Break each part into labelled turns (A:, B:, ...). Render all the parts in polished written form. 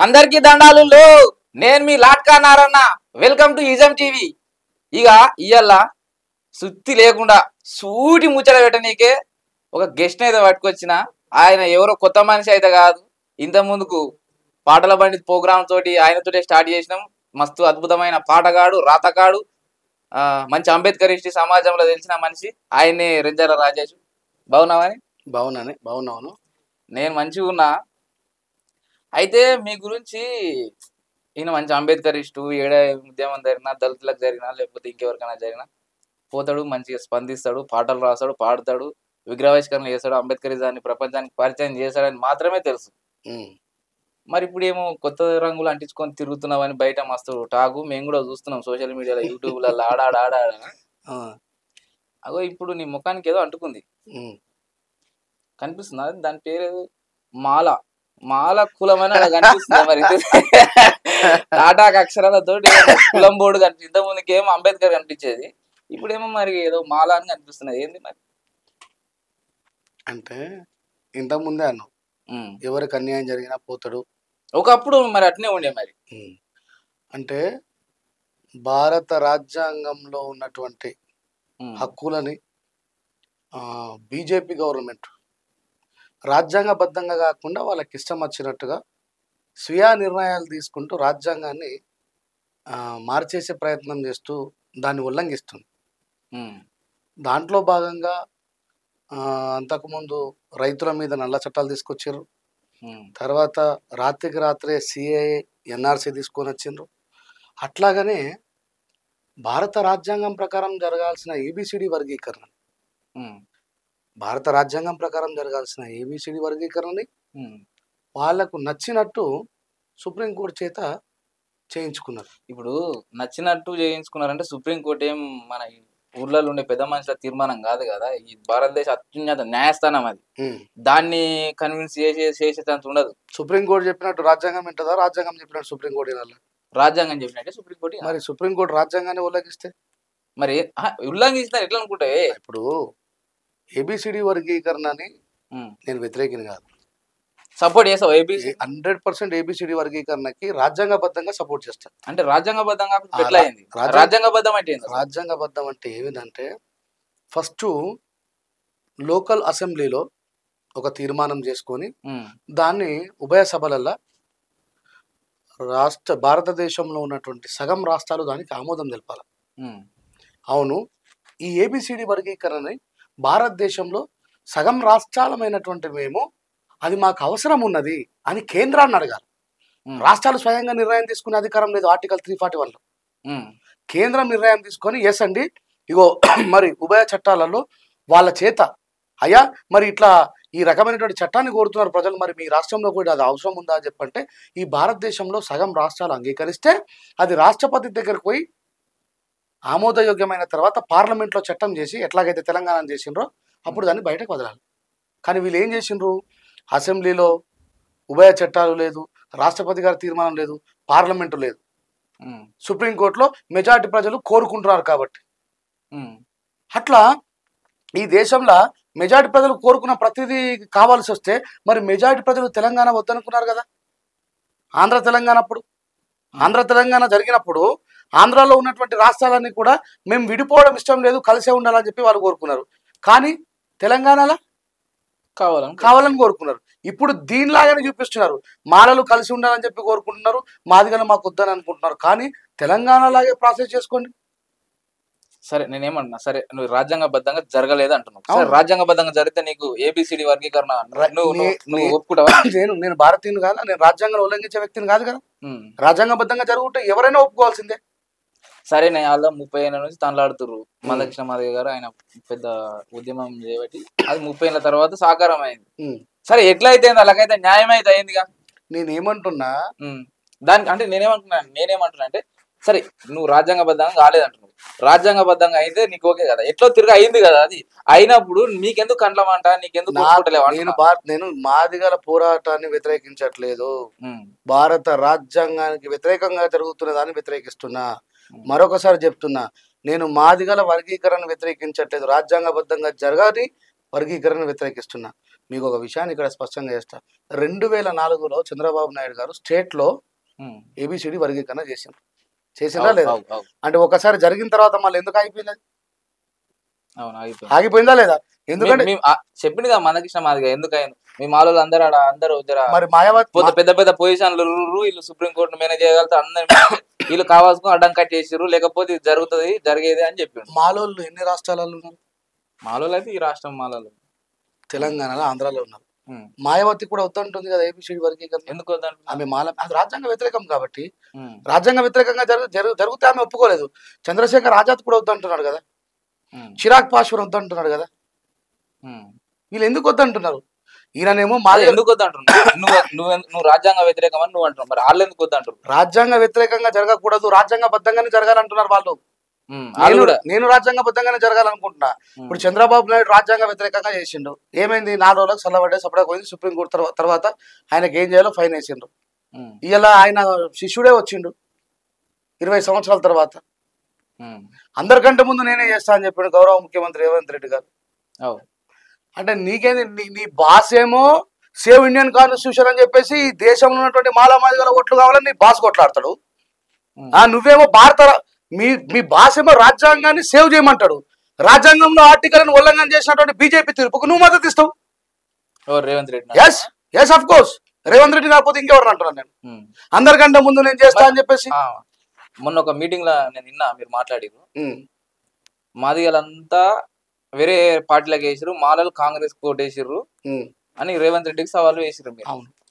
A: అందరికీ దండాలు. నేను మీ Latka Naranna. Welcome to Ism TV. ఇక ఇయ్యాల సుత్తి లేకుండా సూటి ముచ్చట పెట్టనీకే ఒక గెస్ట్ అయితే పట్టుకొచ్చిన. ఆయన ఎవరో కొత్త మనిషి అయితే కాదు. ఇంత ముందుకు పాటల బండి ప్రోగ్రామ్ తోటి ఆయనతోటే స్టార్ట్ చేసినాం. మస్తు అద్భుతమైన పాటగాడు, రాతగాడు, మంచి అంబేద్కరిస్ట్ సమాజంలో తెలిసిన మనిషి ఆయనే రెంజాల రాజేష్. బాగున్నావని?
B: బాగున్నాను.
A: నేను మంచిగా ఉన్నా. అయితే మీ గురించి ఈయన మంచి అంబేద్కరిస్టు, ఏడ ఉద్యమం జరిగినా, దళితులకు జరిగినా, లేకపోతే ఇంకెవరికైనా జరిగినా పోతాడు, మంచిగా స్పందిస్తాడు, పాటలు రాస్తాడు, పాడతాడు, విగ్రహావిష్కరణ చేస్తాడు, అంబేద్కరిజాన్ని ప్రపంచానికి పరిచయం చేస్తాడని మాత్రమే తెలుసు. మరి ఇప్పుడు ఏమో కొత్త రంగులు అంటించుకొని తిరుగుతున్నావని బయట మస్తు టాకు. మేము కూడా చూస్తున్నాం సోషల్ మీడియాలో, యూట్యూబ్లలో ఆడాడ అగో ఇప్పుడు నీ ముఖానికి ఏదో అంటుకుంది, కనిపిస్తుందా? దాని పేరు మాల. మాల కులమని అలా కనిపిస్తుంది. మరి టాటాక్ అక్షరాలతో కులం బోర్డు కనిపిస్తుంది. ఇంత ముందుకేమో అంబేద్కర్ కనిపించేది, ఇప్పుడేమో మరి ఏదో మాల అని కనిపిస్తున్నది. ఏంది మరి?
B: అంటే ఇంతకుముందే అన్నావు, ఎవరికి అన్యాయం జరిగినా పోతాడు.
A: ఒకప్పుడు మరి అట్నే ఉండే. మరి
B: అంటే భారత రాజ్యాంగంలో ఉన్నటువంటి హక్కులని బీజేపీ గవర్నమెంట్ రాజ్యాంగబద్ధంగా కాకుండా వాళ్ళకి ఇష్టం వచ్చినట్టుగా స్వీయ నిర్ణయాలు తీసుకుంటూ రాజ్యాంగాన్ని మార్చేసే ప్రయత్నం చేస్తూ దాన్ని ఉల్లంఘిస్తుంది. దాంట్లో భాగంగా అంతకుముందు రైతుల మీద నల్ల చట్టాలు తీసుకొచ్చారు. తర్వాత రాత్రికి రాత్రే సిఏఏ ఎన్ఆర్సీ తీసుకొని వచ్చిండ్రు. అట్లాగనే భారత రాజ్యాంగం ప్రకారం జరగాల్సిన ఏబిసిడి వర్గీకరణ, భారత రాజ్యాంగం ప్రకారం జరగాల్సిన ఏబిసిడి వర్గీకరణని వాళ్లకు నచ్చినట్టు సుప్రీంకోర్టు చేత చేయించుకున్నారు.
A: ఇప్పుడు నచ్చినట్టు చేయించుకున్నారంటే సుప్రీంకోర్టు ఏం మన ఊర్లలో ఉండే పెద్ద మనుషుల తీర్మానం కాదు కదా. ఈ భారతదేశ అత్యున్నత న్యాయస్థానం అది. దాన్ని కన్విన్స్ చేసేంత ఉండదు.
B: సుప్రీంకోర్టు చెప్పినట్టు రాజ్యాంగం వింటదా? రాజ్యాంగం చెప్పినట్టు సుప్రీంకోర్టు వినాలా?
A: రాజ్యాంగం చెప్పినట్టే సుప్రీంకోర్టు.
B: మరి సుప్రీంకోర్టు రాజ్యాంగాన్ని ఉల్లంఘిస్తే
A: మరి ఉల్లంఘిస్తారు ఎట్లా అనుకుంటే?
B: ఇప్పుడు ఏబిసిడి వర్గీకరణని నేను వ్యతిరేకిని కాదు,
A: సపోర్ట్ చేస్తావు.
B: 100% ఏబిసిడి వర్గీకరణకి రాజ్యాంగబద్ధంగా సపోర్ట్ చేస్తాను.
A: అంటే రాజ్యాంగబద్ధంగా ఎట్లా అయింది? రాజ్యాంగబద్ధం అంటే
B: రాజ్యాంగబద్ధం అంటే ఏమిటంటే, ఫస్ట్ లోకల్ అసెంబ్లీలో ఒక తీర్మానం చేసుకొని దాన్ని ఉభయ సభలలో భారతదేశంలో ఉన్నటువంటి సగం రాష్ట్రాలు దానికి ఆమోదం తెలపాలి. అవును, ఈ ఏబిసిడి వర్గీకరణని భారతదేశంలో సగం రాష్ట్రాలమైనటువంటి మేము అది మాకు అవసరం ఉన్నది అని కేంద్రాన్ని అడగాలి. రాష్ట్రాలు స్వయంగా నిర్ణయం తీసుకునే అధికారం లేదు ఆర్టికల్ 341లో. కేంద్రం నిర్ణయం తీసుకొని ఎస్ అండి, ఇగో మరి ఉభయ చట్టాలలో వాళ్ళ చేత అయ్యా మరి ఇట్లా ఈ రకమైనటువంటి చట్టాన్ని కోరుతున్నారు ప్రజలు, మరి మీ రాష్ట్రంలో కూడా అది అవసరం ఉందా అని చెప్పంటే, ఈ భారతదేశంలో సగం రాష్ట్రాలు అంగీకరిస్తే అది రాష్ట్రపతి దగ్గరకు పోయి ఆమోదయోగ్యమైన తర్వాత పార్లమెంట్లో చట్టం చేసి ఎట్లాగైతే తెలంగాణ చేసిండ్రో అప్పుడు దాన్ని బయటకు వదలాలి. కానీ వీళ్ళు ఏం చేసిండ్రు? అసెంబ్లీలో ఉభయ చట్టాలు లేదు, రాష్ట్రపతి గారి తీర్మానం లేదు, పార్లమెంటు లేదు, సుప్రీంకోర్టులో మెజారిటీ ప్రజలు కోరుకుంటున్నారు కాబట్టి. అట్లా ఈ దేశంలో మెజారిటీ ప్రజలు కోరుకున్న ప్రతిదీ కావాల్సి వస్తే మరి మెజారిటీ ప్రజలు తెలంగాణ వద్దనుకున్నారు కదా. ఆంధ్ర తెలంగాణ అప్పుడు ఆంధ్ర తెలంగాణ జరిగినప్పుడు ఆంధ్రాలో ఉన్నటువంటి రాష్ట్రాలన్నీ కూడా మేము విడిపోవడం ఇష్టం లేదు, కలిసే ఉండాలని చెప్పి వాళ్ళు కోరుకున్నారు. కానీ తెలంగాణలో కావాలని కోరుకున్నారు. ఇప్పుడు దీనిలాగానే చూపిస్తున్నారు, మాలలు కలిసి ఉండాలని చెప్పి కోరుకుంటున్నారు, మాదిగలు మాకు వద్దని అనుకుంటున్నారు. కానీ తెలంగాణలాగే ప్రాసెస్ చేసుకోండి.
A: సరే, నేనేమంటున్నా, సరే నువ్వు రాజ్యాంగబద్ధంగా జరగలేదు అంటున్నావు. సరే, రాజ్యాంగబద్ధంగా జరిగితే నీకు ఏబిసిడి వర్గీకరణ నువ్వు ఒప్పుకుంటావా?
B: నేను భారతీయుని కాదా, నేను రాజ్యాంగం ఉల్లంఘించే వ్యక్తిని కాదు కదా. రాజ్యాంగబద్ధంగా జరుగుంటే ఎవరైనా ఒప్పుకోవాల్సిందే.
A: సరే, నేను వాళ్ళు 30 ఏళ్ళ నుంచి తనలాడుతుర్రు. మందకృష్ణ మాదిగ గారు ఆయన పెద్ద ఉద్యమం చేయబట్టి అది 30 ఏళ్ళ తర్వాత సాకారం అయింది. సరే, ఎట్లా అయితే అలాగైతే న్యాయం అయితే అయిందిగా.
B: నేనేమంటున్నా
A: దానికి అంటే నేనేమంటున్నా అంటే, సరే నువ్వు రాజ్యాంగబద్ధంగా కాలేదంటున్నావు, రాజ్యాంగబద్ధంగా అయితే నీకు ఓకే కదా, ఎట్లా తిరిగి అయింది కదా. అది అయినప్పుడు నీకెందుకు కండ్లమంట, నీకెందుకు?
B: నేను మాదిగల పోరాటాన్ని వ్యతిరేకించట్లేదు, భారత రాజ్యాంగానికి వ్యతిరేకంగా జరుగుతున్న దాన్ని వ్యతిరేకిస్తున్నా. మరొకసారి చెప్తున్నా, నేను మాదిగల వర్గీకరణ వ్యతిరేకించట్లేదు, రాజ్యాంగబద్ధంగా జరగాలి వర్గీకరణ వ్యతిరేకిస్తున్నా. మీకు ఒక విషయాన్ని ఇక్కడ స్పష్టంగా చేస్తా. 2004లో చంద్రబాబు నాయుడు గారు స్టేట్లో ఏబిసిడి వర్గీకరణ చేసిందా లేదా? అంటే ఒకసారి జరిగిన తర్వాత మళ్ళీ ఎందుకు ఆగిపోయింది? ఆగిపోయిందా లేదా? ఎందుకంటే
A: చెప్పింది కదా మనకృష్ణ మాదిగా ఎందుకైంది మీ మాలో అందరూ
B: మరి మాయావతి
A: పెద్ద పెద్ద పొజిషన్లు వీళ్ళు సుప్రీంకోర్టు మేనేజ్ చేయగలుగుతారు అందరు వీళ్ళు కావాల్సుకుని అడ్డం కట్టేసారు లేకపోతే ఇది జరుగుతుంది జరిగేది అని చెప్పిండు.
B: మాలోళ్ళు ఎన్ని రాష్ట్రాలలో ఉన్నారు?
A: మాలో అయితే ఈ రాష్ట్రం మాలో
B: తెలంగాణలో ఆంధ్రాలో ఉన్నారు. మాయావతి కూడా వద్దంటుంది కదా ఏబిసిడి వర్గీకరణ. ఎందుకు వద్దంటుంది? ఆమె అది రాజ్యాంగ వ్యతిరేకం కాబట్టి రాజ్యాంగ వ్యతిరేకంగా జరిగితే ఆమె ఒప్పుకోలేదు. చంద్రశేఖర్ ఆజాద్ కూడా వద్దంటున్నాడు కదా, చిరాగ్ పాశ్వర్ వద్దంటున్నాడు కదా. వీళ్ళు ఎందుకు వద్దంటున్నారు? ఈయననేమో
A: ఎందుకు వద్దంటున్నారు? నువ్వు రాజ్యాంగ వ్యతిరేకం అని నువ్వు అంటున్నావు, మరి వాళ్ళు ఎందుకు వద్దంటారు?
B: రాజ్యాంగ వ్యతిరేకంగా జరగకూడదు, రాజ్యాంగబద్ధంగానే జరగాలంటున్నారు వాళ్ళు. నేను రాజ్యాంగబద్ధంగానే జరగాలనుకుంటున్నా. ఇప్పుడు చంద్రబాబు నాయుడు రాజ్యాంగ వ్యతిరేకంగా చేసిండు, ఏమైంది? 4 రోజులకు చల్లబడ్డే సపరేట్ పోయింది సుప్రీంకోర్టు. తర్వాత ఆయనకి ఏం చేయాలో ఫైన్ వేసిండు. ఇలా ఆయన శిష్యుడే వచ్చిండు 20 సంవత్సరాల తర్వాత. అందరికంటే ముందు నేనే చేస్తా అని చెప్పాడు గౌరవ ముఖ్యమంత్రి రేవంత్ రెడ్డి గారు. అంటే నీకేంది? నీ బాస్ ఏమో సేవ్ ఇండియన్ కాన్స్టిట్యూషన్ అని చెప్పేసి ఈ దేశంలో ఉన్నటువంటి మాలామాదిగల ఓట్లు కావాలని నీ బాస్ కొట్లాడతాడు. నువ్వేమో మీ బాస్ ఏమో రాజ్యాంగాన్ని సేవ్ చేయమంటాడు. రాజ్యాంగంలో ఆర్టికల్ ఉల్లంఘన చేసినటువంటి బీజేపీ తీర్పుకు నువ్వు మద్దతు ఇస్తావు.
A: Revanth Reddy
B: yes of course Revanth Reddy కాకపోతే ఇంకెవరు అంటున్నాను నేను. అందరికంటే ముందు నేను చేస్తా అని చెప్పేసి
A: మొన్న ఒక మీటింగ్ లో నేను విన్నా మీరు మాట్లాడారు. మాదిగలంతా వేరే పార్టీలకు వేసారు, మాలలు కాంగ్రెస్ ఓటేసారు అని రేవంత్ రెడ్డికి సవాల్ వేసారు.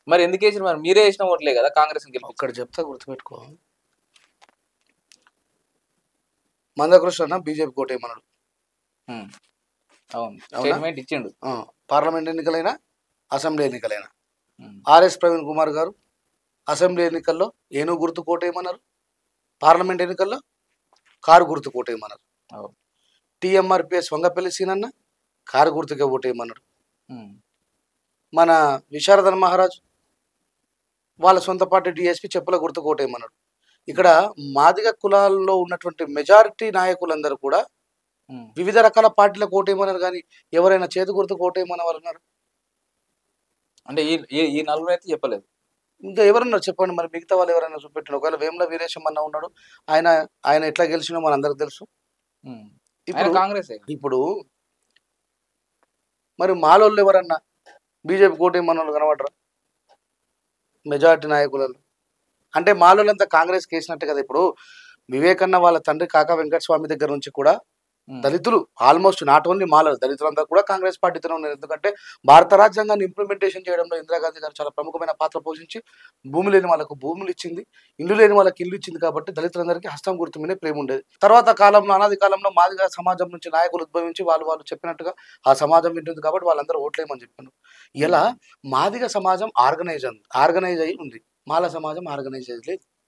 A: మరి ఎందుకు వేసారు? మరి మీరే వేసిన ఓట్లే కదా కాంగ్రెస్.
B: ఇక్కడ చెప్తా గుర్తుపెట్టుకో. మందకృష్ణ బీజేపీ కోటేయమన్నాడు,
A: ఇచ్చిండు.
B: పార్లమెంట్ ఎన్నికలైనా అసెంబ్లీ ఎన్నికలైనా ఆర్ఎస్ ప్రవీణ్ కుమార్ గారు అసెంబ్లీ ఎన్నికల్లో ఏనుగు గుర్తు కోటేయమన్నారు, పార్లమెంట్ ఎన్నికల్లో కారు గుర్తు కోటేయమన్నారు. టిఎంఆర్పిఎస్ వంగపల్లి సీనన్న కారు గుర్తుకే ఓటేయమన్నాడు. మన విశారదన్ మహారాజ్ వాళ్ళ సొంత పార్టీ డిఎస్పీ చెప్పుల గుర్తు కోటేయమన్నాడు. ఇక్కడ మాదిగ కులాల్లో ఉన్నటువంటి మెజారిటీ నాయకులందరూ కూడా వివిధ రకాల పార్టీలకు ఓటేయమన్నారు, కానీ ఎవరైనా చేతి గుర్తు కోటేయమన్న వాళ్ళు ఉన్నారు
A: అంటే ఈ నలుగురు అయితే చెప్పలేదు.
B: ఇంకా ఎవరన్నారు చెప్పండి? మరి మిగతా వాళ్ళు ఎవరైనా చూపెట్టిన? ఒకవేళ వేముల వీరేశం అన్న ఉన్నాడు, ఆయన ఎట్లా గెలిచినో మన అందరికి తెలుసు. ఇప్పుడు
A: కాంగ్రెస్
B: ఇప్పుడు మరి మాలోళ్ళు ఎవరన్నా బీజేపీ కోటేయమన్న వాళ్ళు కనబడరా మెజారిటీ నాయకులలో? అంటే మాలోళ్ళంతా కాంగ్రెస్ కేసినట్టే కదా. ఇప్పుడు వివేకన్న వాళ్ళ తండ్రి కాకా వెంకటస్వామి దగ్గర నుంచి కూడా దళితులు ఆల్మోస్ట్ నాట్ ఓన్లీ మాలలు, దళితులంతా కూడా కాంగ్రెస్ పార్టీతోనే ఉన్నారు. ఎందుకంటే భారత రాజ్యాంగాన్ని ఇంప్లిమెంటేషన్ చేయడంలో ఇందిరాగాంధీ గారు చాలా ప్రముఖమైన పాత్ర పోషించి భూమి లేని వాళ్ళకు భూములు ఇచ్చింది, ఇల్లు లేని వాళ్ళకి ఇల్లు ఇచ్చింది. కాబట్టి దళితులందరికీ హస్తం గుర్తు మీదే ప్రేమ ఉండేది. తర్వాత కాలంలో అనాది కాలంలో మాదిగ సమాజం నుంచి నాయకులు ఉద్భవించి వాళ్ళు చెప్పినట్టుగా ఆ సమాజం వింటుంది కాబట్టి వాళ్ళందరూ ఓట్లేమని చెప్పాను. ఇలా మాదిగ సమాజం ఆర్గనైజ్ అయి ఉంది, మాల సమాజం ఆర్గనైజ్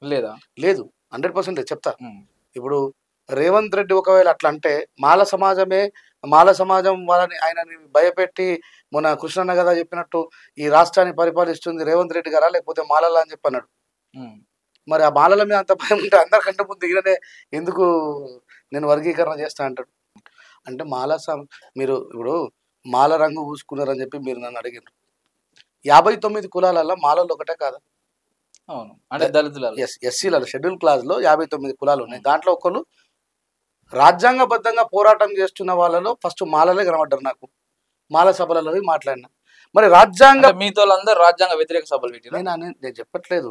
B: లేదు 100% లేదు. చెప్తా. ఇప్పుడు రేవంత్ రెడ్డి ఒకవేళ అట్లా అంటే మాల సమాజం వాళ్ళని ఆయనని భయపెట్టి మొన్న కృష్ణన్న కదా చెప్పినట్టు ఈ రాష్ట్రాన్ని పరిపాలిస్తుంది రేవంత్ రెడ్డి గారా లేకపోతే మాలలా అని చెప్పి అన్నాడు. మరి ఆ మాలల మీద అంత భయం ఉంటే అందరికంటే ముందు ఈయననే ఎందుకు నేను వర్గీకరణ చేస్తా అంటాడు? అంటే మీరు ఇప్పుడు మాల రంగు పూసుకున్నారని చెప్పి మీరు నన్ను అడిగారు. 59 కులాలలో మాలలు ఒకటే కాదా?
A: అవును, అంటే దళితులలో
B: ఎస్సీలలో షెడ్యూల్ క్లాస్ లో 59 కులాలు ఉన్నాయి. దాంట్లో ఒకళ్ళు రాజ్యాంగబద్ధంగా పోరాటం చేస్తున్న వాళ్ళలో ఫస్ట్ మాలలే కనబడ్డారు. నాకు మాల సభలలో మాట్లాడినా. మరి
A: మీతో అందరూ రాజ్యాంగ వ్యతిరేక సభలు పెట్టి
B: నేను చెప్పట్లేదు.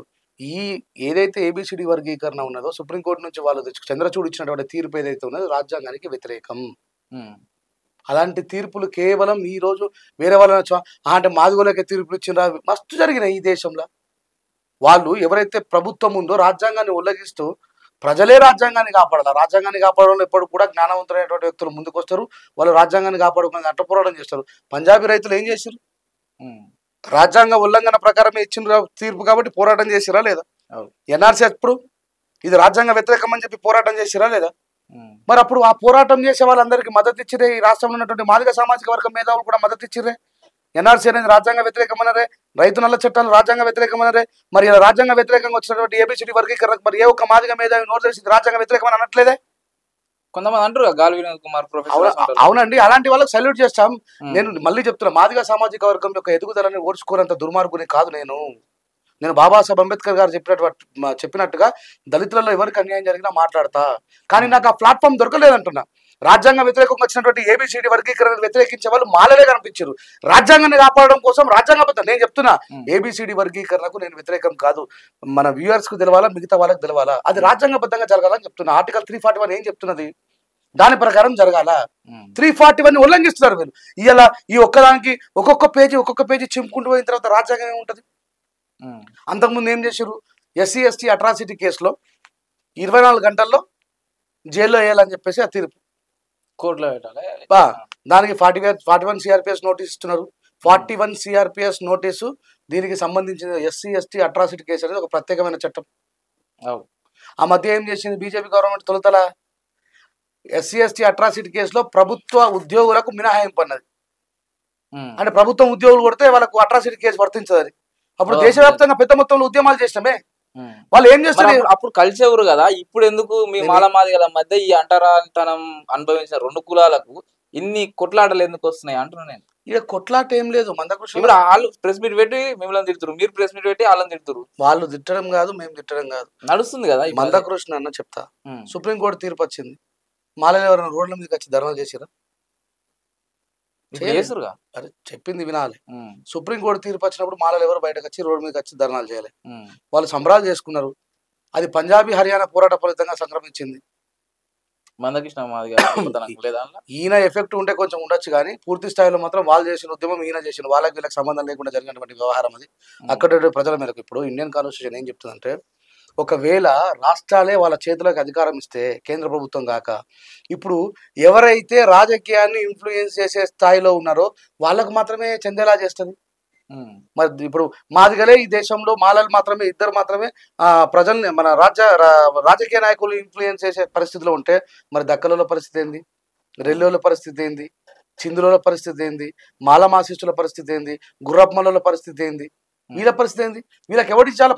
B: ఏదైతే ఏబిసిడి వర్గీకరణ ఉన్నదో సుప్రీంకోర్టు నుంచి వాళ్ళు చంద్రచూడ్ ఇచ్చినటువంటి తీర్పు ఏదైతే ఉన్నదో రాజ్యాంగానికి వ్యతిరేకం. అలాంటి తీర్పులు కేవలం ఈ రోజు వేరే వాళ్ళ అంటే మాదిగోలకే తీర్పులు ఇచ్చిన మస్తు జరిగినాయి ఈ దేశంలో. వాళ్ళు ఎవరైతే ప్రభుత్వం ఉందో రాజ్యాంగాన్ని ఉల్లంఘిస్తూ ప్రజలే రాజ్యాంగాన్ని కాపాడాలి. రాజ్యాంగాన్ని కాపాడడంలో ఎప్పుడు కూడా జ్ఞానవంతులైనటువంటి వ్యక్తులు ముందుకు వస్తారు. వాళ్ళు రాజ్యాంగాన్ని కాపాడుకుని అట్ట పోరాటం చేస్తారు. పంజాబీ రైతులు ఏం చేశారు? రాజ్యాంగ ఉల్లంఘన ప్రకారమే ఇచ్చిన తీర్పు కాబట్టి పోరాటం చేసిరా లేదా? ఎన్ఆర్సీ ఎప్పుడు ఇది రాజ్యాంగ వ్యతిరేకం అని చెప్పి పోరాటం చేసిరా లేదా? మరి అప్పుడు ఆ పోరాటం చేసే వాళ్ళందరికీ మద్దతు ఇచ్చిరే. ఈ రాష్ట్రంలో ఉన్నటువంటి మాదిగ సామాజిక వర్గం మేధావులు కూడా మద్దతు ఇచ్చిరే. ఎన్ఆర్సీ అనేది రాజ్యాంగ వ్యతిరేకమనరే, రైతు నల్ల చట్టాలు రాజ్యాంగ వ్యతిరేకమనరే. మరి ఇలా రాజ్యాంగ వ్యతిరేకంగా వచ్చినటువంటి ఏబిసిడి వర్గీకరణ మరి ఏ ఒక్క మాదిగ మేధావి నోరు తెలిసి రాజ్యాంగ వ్యతిరేకమని అనట్లేదే.
A: కొంతమంది అంటారు గాలి వినోద్ కుమార్ ప్రొఫెసర్
B: అవునండి, అలాంటి వాళ్ళకి సల్యూట్ చేస్తాం. నేను మళ్ళీ చెప్తున్నా, మాదిగ సామాజిక వర్గం యొక్క ఎదుగుదలని ఓర్చుకోనంత దుర్మార్గుని కాదు నేను బాబాసాహెబ్ అంబేద్కర్ గారు చెప్పినట్టుగా దళితులలో ఎవరికి అన్యాయం జరిగినా మాట్లాడతా. కానీ నాకు ఆ ప్లాట్ఫామ్ దొరకలేదంటున్నా. రాజ్యాంగ వ్యతిరేకంగా వచ్చినటువంటి ఏబిసిడి వర్గీకరణ వ్యతిరేకించే వాళ్ళు మాలలే కనిపించారు. రాజ్యాంగాన్ని కాపాడడం కోసం రాజ్యాంగబద్ధ నేను చెప్తున్నా, ఏబిసిడి వర్గీకరణకు నేను వ్యతిరేకం కాదు. మన వ్యూవర్స్ కు తెలవాలా, మిగతా వాళ్ళకి తెలవాలా, అది రాజ్యాంగబద్ధంగా జరగాలని చెప్తున్నా. ఆర్టికల్ 341 ఏం చెప్తున్నది, దాని ప్రకారం జరగాల. 341 ఉల్లంఘిస్తున్నారు వీళ్ళు. ఇలా ఈ ఒక్కదానికి ఒక్కొక్క పేజీ చింపుకుంటూ పోయిన తర్వాత రాజ్యాంగం ఏముంటది? అంతకుముందు ఏం చేశారు, ఎస్సీ ఎస్టీ అట్రాసిటీ కేసులో 24 గంటల్లో జైల్లో వేయాలని చెప్పేసి ఆ తీర్పు
A: కోర్టులో పెట్టాలి.
B: దానికి 41 సిఆర్పిఎస్ నోటీస్ ఇస్తున్నారు. 41 సిఆర్పిఎస్ నోటీసు. దీనికి సంబంధించిన ఎస్సీ ఎస్టీ అట్రాసిటీ కేసు అనేది ఒక ప్రత్యేకమైన చట్టం. ఆ మధ్య ఏం చేసింది బీజేపీ గవర్నమెంట్, తొలుతల ఎస్సీ ఎస్టీ అట్రాసిటీ కేసులో ప్రభుత్వ ఉద్యోగులకు మినహాయింపు అన్నది. అంటే ప్రభుత్వం ఉద్యోగులు కొడితే వాళ్ళకు అట్రాసిటీ కేసు వర్తించదు. అప్పుడు దేశవ్యాప్తంగా పెద్ద మొత్తంలో ఉద్యమాలు చేసినామే. వాళ్ళు ఏం చేస్తారు,
A: అప్పుడు కలిసేవారు కదా. ఇప్పుడు ఎందుకు మీ మాలమాదిగల మధ్య ఈ అంటరానితనం అనుభవించిన రెండు కులాలకు ఇన్ని కొట్లాటలు ఎందుకు వస్తున్నాయి అంటున్నా నేను.
B: ఇక కొట్లాట ఏం లేదు. మందకృష్ణ
A: ఇప్పుడు వాళ్ళు ప్రెస్ మీట్ పెట్టి మిమ్మల్ని తిడుతురు, మీరు ప్రెస్ మీట్ పెట్టి వాళ్ళని తిడుతురు.
B: వాళ్ళు తిట్టడం కాదు, మేము తిట్టడం కాదు, నడుస్తుంది కదా. మందకృష్ణ అన్న చెప్తా, సుప్రీంకోర్టు తీర్పు వచ్చింది. మాలలు ఎవరైనా రోడ్ల మీదకి వచ్చి ధర్నాలు చేసిరా? అరే చెప్పింది వినాలి. సుప్రీంకోర్టు తీర్పు వచ్చినప్పుడు మాలలు ఎవరు బయటకు వచ్చి రోడ్డు మీదకి వచ్చి ధర్నాలు చేయాలి? వాళ్ళు సంబరాలు చేసుకున్నారు. అది పంజాబీ హర్యానా పోరాట ఫలితంగా సంక్రమించింది. ఈయన ఎఫెక్ట్ ఉంటే కొంచెం ఉండొచ్చు, కానీ పూర్తి స్థాయిలో మాత్రం వాళ్ళు చేసిన ఉద్యమం ఈయన చేసిన, వాళ్ళకి వీళ్ళకి సంబంధం లేకుండా జరిగినటువంటి వ్యవహారం అది. అక్కడ ప్రజల మేరకు ఇప్పుడు ఇండియన్ కాన్స్టిట్యూషన్ ఏం చెప్తుందంటే, ఒకవేళ రాష్ట్రాలే వాళ్ళ చేతులకు అధికారం ఇస్తే, కేంద్ర ప్రభుత్వం కాక, ఇప్పుడు ఎవరైతే రాజకీయాన్ని ఇన్ఫ్లుయెన్స్ చేసే స్థాయిలో ఉన్నారో వాళ్ళకు మాత్రమే చెందేలా చేస్తుంది. మరి ఇప్పుడు మాదిగలే ఈ దేశంలో మాలలు మాత్రమే, ఇద్దరు మాత్రమే ప్రజల్ని మన రాజకీయ నాయకులు ఇన్ఫ్లుయెన్స్ చేసే పరిస్థితిలో ఉంటే, మరి దక్కల పరిస్థితి ఏంది, రెల్లోల పరిస్థితి ఏంది, చిందుల పరిస్థితి ఏంది, మాలమాశిష్టుల పరిస్థితి ఏంది, గుర్రప్పమల పరిస్థితి ఏంది, వీళ్ళ పరిస్థితి ఏంది? వీళ్ళకి ఎవరికి చాలా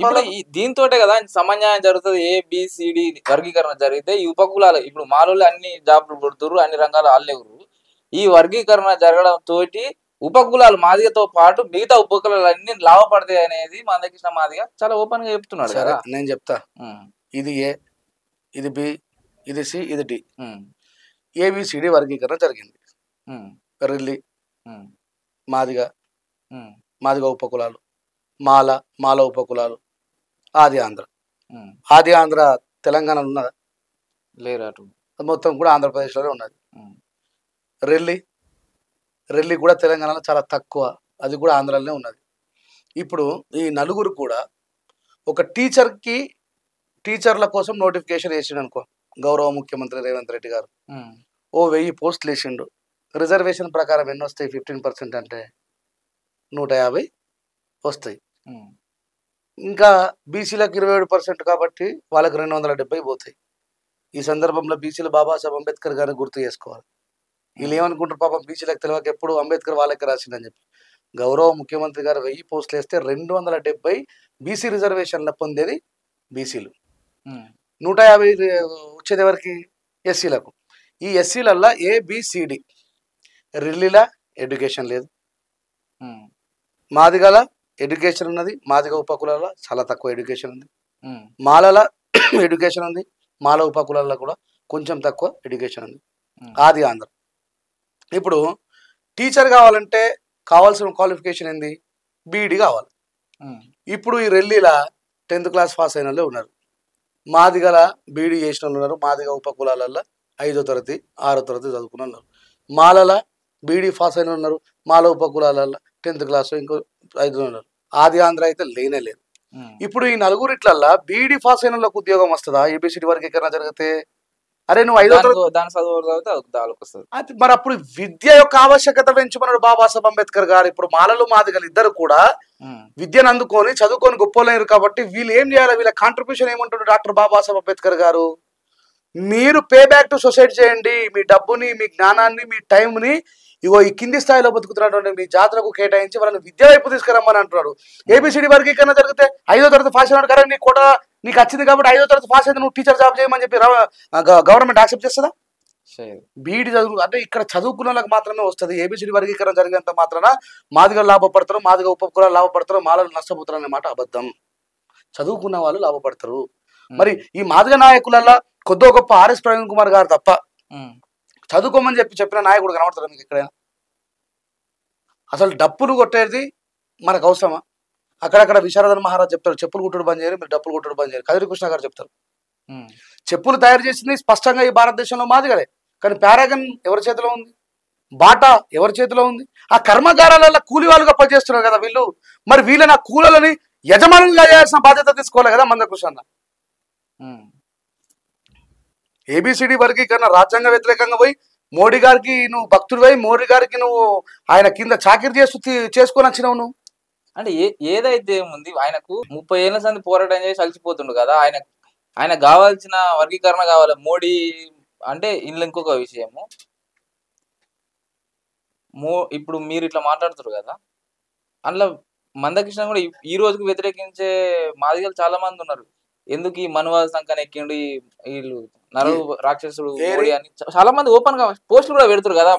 A: దీంతో కదా సమన్యాయం జరుగుతుంది. ఏబిసిడి వర్గీకరణ జరిగితే ఈ ఉపకులాలు ఇప్పుడు మాలోళ్ళు అన్ని జాబ్లు కొడుతురు, అన్ని రంగాలు ఆళ్ళెవరు. ఈ వర్గీకరణ జరగడం తోటి ఉపకులాలు మాదిగతో పాటు మిగతా ఉపకులాలు అన్ని లాభపడతాయి అనేది మందకృష్ణ మాదిగ చాలా ఓపెన్ గా చెప్తున్నాడు కదా.
B: నేను చెప్తా, ఇది ఏ, ఇది బి, ఇది సి, ఇది డి. ఏబిసిడి వర్గీకరణ జరిగింది. రెల్లి మాదిగ, మాదిగ ఉపకులాలు, మాల ఉపకులాలు, ఆది ఆంధ్ర తెలంగాణలో ఉన్నదా?
A: లేరు,
B: మొత్తం కూడా ఆంధ్రప్రదేశ్లోనే ఉన్నది. రెల్లి కూడా తెలంగాణలో చాలా తక్కువ, అది కూడా ఆంధ్రాలోనే ఉన్నది. ఇప్పుడు ఈ నలుగురు కూడా ఒక టీచర్ల కోసం నోటిఫికేషన్ వేసిండు అనుకో, గౌరవ ముఖ్యమంత్రి రేవంత్ రెడ్డి గారు 1000 పోస్టులు వేసిండు. రిజర్వేషన్ ప్రకారం ఎన్ని వస్తాయి? 15% అంటే 150 వస్తాయి. ఇంకా బీసీలకు 27% కాబట్టి వాళ్ళకి 270 పోతాయి. ఈ సందర్భంలో బీసీలు బాబాసాహెబ్ అంబేద్కర్ గారిని గుర్తు చేసుకోవాలి. వీళ్ళు ఏమనుకుంటారు, పాపం బీసీలకు తెలియక ఎప్పుడు అంబేద్కర్ వాళ్ళకి రాసిందని చెప్పి. గౌరవ ముఖ్యమంత్రి గారు 1000 పోస్టులు వేస్తే 270 బీసీ రిజర్వేషన్ల పొందేది బీసీలు. 150 వచ్చేది ఎవరికి? ఎస్సీలకు. ఈ ఎస్సీలల్లో ఏబిసిడి, రెల్లిల ఎడ్యుకేషన్ లేదు, మాదిగల ఎడ్యుకేషన్ ఉన్నది, మాదిగ ఉపకులాల చాలా తక్కువ ఎడ్యుకేషన్ ఉంది, మాలల ఎడ్యుకేషన్ ఉంది, మాల ఉపకులాల్లో కూడా కొంచెం తక్కువ ఎడ్యుకేషన్ ఉంది. ఆది ఆంధ్ర. ఇప్పుడు టీచర్ కావాలంటే కావాల్సిన క్వాలిఫికేషన్ ఏంది? బీఈడి కావాలి. ఇప్పుడు ఈ రెల్లిల 10th క్లాస్ పాస్ అయిన వాళ్ళే ఉన్నారు, మాదిగల బీఈడి చేసిన వాళ్ళు ఉన్నారు, మాదిగ ఉపకులాలలో 5వ తరగతి 6వ తరగతి చదువుకున్న ఉన్నారు, మాలల బీఈడి పాస్ అయిన ఉన్నారు, మాల ఉపకులాలలో 10th క్లాస్ ఇంకో 5 ఉన్నారు. ఆది ఆంధ్ర అయితే లేనే లేదు. ఇప్పుడు ఈ నలుగురిట్లల్లా బీఈడి పాస్ అయిన వాళ్ళకు ఉద్యోగం వస్తుందా ఏబిసిడి వర్గీకరణ జరిగితే? అరే నువ్వు 5వ తరగతి మరి అప్పుడు విద్య యొక్క ఆవశ్యకత పెంచుకున్నాడు బాబాసాహెబ్ అంబేద్కర్ గారు. ఇప్పుడు మాలలు మాదిగలు ఇద్దరు కూడా విద్యను అందుకొని చదువుకొని గొప్పలేరు కాబట్టి వీళ్ళు ఏం చేయాలి? వీళ్ళ కాంట్రిబ్యూషన్ ఏమంటాడు డాక్టర్ బాబాసాహెబ్ అంబేద్కర్ గారు? మీరు పే బ్యాక్ టు సొసైటీ చేయండి. మీ డబ్బుని, మీ జ్ఞానాన్ని, మీ టైంని ఇగో ఈ కింది స్థాయిలో బతుకుతున్నటువంటి మీ జాతరకు కేటాయించి వాళ్ళని విద్య వైపు తీసుకురమ్మని అంటున్నాడు. ఏబిసిడి వర్గీకరణ జరిగితే 5వ తరగతి పాస్ అయినాడు కదా, నీ కోట నీకు వచ్చింది కాబట్టి 5వ తరగతి పాస్ అయితే నువ్వు టీచర్ జాబ్ చేయమని చెప్పి గవర్నమెంట్ యాక్సెప్ట్ చేస్తుందా? బీఈడి చదువు అంటే ఇక్కడ చదువుకున్న వాళ్ళకి మాత్రమే వస్తుంది. ఏబిసిడి వర్గీకరణ జరిగినంత మాత్రాన మాదిగలు లాభపడతారు, మాదిగ ఉపకులాలు లాభపడతారు, మాలలు నష్టపోతారు అనే మాట అబద్ధం. చదువుకున్న వాళ్ళు లాభపడతారు. మరి ఈ మాదిగ నాయకులలో కొద్దో గొప్ప ఆర్ఎస్ ప్రవీణ్ కుమార్ గారు తప్ప చదువుకోమని చెప్పిన నాయకుడు కనబడతారు మీకు ఎక్కడైనా? అసలు డప్పులు కొట్టేది మనకు అవసరమా? అక్కడక్కడ విశారదన్ మహారాజ్ చెప్తారు, చెప్పులు కుట్టుడు బంద్ చేయరు, మీరు డప్పులు కుట్టుడు బంద్ చేయరు. కదిరి కృష్ణ గారు చెప్తారు, చెప్పులు తయారు చేసింది స్పష్టంగా ఈ భారతదేశంలో మాదిగలే. కానీ పారాగన్ ఎవరి చేతిలో ఉంది? బాటా ఎవరి చేతిలో ఉంది? ఆ కర్మగారాలలో కూలి వాళ్ళుగా పనిచేస్తున్నారు కదా వీళ్ళు. మరి వీళ్ళని ఆ కూలీలని యజమానులుగా చేయాల్సిన బాధ్యత తీసుకోవాలి కదా మందకృష్ణ. ఏబిసిడి వర్గీకరణ రాజ్యాంగ వ్యతిరేకంగా పోయి మోడీ గారికి నువ్వు భక్తుడివై, మోడీ గారికి నువ్వు ఆయన కింద చాకిరి చేసుకొని వచ్చినావు నువ్వు.
A: అంటే ఏదైతే ఉంది, ఆయనకు 30 ఏళ్ల సంది పోరాటం చేసి అలసిపోతుండు కదా. ఆయన కావాల్సిన వర్గీకరణ కావాలి. మోడీ అంటే ఇందులో ఇంకొక విషయము, ఇప్పుడు మీరు ఇట్లా మాట్లాడుతారు కదా, అందులో మందకృష్ణ కూడా ఈ రోజుకు వ్యతిరేకించే మాదిగలు చాలా మంది ఉన్నారు. ఎందుకు ఈ మనువాద సంఖ్యను ఎక్కిండు, వీళ్ళు నరు రాక్షసుడు మోడీ అని చాలా మంది ఓపెన్ గా పోస్టులు కూడా పెడుతురు కదా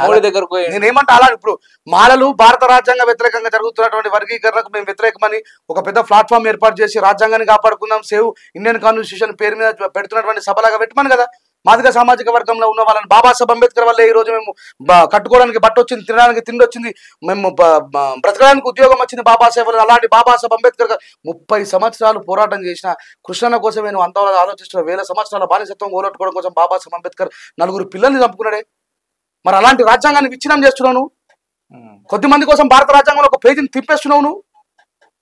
A: మోడీ దగ్గరకు పోయి.
B: నేనేమంటా, అలా ఇప్పుడు మాలలు భారత రాజ్యాంగ వ్యతిరేకంగా జరుగుతున్నటువంటి వర్గీకరణకు మేము వ్యతిరేకమని ఒక పెద్ద ప్లాట్ఫామ్ ఏర్పాటు చేసి రాజ్యాంగాన్ని కాపాడుకుందాం, సేవ్ ఇండియన్ కాన్స్టిట్యూషన్ పేరు మీద పెడుతున్నటువంటి సభలాగా పెట్టమని కదా. మాదిగ సామాజిక వర్గంలో ఉన్న వాళ్ళని బాబాసాహెబ్ అంబేద్కర్ వల్లే ఈ రోజు మేము కట్టుకోవడానికి బట్ట వచ్చింది, తినడానికి తిండి వచ్చింది, మేము బ్రతకడానికి ఉద్యోగం వచ్చింది బాబాసాహెబ్. అలాంటి బాబాసాహెబ్ అంబేద్కర్ 30 సంవత్సరాలు పోరాటం చేసిన కృష్ణ కోసమే నువ్వు అంత ఆలోచిస్తున్న 1000 సంవత్సరాల బానిసత్వం ఓలట్టుకోవడం కోసం బాబాసాహెబ్ అంబేద్కర్ 4 పిల్లల్ని చంపుకున్నాడే. మరి అలాంటి రాజ్యాంగాన్ని విచ్ఛిన్నం చేస్తున్నావు నువ్వు. కొద్దిమంది కోసం భారత రాజ్యాంగంలో ఒక పేజీని తిప్పేస్తున్నావు నువ్వు.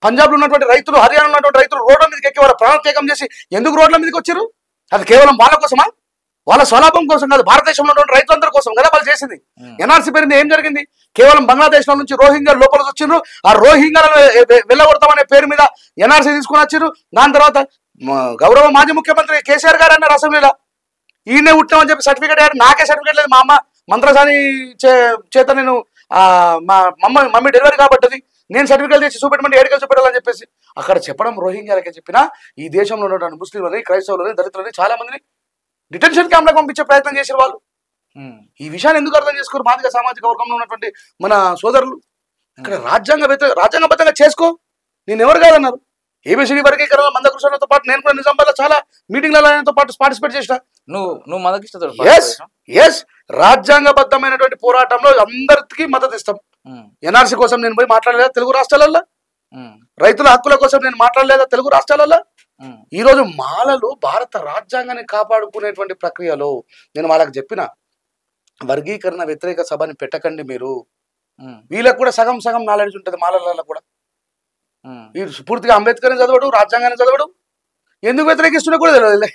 B: పంజాబ్లో ఉన్నటువంటి రైతులు, హర్యానాలో ఉన్నటువంటి రైతులు రోడ్ల మీదకి ఎక్కి వాళ్ళ ప్రాణత్యాగం చేసి ఎందుకు రోడ్ల మీదకి వచ్చారు? అది కేవలం వాళ్ళ కోసమా? వాళ్ళ స్వలాభం కోసం కాదు, భారతదేశంలో ఉన్నటువంటి రైతులందరి కోసం కదా వాళ్ళు చేసింది. ఎన్ఆర్సీ పేరుంది ఏం జరిగింది? కేవలం బంగ్లాదేశ్ లో నుంచి రోహింగ్యాలు లోపలికి వచ్చిండ్రు, ఆ రోహింగ్యాలను వెళ్ళగొడతామనే పేరు మీద ఎన్ఆర్సీ తీసుకుని వచ్చిర్రు. దాని తర్వాత గౌరవ మాజీ ముఖ్యమంత్రి కేసీఆర్ గారు అన్నారు అసెంబ్లీలో, ఈయనే ఉట్టామని చెప్పి సర్టిఫికేట్ అయ్యారు. నాకే సర్టిఫికేట్ లేదు, మా అమ్మ మంత్రసాని చేత నేను మా మమ్మీ డెలివరీ కాబట్టది, నేను సర్టిఫికేట్ తెచ్చి చూపెట్టమంటే ఏడికలు చూపెట్టాలని చెప్పేసి అక్కడ చెప్పడం రోహింగ్యాలకే చెప్పినా ఈ దేశంలో ఉన్నటువంటి ముస్లింలని, క్రైస్తవులని, దళితులని చాలా మందిని డిటెన్షన్ క్యాంప్లకు పంపించే ప్రయత్నం చేసిన వాళ్ళు. ఈ విషయాన్ని ఎందుకు అర్థం చేసుకోరు మాదిగ సామాజిక వర్గంలో ఉన్నటువంటి మన సోదరులు? ఇక్కడ రాజ్యాంగబద్ధంగా చేసుకో, నేను ఎవరు కాదన్నారు. ఏబిసిడి వర్గీకరణ మందకృష్ణతో పాటు నేను కూడా నిజామాబాద్లో చాలా మీటింగ్లతో పాటు పార్టిసిపేట్ చేసిన.
A: నువ్వు మందకృష్ణతో
B: రాజ్యాంగబద్ధమైనటువంటి పోరాటంలో అందరికీ మద్దతు ఇస్తాం. ఎన్ఆర్సీ కోసం నేను పోయి మాట్లాడలేదా తెలుగు రాష్ట్రాలలో? రైతుల హక్కుల కోసం నేను మాట్లాడలేదా తెలుగు రాష్ట్రాలలో? ఈ రోజు మాలలు భారత రాజ్యాంగాన్ని కాపాడుకునేటువంటి ప్రక్రియలో నేను వాళ్ళకి చెప్పిన వర్గీకరణ వ్యతిరేక సభని పెట్టకండి మీరు. వీళ్ళకి కూడా సగం సగం నాలెడ్జ్ ఉంటుంది మాలలలో కూడా. వీడు పూర్తిగా అంబేద్కర్ని చదవడు, రాజ్యాంగాన్ని చదవడు, ఎందుకు వ్యతిరేకిస్తున్నా కూడా తెలియదు.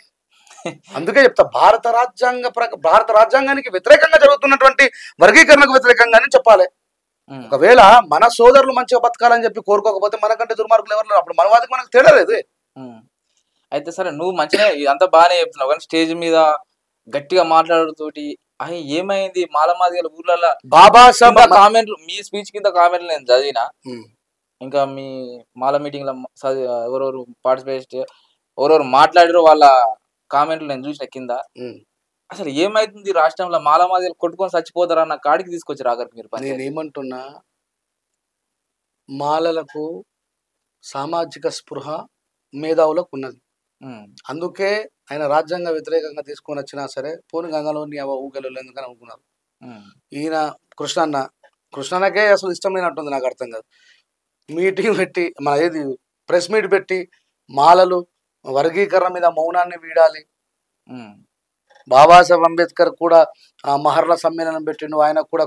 B: అందుకే చెప్తా, భారత రాజ్యాంగానికి వ్యతిరేకంగా జరుగుతున్నటువంటి వర్గీకరణకు వ్యతిరేకంగానే చెప్పాలి. ఒకవేళ మన సోదరులు మంచిగా బతకాలని చెప్పి కోరుకోకపోతే మనకంటే దుర్మార్గులు ఎవరు? అప్పుడు మన వాదికి మనకు తేడా లేదు.
A: అయితే సరే, నువ్వు మంచిగా అంతా బాగానే చెప్తున్నావు, కానీ స్టేజ్ మీద గట్టిగా మాట్లాడుతోటి అయ్యి ఏమైంది మాలమాదిగల ఊర్లలో బాబాసాహెబ్ కామెంట్లు, మీ స్పీచ్ కింద కామెంట్లు నేను చదివిన, ఇంకా మీ మాల మీటింగ్ లో ఎవరెవరు పార్టిసిపేట్ ఎవరెవరు మాట్లాడారో వాళ్ళ కామెంట్లు నేను చూసిన కింద. అసలు ఏమైతుంది రాష్ట్రంలో మాలమాదిగలు కొట్టుకొని చచ్చిపోతారా అన్న కాడికి తీసుకొచ్చారు ఆఖరికి మీరు.
B: నేనేమంటున్నా, మాలలకు సామాజిక స్పృహ మేధావులకు ఉన్నది. అందుకే ఆయన రాజ్యాంగ వ్యతిరేకంగా తీసుకొని వచ్చినా సరే పోని గంగలోని ఊగలు ఎందుకని అనుకున్నారు. ఈయన కృష్ణన్నకే అసలు ఇష్టం లేనట్టుంది, నాకు అర్థం కాదు. మీటింగ్ పెట్టి ఏది ప్రెస్ మీట్ పెట్టి మాలలు వర్గీకరణ మీద మౌనాన్ని వీడాలి. బాబాసాహెబ్ అంబేద్కర్ కూడా మహర్ల సమ్మేళనం పెట్టిండు, ఆయన కూడా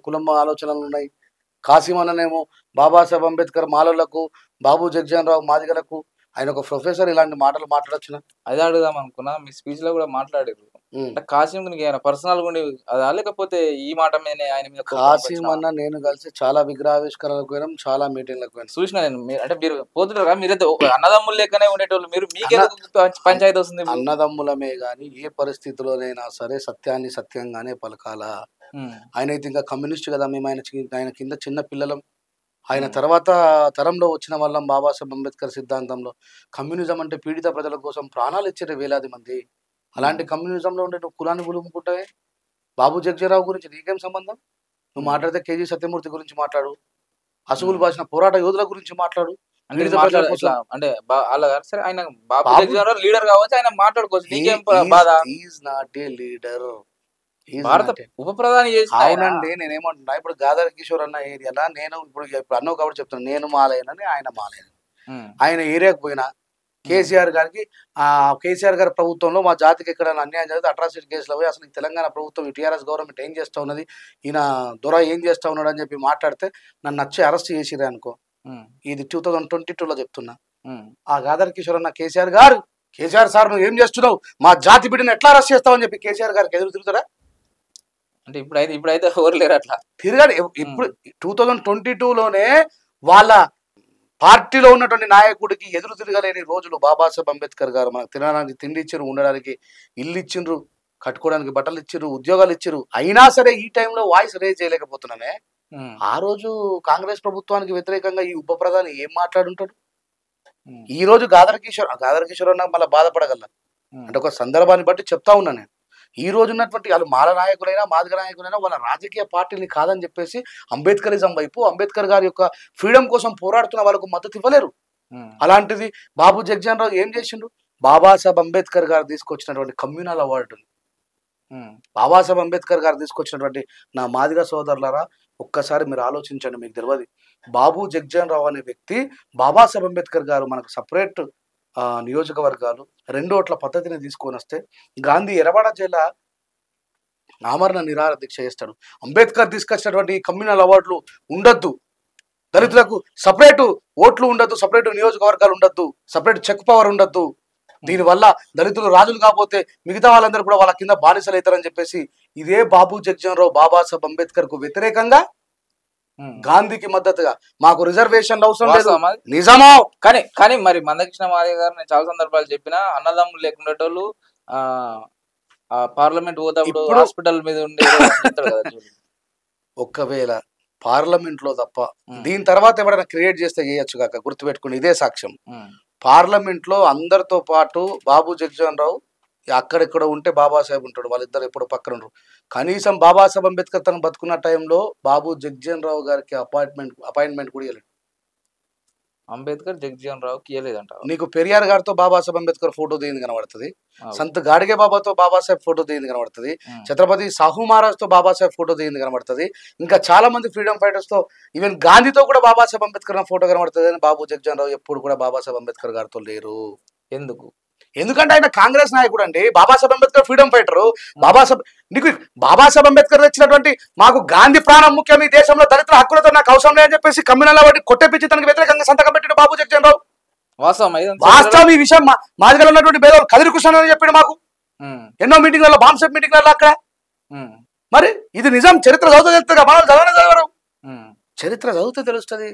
B: కులం ఆలోచనలు ఉన్నాయి. కాసిమన్ననేమో బాబాసాహెబ్ అంబేద్కర్ మాలలకు, బాబు జగ్జీవన్ రావు మాదిగలకు, ఆయన ఒక ప్రొఫెసర్ ఇలాంటి మాటలు మాట్లాడొచ్చునా?
A: అదే అడుగుదాం అనుకున్నా, మీ స్పీచ్ లో కూడా మాట్లాడారు. కాసిం పర్సనల్ గా అదా, లేకపోతే ఈ మాట మీద ఆయన మీద?
B: కాసిం అన్న నేను కలిసి చాలా విగ్రహావిష్కరణలకు పోయినాం, చాలా మీటింగ్లకు పోయినాం.
A: చూసిన నేను. అంటే మీరు పోతుంటారు, మీరైతే అన్నదమ్ములు లెక్కనే ఉండేటోళ్ళు, మీరు మీకే పంచాయతీ వస్తుంది?
B: అన్నదమ్ములమే గాని ఏ పరిస్థితిలోనైనా సరే సత్యాన్ని సత్యంగానే పలకాలా. ఆయన అయితే ఇంకా కమ్యూనిస్ట్ కదా, మేము ఆయన కింద చిన్న పిల్లలం. ఆయన తర్వాత తరంలో వచ్చిన వాళ్ళం. బాబాసాహెబ్ అంబేద్కర్ సిద్ధాంతంలో కమ్యూనిజం అంటే పీడిత ప్రజల కోసం ప్రాణాలు ఇచ్చారు వేలాది మంది. అలాంటి కమ్యూనిజంలో ఉండే నువ్వు కులాన్ని గులుముకుంటావే? బాబు జగ్జీరావు గురించి నీకేం సంబంధం? నువ్వు మాట్లాడితే కేజీ సత్యమూర్తి గురించి మాట్లాడు, అసువులు బాసిన పోరాట యోధుల గురించి మాట్లాడు.
A: అంటే అంటే సరే ఆయన బాబు జగ్జీవన్ లీడర్ కావచ్చు, ఆయన మాట్లాడుకోవచ్చు, నీకేం బాధ?
B: ఈజ్ నాట్ ఏ లీడర్,
A: భారత ఉప ప్రధాని చేసిన
B: అవునండి. నేనేమంటున్నా, ఇప్పుడు గాదర్ కిషోర్ అన్న ఏరియాలో నేను ఇప్పుడు అన్నో కాబట్టి చెప్తాను, నేను మాలేనని ఆయన మాలేను. ఆయన ఏరియాకు పోయినా కేసీఆర్ గారికి కేసీఆర్ గారి ప్రభుత్వంలో మా జాతికి ఎక్కడైనా అన్యాయం జరిగితే అట్రాసిటీ కేసులో పోయి అసలు తెలంగాణ ప్రభుత్వం టీఆర్ఎస్ గవర్నమెంట్ ఏం చేస్తా ఉన్నది, ఈయన దొర ఏం చేస్తా ఉన్నాడు అని చెప్పి మాట్లాడితే నన్ను నచ్చి అరెస్ట్ చేసిరే అనుకో. ఇది 2022లో చెప్తున్నా. ఆ గాదర్ కిషోర్ అన్న కేసీఆర్ సార్ నువ్వు ఏం చేస్తున్నావు, మా జాతి బిడ్డను ఎట్లా అరెస్ట్ చేస్తావు అని చెప్పి కేసీఆర్ గారికి ఎదురు తిరుగుతారా?
A: అంటే ఇప్పుడైతే ఎవరు లేరు అట్లా
B: తిరగాడు. ఇప్పుడు 2022లోనే వాళ్ళ పార్టీలో ఉన్నటువంటి నాయకుడికి ఎదురు తిరగలేని రోజులు. బాబాసాహెబ్ అంబేద్కర్ గారు మనకు తినడానికి తిండి ఇచ్చిర్రు, ఉండడానికి ఇల్లు ఇచ్చిండ్రు, కట్టుకోవడానికి బట్టలు ఇచ్చిర్రు, ఉద్యోగాలు ఇచ్చిర్రు. అయినా సరే ఈ టైంలో వాయిస్ రేజ్ చేయలేకపోతున్నామే. ఆ రోజు కాంగ్రెస్ ప్రభుత్వానికి వ్యతిరేకంగా ఈ ఉప ప్రధాని ఏం మాట్లాడుంటాడు? ఈ రోజు గాదర్ కిషోర్ అన్న మళ్ళీ బాధపడగల అంటే ఒక సందర్భాన్ని బట్టి చెప్తా ఉన్నా నేను. ఈ రోజు ఉన్నటువంటి వాళ్ళు మాల నాయకులైనా మాదిగ నాయకులైనా వాళ్ళ రాజకీయ పార్టీని కాదని చెప్పేసి అంబేద్కరిజం వైపు, అంబేద్కర్ గారి యొక్క ఫ్రీడమ్ కోసం పోరాడుతున్న వాళ్ళకు మద్దతు ఇవ్వలేరు. అలాంటిది బాబు జగ్జీవన్ రావు ఏం చేసిండు? బాబాసాహెబ్ అంబేద్కర్ గారు తీసుకొచ్చినటువంటి కమ్యూనల్ అవార్డుని, బాబాసాహెబ్ అంబేద్కర్ గారు తీసుకొచ్చినటువంటి నా మాదిగ సోదరులారా ఒక్కసారి మీరు ఆలోచించండి, మీకు తెలియదు. బాబు జగ్జీవన్ రావు అనే వ్యక్తి, బాబాసాహెబ్ అంబేద్కర్ గారు మనకు సపరేట్ నియోజకవర్గాలు 2 ఓట్ల పద్ధతిని తీసుకొని వస్తే గాంధీ ఎర్రవాడ జిల్లా ఆమరణ నిరాహార దీక్ష చేస్తాడు. అంబేద్కర్ తీసుకొచ్చినటువంటి కమ్యూనల్ అవార్డులు ఉండొద్దు, దళితులకు సపరేట్ ఓట్లు ఉండొద్దు, సపరేట్ నియోజకవర్గాలు ఉండొద్దు, సపరేట్ చెక్ పవర్ ఉండొద్దు, దీనివల్ల దళితులు రాజులు కాకపోతే మిగతా వాళ్ళందరూ కూడా వాళ్ళ కింద బానిసలు అవుతారని చెప్పేసి ఇదే బాబు జగ్జీవన్ రావు బాబాసాహెబ్ అంబేద్కర్ కు వ్యతిరేకంగా గాంధీకి మద్దతుగా మాకు రిజర్వేషన్ అవసరం లేదు నిజమా?
A: కానీ మరి మందకృష్ణ మాదిగ గారు నేను చాలా సందర్భాలు చెప్పిన అన్నదమ్ములు లేకుండేటోళ్ళు పార్లమెంట్ పోతాప్పుడు హాస్పిటల్ మీద ఉండే
B: ఒక్కవేళ పార్లమెంట్ లో తప్ప దీని తర్వాత ఎవరైనా క్రియేట్ చేస్తే చేయొచ్చు కాక గుర్తుపెట్టుకుని ఇదే సాక్ష్యం. పార్లమెంట్ లో అందరితో పాటు బాబు జగ్జీవన్ రావు అక్కడెక్కడ ఉంటే బాబాసాహెబ్ ఉంటాడు, వాళ్ళిద్దరు ఎప్పుడు పక్కన ఉండరు. కనీసం బాబాసాహెబ్ అంబేద్కర్ తను బతుకున్న టైంలో బాబు జగ్జీవన్ రావు గారికి అపాయింట్మెంట్ కూడా ఇవ్వలేదు.
A: అంబేద్కర్ జగ్జీవన్ రావుకి ఇవ్వలేదంట.
B: నీకు పెరియార్ గారితో బాబాసాహెబ్ అంబేద్కర్ ఫోటో దిగింది కనబడుతుంది, సంత్ గాడిగే బాబాతో బాబాసాహెబ్ ఫోటో దిగింది కనబడుతుంది, ఛత్రపతి సాహు మహారాజ్ తో బాబాసాహెబ్ ఫోటో దిగింది కనబడుతుంది, ఇంకా చాలా మంది ఫ్రీడమ్ ఫైటర్స్ తో ఈవెన్ గాంధీతో కూడా బాబాసాహెబ్ అంబేద్కర్ ఫోటో కనబడుతుంది. అని బాబు జగ్జీవన్ రావు ఎప్పుడు కూడా బాబాసాహెబ్ అంబేద్కర్ గారితో లేరు. ఎందుకంటే ఆయన కాంగ్రెస్ నాయకుడు అండి, బాబాసాహెబ్ అంబేద్కర్ ఫ్రీడమ్ ఫైటర్. బాబాసాహెబ్ అంబేద్కర్ తెచ్చినటువంటి మాకు గాంధీ ప్రాణం ముఖ్యం, ఈ దేశంలో దళితుల హక్కులతో నాకు అవసరం లేదని చెప్పేసి కమ్యూనల్ అవార్డు కొట్టేపించి తనకు వ్యతిరేకంగా సంతకం పెట్టిన బాబు జగ్జీవన్ రావు. వాస్తవం ఈ విషయం మాదిగలో ఉన్నటువంటి భేదాలు కదిరి కృష్ణ అని చెప్పాడు మాకు ఎన్నో మీటింగ్లలో, బాంసెప్ మీటింగ్లలో అక్కడ. మరి ఇది నిజం, చరిత్ర చదివితే తెలుస్తుంది, మనం చదవరు, చరిత్ర చదివితే తెలుస్తుంది.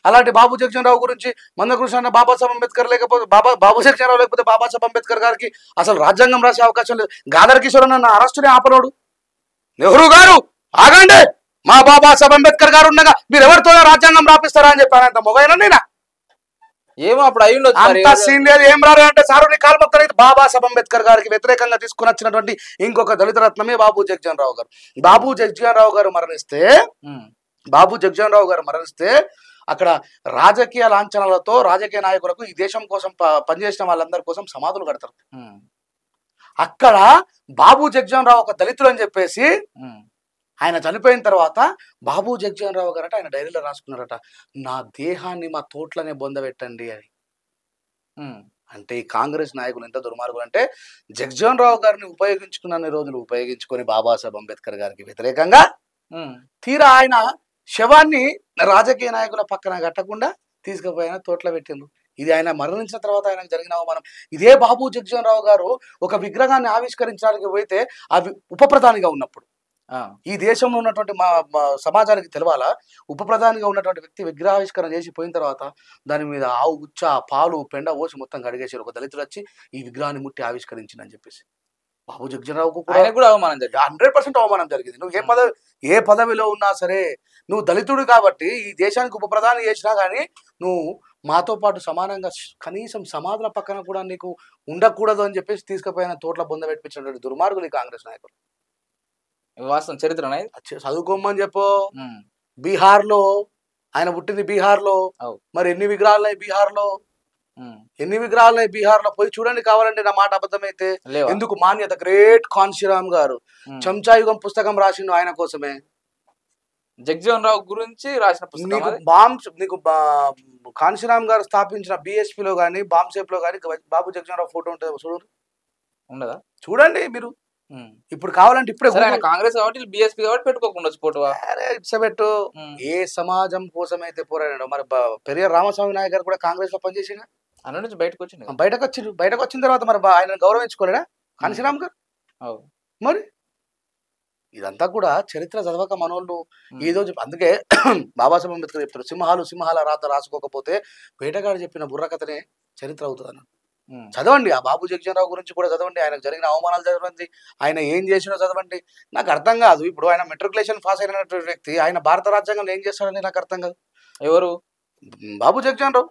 B: అలాంటి బాబు జగ్జీవన్ రావు గురించి మందకృష్ణ బాబాసాహెబ్ అంబేద్కర్ లేకపోతే బాబు జగ్జీవన్ రావు లేకపోతే బాబాసాహెబ్ అంబేద్కర్ గారికి అసలు రాజ్యాంగం రాసే అవకాశం లేదు. గాదర్ కిషోర్ అన్న అరెస్టునే ఆపనోడు. నెహ్రూ గారు ఆగండి, మా బాబాసాహెబ్ అంబేద్కర్ గారు ఉండగా మీరు ఎవరితో రాజ్యాంగం రాపిస్తారా అని చెప్పాను. అంత మొగైనా నేనా
A: ఏమో అప్పుడు
B: అంత సీన్ లేదు. ఏం రారు అంటే సారు నీ కాలు మొక్కలు. బాబాసాహెబ్ అంబేద్కర్ గారికి వ్యతిరేకంగా తీసుకుని వచ్చినటువంటి ఇంకొక దళిత రత్నమే బాబు జగ్జీవన్ రావు గారు. బాబు జగ్జీవన్ రావు గారు మరణిస్తే అక్కడ రాజకీయ లాంఛనాలతో రాజకీయ నాయకులకు ఈ దేశం కోసం పనిచేసిన వాళ్ళందరి కోసం సమాధులు కడతారు. అక్కడ బాబు జగ్జీవన్ రావు ఒక దళితుడు అని చెప్పేసి ఆయన చనిపోయిన తర్వాత బాబు జగ్జీవన్ రావు గారట ఆయన డైరీలో రాసుకున్నారట, నా దేహాన్ని మా తోటలోనే బొందబెట్టండి అని. అంటే ఈ కాంగ్రెస్ నాయకులు ఎంత దుర్మార్గులు అంటే జగ్జీవన్ రావు గారిని ఉపయోగించుకున్న రోజులు ఉపయోగించుకొని బాబాసాహెబ్ అంబేద్కర్ గారికి వ్యతిరేకంగా తీరా ఆయన శవాన్ని రాజకీయ నాయకుల పక్కన కట్టకుండా తీసుకుపోయిన తోటలో పెట్టిండ్రు. ఇది ఆయన మరణించిన తర్వాత ఆయనకు జరిగిన అవమానం. ఇదే బాబు జగ్జీవన్ రావు గారు ఒక విగ్రహాన్ని ఆవిష్కరించడానికి పోయితే అవి ఉప ప్రధానిగా ఉన్నప్పుడు ఈ దేశంలో ఉన్నటువంటి మా సమాజానికి తెలవాలా, ఉప ప్రధానిగా ఉన్నటువంటి వ్యక్తి విగ్రహావిష్కరణ చేసి పోయిన తర్వాత దాని మీద ఆవు గుచ్చ పాలు పెండ పోసి మొత్తం కడిగేసారు. ఒక దళితుడు వచ్చి ఈ విగ్రహాన్ని ముట్టి ఆవిష్కరించిందని చెప్పేసి బాబు జగ్జీవన్ రావుకు కూడా అవమానం జరిగింది. 100% అవమానం జరిగింది. నువ్వు ఏ పదవిలో ఉన్నా సరే, నువ్వు దళితుడు కాబట్టి ఈ దేశానికి ఉప ప్రధాని చేసినా కానీ నువ్వు మాతో పాటు సమానంగా కనీసం సమాధుల పక్కన కూడా నీకు ఉండకూడదు అని చెప్పేసి తీసుకుపోయిన తోట్ల బొంద పెట్టించినటువంటి దుర్మార్గులు ఈ కాంగ్రెస్ నాయకులు.
A: వాస్తవం చరిత్రనా ఇది?
B: చదువుకోమని చెప్పు.
A: ఉమ్.
B: బీహార్లో ఆయన పుట్టింది బీహార్లో.
A: అవు.
B: మరి ఎన్ని విగ్రహాలున్నాయి బీహార్లో?
A: ఉమ్.
B: ఎన్ని విగ్రహాలున్నాయి బీహార్లో? పోయి చూడండి కావాలంటే, నా మాట అబద్ధమైతే.
A: లేవా?
B: ఎందుకు? మాన్యత గ్రేట్ కాన్షీరామ్ గారు
A: ఉమ్.
B: చెంచాయుగం పుస్తకం రాసిండు ఆయన కోసమే.
A: జగ్జీవన్ రావు గురించి రాసిన పుస్తకం
B: నీకు
A: అది?
B: బాంబ్స్ నీకు కాన్షీరామ్ గారు స్థాపించిన బిఎస్పీలో కానీ బాంబ్ లో కానీ బాబు జగ్జీవన్ రావు ఫోటో ఉంటుంది, చూడండి.
A: ఉండదా?
B: చూడండి మీరు.
A: ఉమ్.
B: ఇప్పుడు కావాలంటే ఇప్పుడే
A: సరే, ఆయన కాంగ్రెస్ కాబట్టి బీఎస్పీ కాబట్టి పెట్టుకోకుండా ఫోటో.
B: ఇట్సబెట్టు. ఏ సమాజం కోసం అయితే పోరాడాడు. మరి పెరియార్ రామస్వామి నాయక్ గారు కూడా కాంగ్రెస్ లో పనిచేసిన
A: అన్న నుంచి బయటకు వచ్చింది.
B: బయటకు వచ్చిన తర్వాత మరి ఆయన గౌరవించుకోలేడా కాన్షీరామ్ గారు?
A: అవు.
B: మరి ఇదంతా కూడా చరిత్ర చదవక మనోళ్ళు ఏదో అందుకే బాబాసాహెబ్ అంబేద్కర్ చెప్తారు, సింహాల రాత రాసుకోకపోతే వేటగాడు చెప్పిన బుర్రకథనే చరిత్ర అవుతుంది అన్న. చదవండి, ఆ బాబు జగ్జీవన్ రావు గురించి కూడా చదవండి, ఆయనకు జరిగిన అవమానాలు చదవండి, ఆయన ఏం చేసినో చదవండి. నాకు అర్థం కాదు, ఇప్పుడు ఆయన మెట్రికులేషన్ పాస్ అయినటువంటి వ్యక్తి ఆయన భారత రాజ్యాంగంలో ఏం చేస్తాడని నాకు అర్థం కాదు.
A: ఎవరు?
B: బాబు జగ్జీవన్ రావు.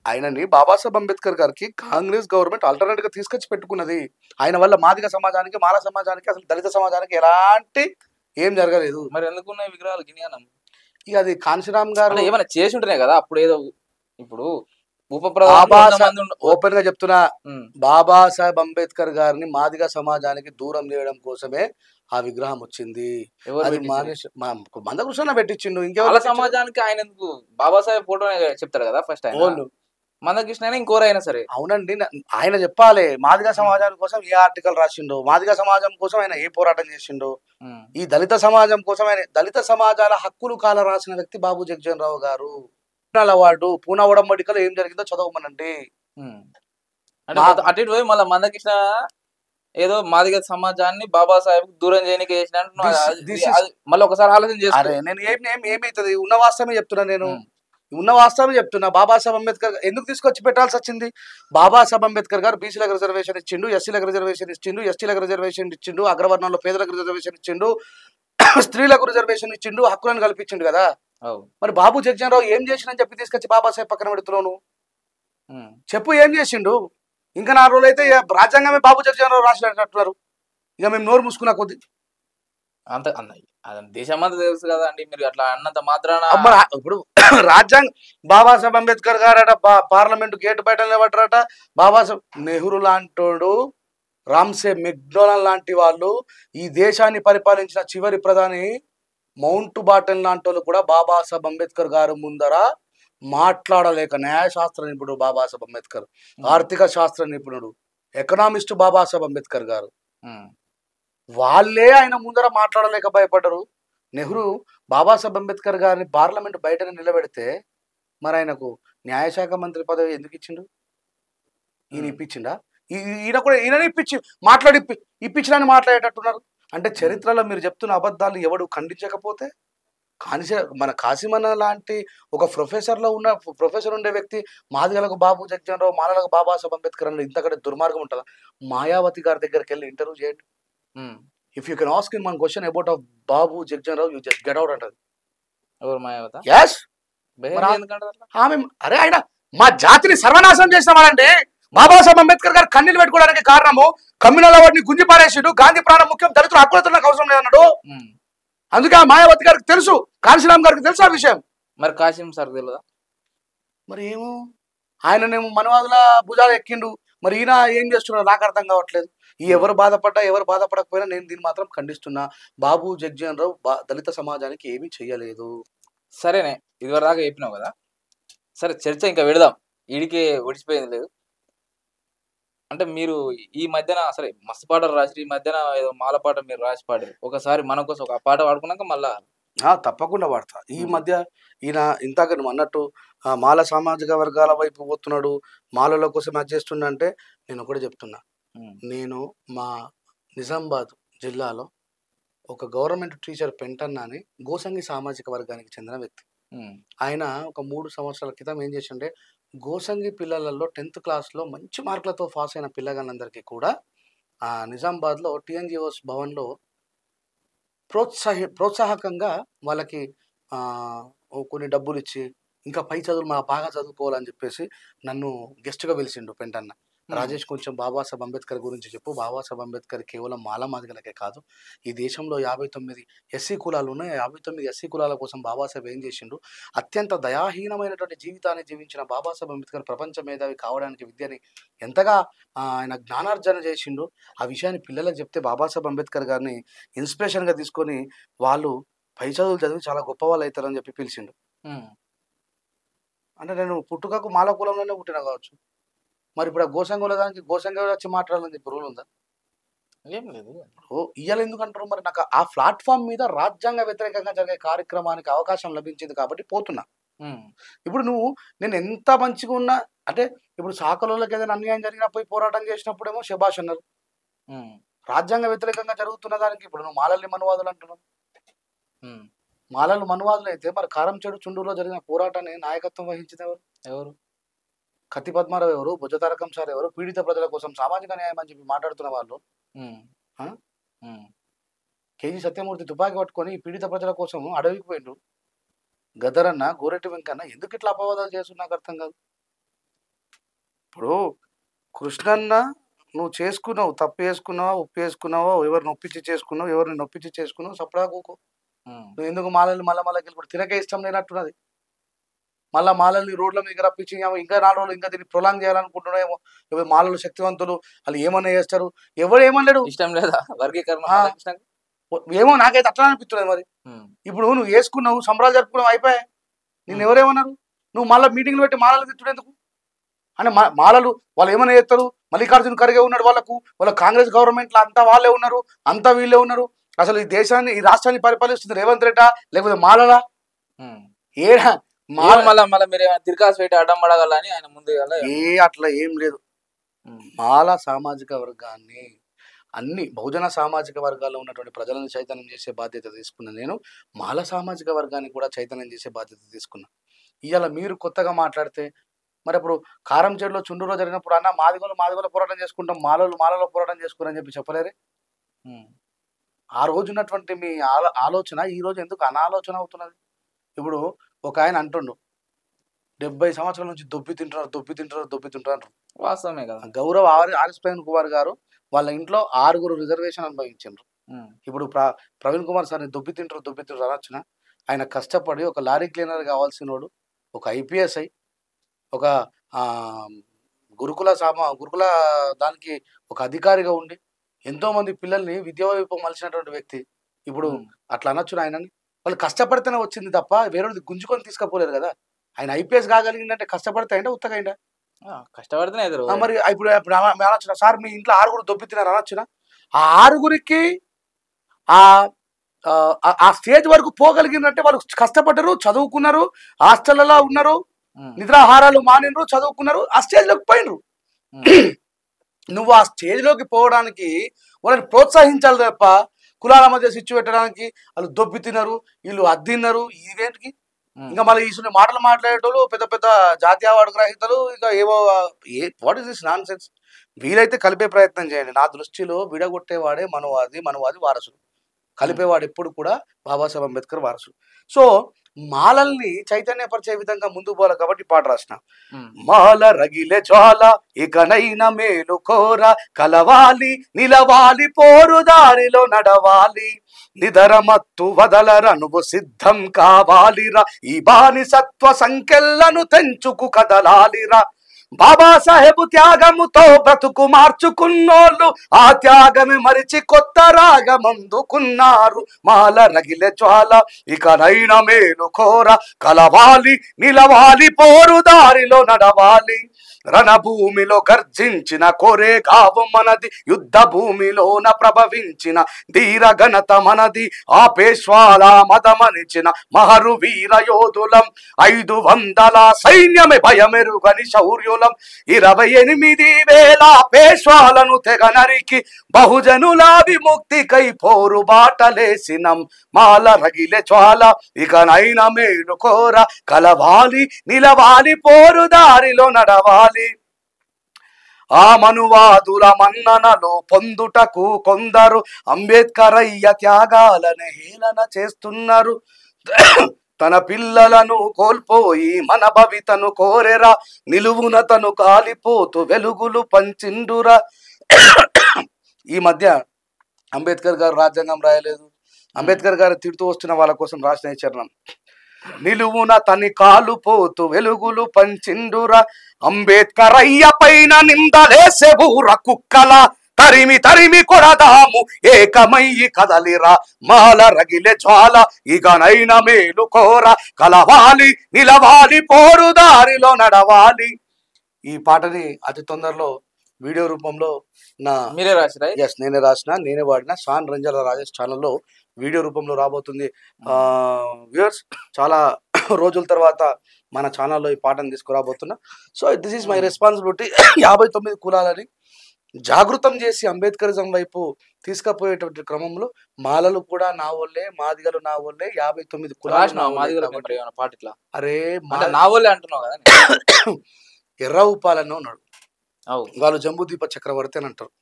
B: ఆయనని బాబాసాహెబ్ అంబేద్కర్ గారికి కాంగ్రెస్ గవర్నమెంట్ ఆల్టర్నేట్ గా తీసుకొచ్చి పెట్టుకున్నది. ఆయన వల్ల మాదిగ సమాజానికి, మాల సమాజానికి, అసలు దళిత సమాజానికి ఎలాంటి ఏం జరగలేదు.
A: మరి ఎందుకున్నాయి విగ్రహాలు గినియానం?
B: ఇక అది కాన్షీరామ్ గారు
A: ఏమైనా చేసి ఉంటేనే కదా. అప్పుడు ఏదో ఇప్పుడు
B: ఓపెన్ గా చెప్తున్నా, బాబాసాహెబ్ అంబేద్కర్ గారిని మాదిగ సమాజానికి దూరం చేయడం కోసమే ఆ విగ్రహం వచ్చింది. అది మందకృష్ణ పెట్టించిండు. ఇంకెవరి
A: సమాజానికి ఆయన ఎందుకు బాబాసాహెబ్ ఫోటో చెప్తారు కదా ఫస్ట్ ఆయన. మందకృష్ణ ఇంకోరైనా సరే.
B: అవునండి, ఆయన చెప్పాలి మాదిగ సమాజం కోసం ఏ ఆర్టికల్ రాసిండో, మాదిగ సమాజం కోసం ఆయన ఏ పోరాటం చేసిండో, ఈ దళిత సమాజం కోసం ఆయన దళిత సమాజాల హక్కులు కాల రాసిన వ్యక్తి బాబు జగ్జీవన్ రావు గారు. అవార్డు పూనా ఒడంబడికలో ఏం జరిగిందో చదవమనండి.
A: అటు పోయి మళ్ళీ మందకృష్ణ ఏదో మాదిగ సమాజాన్ని బాబాసాహెబ్ దూరం చేయడానికి చేసిన మళ్ళీ ఒకసారి ఆలోచన చేస్తాను.
B: నేను ఏమైతుంది, ఉన్న వాస్తవమే చెప్తున్నా. నేను ఉన్న వాస్తవమే చెప్తున్నా. బాబాసాహెబ్ అంబేద్కర్ ఎందుకు తీసుకొచ్చి పెట్టాల్సి వచ్చింది? బాబాసాహెబ్ అంబేద్కర్ గారు బీసీలకు రిజర్వేషన్ ఇచ్చిండు, ఎస్సీలకు రిజర్వేషన్ ఇచ్చిండు, ఎస్టీలకు రిజర్వేషన్ ఇచ్చిండు, అగ్రవర్ణంలో పేదలకు రిజర్వేషన్ ఇచ్చిండు, స్త్రీలకు రిజర్వేషన్ ఇచ్చిండు, హక్కులను కల్పించిండు కదా. మరి బాబు జగ్జీవన్ రావు ఏం చేసిండని చెప్పి తీసుకొచ్చి బాబాసాహెబ్ పక్కన పెడుతున్నాను చెప్పు, ఏం చేసిండు? ఇంకా 4 రోజులు అయితే రాజ్యాంగమే బాబు జగ్జీవన్ రావు రాసినట్టున్నారు. ఇక మేము నోరు మూసుకున్నా కొద్ది
A: అంత దేశమంతా తెలుసు కదా అండి. మీరు అట్లా అన్నంత మాత్రాన
B: ఇప్పుడు రాజ్యాంగం బాబాసాహెబ్ అంబేద్కర్ గారట పార్లమెంట్ గేట్ బయట నిలబడ్డారట. బాబాసాహెబ్ నెహ్రూ లాంటోడు, రామ్సే మెక్డొనాల్డ్ లాంటి వాళ్ళు, ఈ దేశాన్ని పరిపాలించిన చివరి ప్రధాని మౌంట్ బాటన్ లాంటి వాళ్ళు కూడా బాబాసాహెబ్ అంబేద్కర్ గారు ముందర మాట్లాడలేక, న్యాయశాస్త్ర నిపుణుడు బాబాసాహెబ్ అంబేద్కర్, ఆర్థిక శాస్త్ర నిపుణుడు, ఎకనామిస్ట్ బాబాసాహెబ్ అంబేద్కర్ గారు, వాళ్ళే ఆయన ముందర మాట్లాడలేక భయపడ్డరు. నెహ్రూ బాబాసాహెబ్ అంబేద్కర్ గారిని పార్లమెంట్ బయటనే నిలబెడితే మరి ఆయనకు న్యాయశాఖ మంత్రి పదవి ఎందుకు ఇచ్చిండు? ఈయన ఇప్పించిండా? ఈయనని ఇప్పించడానికి మాట్లాడేటట్టున్నారు. అంటే చరిత్రలో మీరు చెప్తున్న అబద్ధాలు ఎవడు ఖండించకపోతే, మన కాసిమన్న లాంటి ఒక ప్రొఫెసర్ ఉండే వ్యక్తి మాదిగలకు బాబు జగ్జీవన్ రావు, మాలలకు బాబాసాహెబ్ అంబేద్కర్ అని ఇంతకంటే దుర్మార్గం ఉంటుందా? మాయావతి గారి దగ్గరికి వెళ్ళి ఇంటర్వ్యూ చేయండి. If you can ask him one question about of Babu Jagjivan Rao, you just get out అంటది. ఆమె అరే ఆయన మా జాతిని సర్వనాశనం చేసినామంటే బాబాసాహెబ్ అంబేద్కర్ గారు కన్నీళ్ళు పెట్టుకోవడానికి కారణము కమ్యూనల్ అవార్డుని గుంజి పారేసాడు, గాంధీ ప్రాణం ముఖ్యం, దళితులు హక్కులతో నాకు అవసరం లేదన్నాడు. అందుకే ఆ మాయావతి గారికి తెలుసు, కాశీరామ్ గారికి తెలుసు ఆ విషయం.
A: మరి కాశీం సార్ తెలియదా?
B: మరి ఏమో ఆయననేమో మనవాదుల భుజాలు ఎక్కిండు. మరి ఈయన ఏం చేస్తున్నాడు నాకు అర్థం కావట్లేదు. ఎవరు బాధపడ్డా ఎవరు బాధపడకపోయినా నేను దీన్ని మాత్రం ఖండిస్తున్నా. బాబు జగ్జీవన్ రావు దళిత సమాజానికి ఏమీ చెయ్యలేదు.
A: సరేనే, ఇదివరకు దాకా చెప్పినావు కదా. సరే, చర్చ ఇంకా పెడదాం, ఈడికి ఒడిచిపోయింది లేదు. అంటే మీరు ఈ మధ్యన సరే మస్తు పాటలు రాసి, ఈ మధ్యన ఏదో మాల పాట మీరు రాసి పాడారు. ఒకసారి మన కోసం ఒక పాట పాడుకున్నాక మళ్ళా
B: తప్పకుండా వాడతా. ఈ మధ్య ఈయన ఇంతాక నువ్వు అన్నట్టు మాల సామాజిక వర్గాల వైపు పోతున్నాడు, మాలల కోసం మ్యాచ్ చేస్తున్నా అంటే నేను ఒకటి చెప్తున్నా. నేను మా నిజామాబాద్ జిల్లాలో ఒక గవర్నమెంట్ టీచర్ పెంటన్న అని గోసంగి సామాజిక వర్గానికి చెందిన వ్యక్తి. ఆయన ఒక 3 సంవత్సరాల క్రితం ఏం చేసిండే, గోసంగి పిల్లలలో 10th క్లాస్లో మంచి మార్కులతో పాస్ అయిన పిల్లగాళ్ళందరికీ కూడా నిజామాబాద్లో టీఎన్జిఓస్ భవన్లో ప్రోత్సాహకంగా వాళ్ళకి కొన్ని డబ్బులు ఇచ్చి ఇంకా పై చదువులు మా బాగా చదువుకోవాలని చెప్పేసి నన్ను గెస్ట్గా పిలిచిండు పెంటన్న. రాజేష్, కొంచెం బాబాసాహెబ్ అంబేద్కర్ గురించి చెప్పు. బాబాసాహెబ్ అంబేద్కర్ కేవలం మాలమాదిగలకే కాదు, ఈ దేశంలో 59 ఎస్సీ కులాలు ఉన్నాయి. 59 ఎస్సీ కులాల కోసం బాబాసాహెబ్ ఏం చేసిండు? అత్యంత దయాహీనమైనటువంటి జీవితాన్ని జీవించిన బాబాసాహెబ్ అంబేద్కర్ ప్రపంచ మేధావి కావడానికి విద్యని ఎంతగా ఆయన జ్ఞానార్జన చేసిండు. ఆ విషయాన్ని పిల్లలకు చెప్తే బాబాసాహెబ్ అంబేద్కర్ గారిని ఇన్స్పిరేషన్గా తీసుకొని వాళ్ళు పై చదువులు చదివి చాలా గొప్ప వాళ్ళు అవుతారని చెప్పి పిలిచిండు. అంటే నేను పుట్టుకకు మాల కులంలోనే పుట్టినా కావచ్చు, మరి ఇప్పుడు ఆ గోసంగుల దానికి గోసంగులు వచ్చి మాట్లాడాలని చెప్పి రూల్ ఉందా?
A: ఏం లేదు.
B: ఇయ్యాలి ఎందుకంటారు? మరి నాకు ఆ ప్లాట్ఫామ్ మీద రాజ్యాంగ వ్యతిరేకంగా జరిగే కార్యక్రమానికి అవకాశం లభించింది కాబట్టి పోతున్నా. ఇప్పుడు నేను ఎంత మంచిగా ఉన్నా, అంటే ఇప్పుడు సాకలోళ్ళకి ఏదైనా అన్యాయం జరిగినా పోయి పోరాటం చేసినప్పుడేమో శభాష్ అన్నారు. రాజ్యాంగ వ్యతిరేకంగా జరుగుతున్న దానికి ఇప్పుడు నువ్వు మాలల్ని మనువాదులు అంటున్నావు. మాలలు మనువాదులు అయితే మరి కారంచేడు చుండూరులో జరిగిన పోరాటాన్ని నాయకత్వం వహించింది ఎవరు? కత్తి పద్మారావు ఎవరు? బుజ్జతారకం సార్ ఎవరు? పీడిత ప్రజల కోసం సామాజిక న్యాయం అని చెప్పి మాట్లాడుతున్న వాళ్ళు. కేజీ సత్యమూర్తి తుపాకీ పట్టుకొని పీడిత ప్రజల కోసం అడవికి పోయిండు. గదరన్న, గోరెట్టి వెంకన్న ఎందుకు ఇట్లా అపవాదాలు చేస్తున్నా నాకు అర్థం కాదు. ఇప్పుడు కృష్ణన్న నువ్వు చేసుకున్నావు, తప్పు చేసుకున్నావా, ఉప్పు వేసుకున్నావా, ఎవరిని ఒప్పించి చేసుకున్నావు, ఎవరిని నొప్పించి చేసుకున్నావు, సపడా కూకో. నువ్వు ఎందుకు మాలల్ని మళ్ళీ ఇప్పుడు తినకే ఇష్టం లేనట్టున్నది. మళ్ళీ మాలల్ని రోడ్ల మీద రప్పించి ఇంకా 4 రోజులు ఇంకా దీన్ని ప్రొలాంగ్ చేయాలనుకుంటున్నాయేమో. మాలలు శక్తివంతులు, వాళ్ళు ఏమన్నా చేస్తారు. ఎవరు ఏమన్నాడు?
A: ఇష్టం లేదా వర్గీకరణ?
B: ఏమో నాకైతే అట్లా అనిపిస్తున్నది. మరి ఇప్పుడు నువ్వు వేసుకున్నావు, సంబరాలు జరుపుకున్నావు, అయిపోయాయి. నేను ఎవరేమన్నారు? నువ్వు మళ్ళీ మీటింగ్లు పెట్టి మాలలు తిట్టుడు ఎందుకు? అంటే మాలలు వాళ్ళు ఏమైనా చేస్తారు? మల్లికార్జున ఖర్గే ఉన్నాడు, వాళ్ళ కాంగ్రెస్ గవర్నమెంట్లో అంతా వాళ్ళే ఉన్నారు, అంతా వీళ్ళే ఉన్నారు. అసలు ఈ దేశాన్ని, ఈ రాష్ట్రాన్ని పరిపాలిస్తుంది రేవంత్ రెడ్డా లేకపోతే మాలలా? ఏడా అట్లా ఏం లేదు. మాల సామాజిక వర్గాన్ని, అన్ని బహుజన సామాజిక వర్గాల్లో ఉన్నటువంటి ప్రజలను చైతన్యం చేసే బాధ్యత తీసుకున్నా నేను. మాల సామాజిక వర్గాన్ని కూడా చైతన్యం చేసే బాధ్యత తీసుకున్నా. ఇవాళ మీరు కొత్తగా మాట్లాడితే మరి అప్పుడు కారంచేడులో చుండూరులో జరిగినప్పుడు అన్న మాదిగోలు పోరాటం చేసుకుంటాం, మాలలో పోరాటం చేసుకుని చెప్పి చెప్పలేరే? ఆ రోజు ఉన్నటువంటి మీ ఆలోచన ఈ రోజు ఎందుకు అనాలోచన అవుతున్నది? ఇప్పుడు ఒక ఆయన అంటుండు 70 సంవత్సరాల నుంచి దొబ్బి తింటున్నారు.
A: వాస్తవమే కదా.
B: గౌరవ్ ఆర్ఎస్ ప్రవీణ్ కుమార్ గారు వాళ్ళ ఇంట్లో 6 రిజర్వేషన్ అనుభవించారు. ఇప్పుడు ప్రవీణ్ కుమార్ సార్ని దొబ్బి తింటారు అనొచ్చున? ఆయన కష్టపడి ఒక లారీ క్లీనర్ కావాల్సినోడు, ఒక IPSI, ఒక గురుకుల దానికి ఒక అధికారిగా ఉండి ఎంతో మంది పిల్లల్ని విద్యా వైపు మలిచినటువంటి వ్యక్తి. ఇప్పుడు అట్లా అనొచ్చున ఆయనని? వాళ్ళు కష్టపడితేనే వచ్చింది తప్ప వేరే గుంజుకొని తీసుకపోలేరు కదా. ఆయన IPS కాగలిగిందంటే కష్టపడితే అయిందా, ఉత్తగా అయిందా?
A: కష్టపడితేనే.
B: మరి ఇప్పుడు అనొచ్చున సార్ మీ ఇంట్లో 6 దొబ్బి తిన్నారు అనొచ్చున? ఆ 6కి ఆ స్టేజ్ వరకు పోగలిగినట్టే వాళ్ళు కష్టపడ్డారు, చదువుకున్నారు, హాస్టల్లో ఉన్నారు, నిద్రాహారాలు మానినరు, చదువుకున్నారు, ఆ స్టేజ్లోకి పోయినరు. నువ్వు ఆ స్టేజ్లోకి పోవడానికి వాళ్ళని ప్రోత్సహించాలి తప్ప కులాల మధ్య స్విచ్ పెట్టడానికి వాళ్ళు దొబ్బి తిన్నారు, వీళ్ళు అద్దిన్నారు, ఇవేంటికి? ఇంకా మళ్ళీ ఈ మాటలు మాట్లాడేటోళ్ళు పెద్ద పెద్ద జాతీయ అవార్డు గ్రహీతలు, ఇంకా ఏవో what is this non sense? వీలైతే కలిపే ప్రయత్నం చేయండి. నా దృష్టిలో విడగొట్టేవాడే మనవాది వారసుడు, కలిపేవాడు ఎప్పుడు కూడా బాబాసాహెబ్ అంబేద్కర్ వారసుడు. సో మాలల్ని చైతన్యపరిచే విధంగా ముందుకు పోవాలి కాబట్టి పాట రాసిన. మాల రగిలే జ్వాల ఇకనైన మేలు కోర, కలవాలి నిలవాలి పోరు దారిలో నడవాలి, నిదరమత్తు వదలర నువ్వు సిద్ధం కావాలిరా, ఈ బానిసత్వ సంకెళ్లను తెంచుకు కదలాలిరా. బాబాసాహెబ్ త్యాగముతో బ్రతుకు మార్చుకున్నోళ్ళు ఆ త్యాగమే మరిచి కొత్త రాగమందుకున్నారు. మాల రగిలే జ్వాల ఇకనైనా మేలు కోర, కలవాలి నిలవాలి పోరు దారిలో నడవాలి, రణభూమిలో గర్జించిన కోరేగావు మనది, యుద్ధ భూమిలోన ప్రభవించిన ధీర ఘనత మనది, ఆ పేష్వాల మదమనిచిన మహరు వీర యోధులం, 500 సైన్యమే భయమెరుగని శౌర్యులం, 28,000 పేష్వాలను తెగ నరికి బహుజనుల విముక్తికై పోరు బాటలేసినం. మాల రగిలే జ్వాల ఇకనైనా మేలు కోర, కలవాలి నిలవాలి పోరు దారిలో నడవాలి. ఆ మనువాదుల మన్ననలో పొందుటకు కొందరు అంబేద్కరయ్య త్యాగాలను హేళన చేస్తున్నారు. తన పిల్లలను కోల్పోయి మన భవితను కోరెరా, నిలువున తను కాలిపోతూ వెలుగులు పంచిండురా. ఈ మధ్య అంబేద్కర్ గారు రాజ్యాంగం రాయలేదు, అంబేద్కర్ గారు తిడుతూ వస్తున్న వాళ్ళ కోసం రాసిన ఈ చరణం. నిలువున తని కాలుపోతూ వెలుగులు పంచిండురా, అంబేద్కర్ అయ్య పైన నిందలేసే ఊర కుక్కల, తరిమి తరిమి కొడదాము ఏకమయ్యి కదలిరా, మాల రగిలే జ్వాల ఇకనైన మేలు కోర, కలవాలి నిలవాలి పోరు దారిలో నడవాలి. ఈ పాటని అతి తొందరలో వీడియో రూపంలో
A: మీరే రాసిరా?
B: ఎస్, నేనే రాసిన, నేనే వాడిన. షాన్ రంజాల రాజేష్ ఛానల్లో వీడియో రూపంలో రాబోతుంది. వ్యూవర్స్, చాలా రోజుల తర్వాత మన ఛానల్లో ఈ పాటను తీసుకురాబోతున్నా. So this is my responsibility. 59 కులాలని జాగృతం చేసి అంబేద్కరిజం వైపు తీసుకుపోయేటువంటి క్రమంలో మాలలు కూడా నా వాళ్ళే, మాదిగలు నా వాళ్ళే, 59 కులాలు. అరే
A: నా వాళ్ళే అంటున్నావు కదా.
B: ఎర్ర ఉప్పాలన్న ఉన్నాడు, వాళ్ళు జంబూదీప చక్రవర్తి అని అంటారు.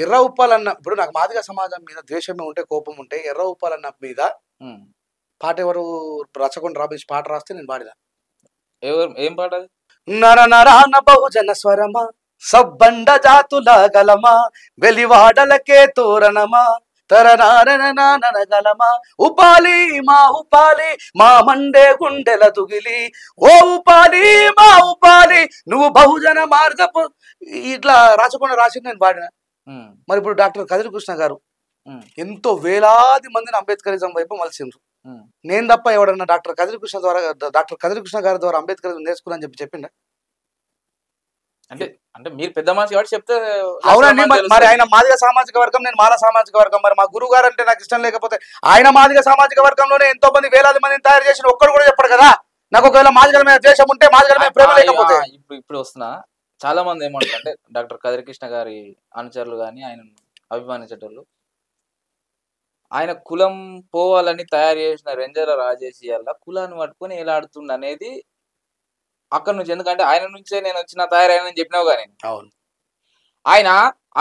B: ఎర్ర ఉప్పాలన్న, ఇప్పుడు నాకు మాదిగ సమాజం మీద ద్వేషమే ఉంటే, కోపం ఉంటే, ఎర్ర ఉప్పాలన్న మీద పాట ఎవరు రచకొండ రాబేష్ పాట రాస్తే నేను పాడిదా.
A: ఏం పాట?
B: నర నరాన బహుజన స్వరమా, సబ్బండ జాతుల గలమా, వెలివాడలకే తోరణమా, తరనారనగలమా, ఉపాలి మా ఉపాలి మా మండే గుండెల తుగిలి, ఓ ఉపాలి మా ఉపాలి నువ్వు బహుజన మార్గపు, ఇట్లా రాచకుండా రాసి నేను పాడిన. మరి ఇప్పుడు డాక్టర్ కదిరికృష్ణ గారు ఎంతో వేలాది మందిని అంబేద్కరిజం వైపు మలిసిండ్రు. నేను తప్ప ఎవడన్నా డాక్టర్ కదిరికృష్ణ గారి ద్వారా అంబేద్కరిజం నేర్చుకున్నా చెప్పి చెప్పిండ?
A: అంటే అంటే మీరు పెద్ద మనిషి కాబట్టి చెప్తే
B: అవునండి. మరి ఆయన మాదిగ సామాజిక వర్గం, నేను మాల సామాజిక వర్గం. మరి మా గురువు గారు అంటే నాకు ఇష్టం లేకపోతే ఆయన మాదిగ సామాజిక వర్గంలోనే ఎంతో మంది వేలాది మందిని తయారు చేసిన ఒక్కడు కూడా చెప్పాడు కదా. నాకు ఒకవేళ మాదిగల మీద ద్వేషం ఉంటే, మాదిగల మీద ప్రేమ లేకపోతే.
A: ఇప్పుడు వస్తున్నా చాలా మంది ఏమంటారు అంటే డాక్టర్ కదిరికృష్ణ గారి అనుచరులు కానీ ఆయన అభిమానించేటోళ్ళు, ఆయన కులం పోవాలని తయారు చేసిన రెంజల రాజేష్ వల్ల కులాన్ని పట్టుకొని ఎలాడుతుంది అనేది అక్కడ నుంచి. ఎందుకంటే ఆయన నుంచే నేను వచ్చిన తయారైన చెప్పినావు కానీ ఆయన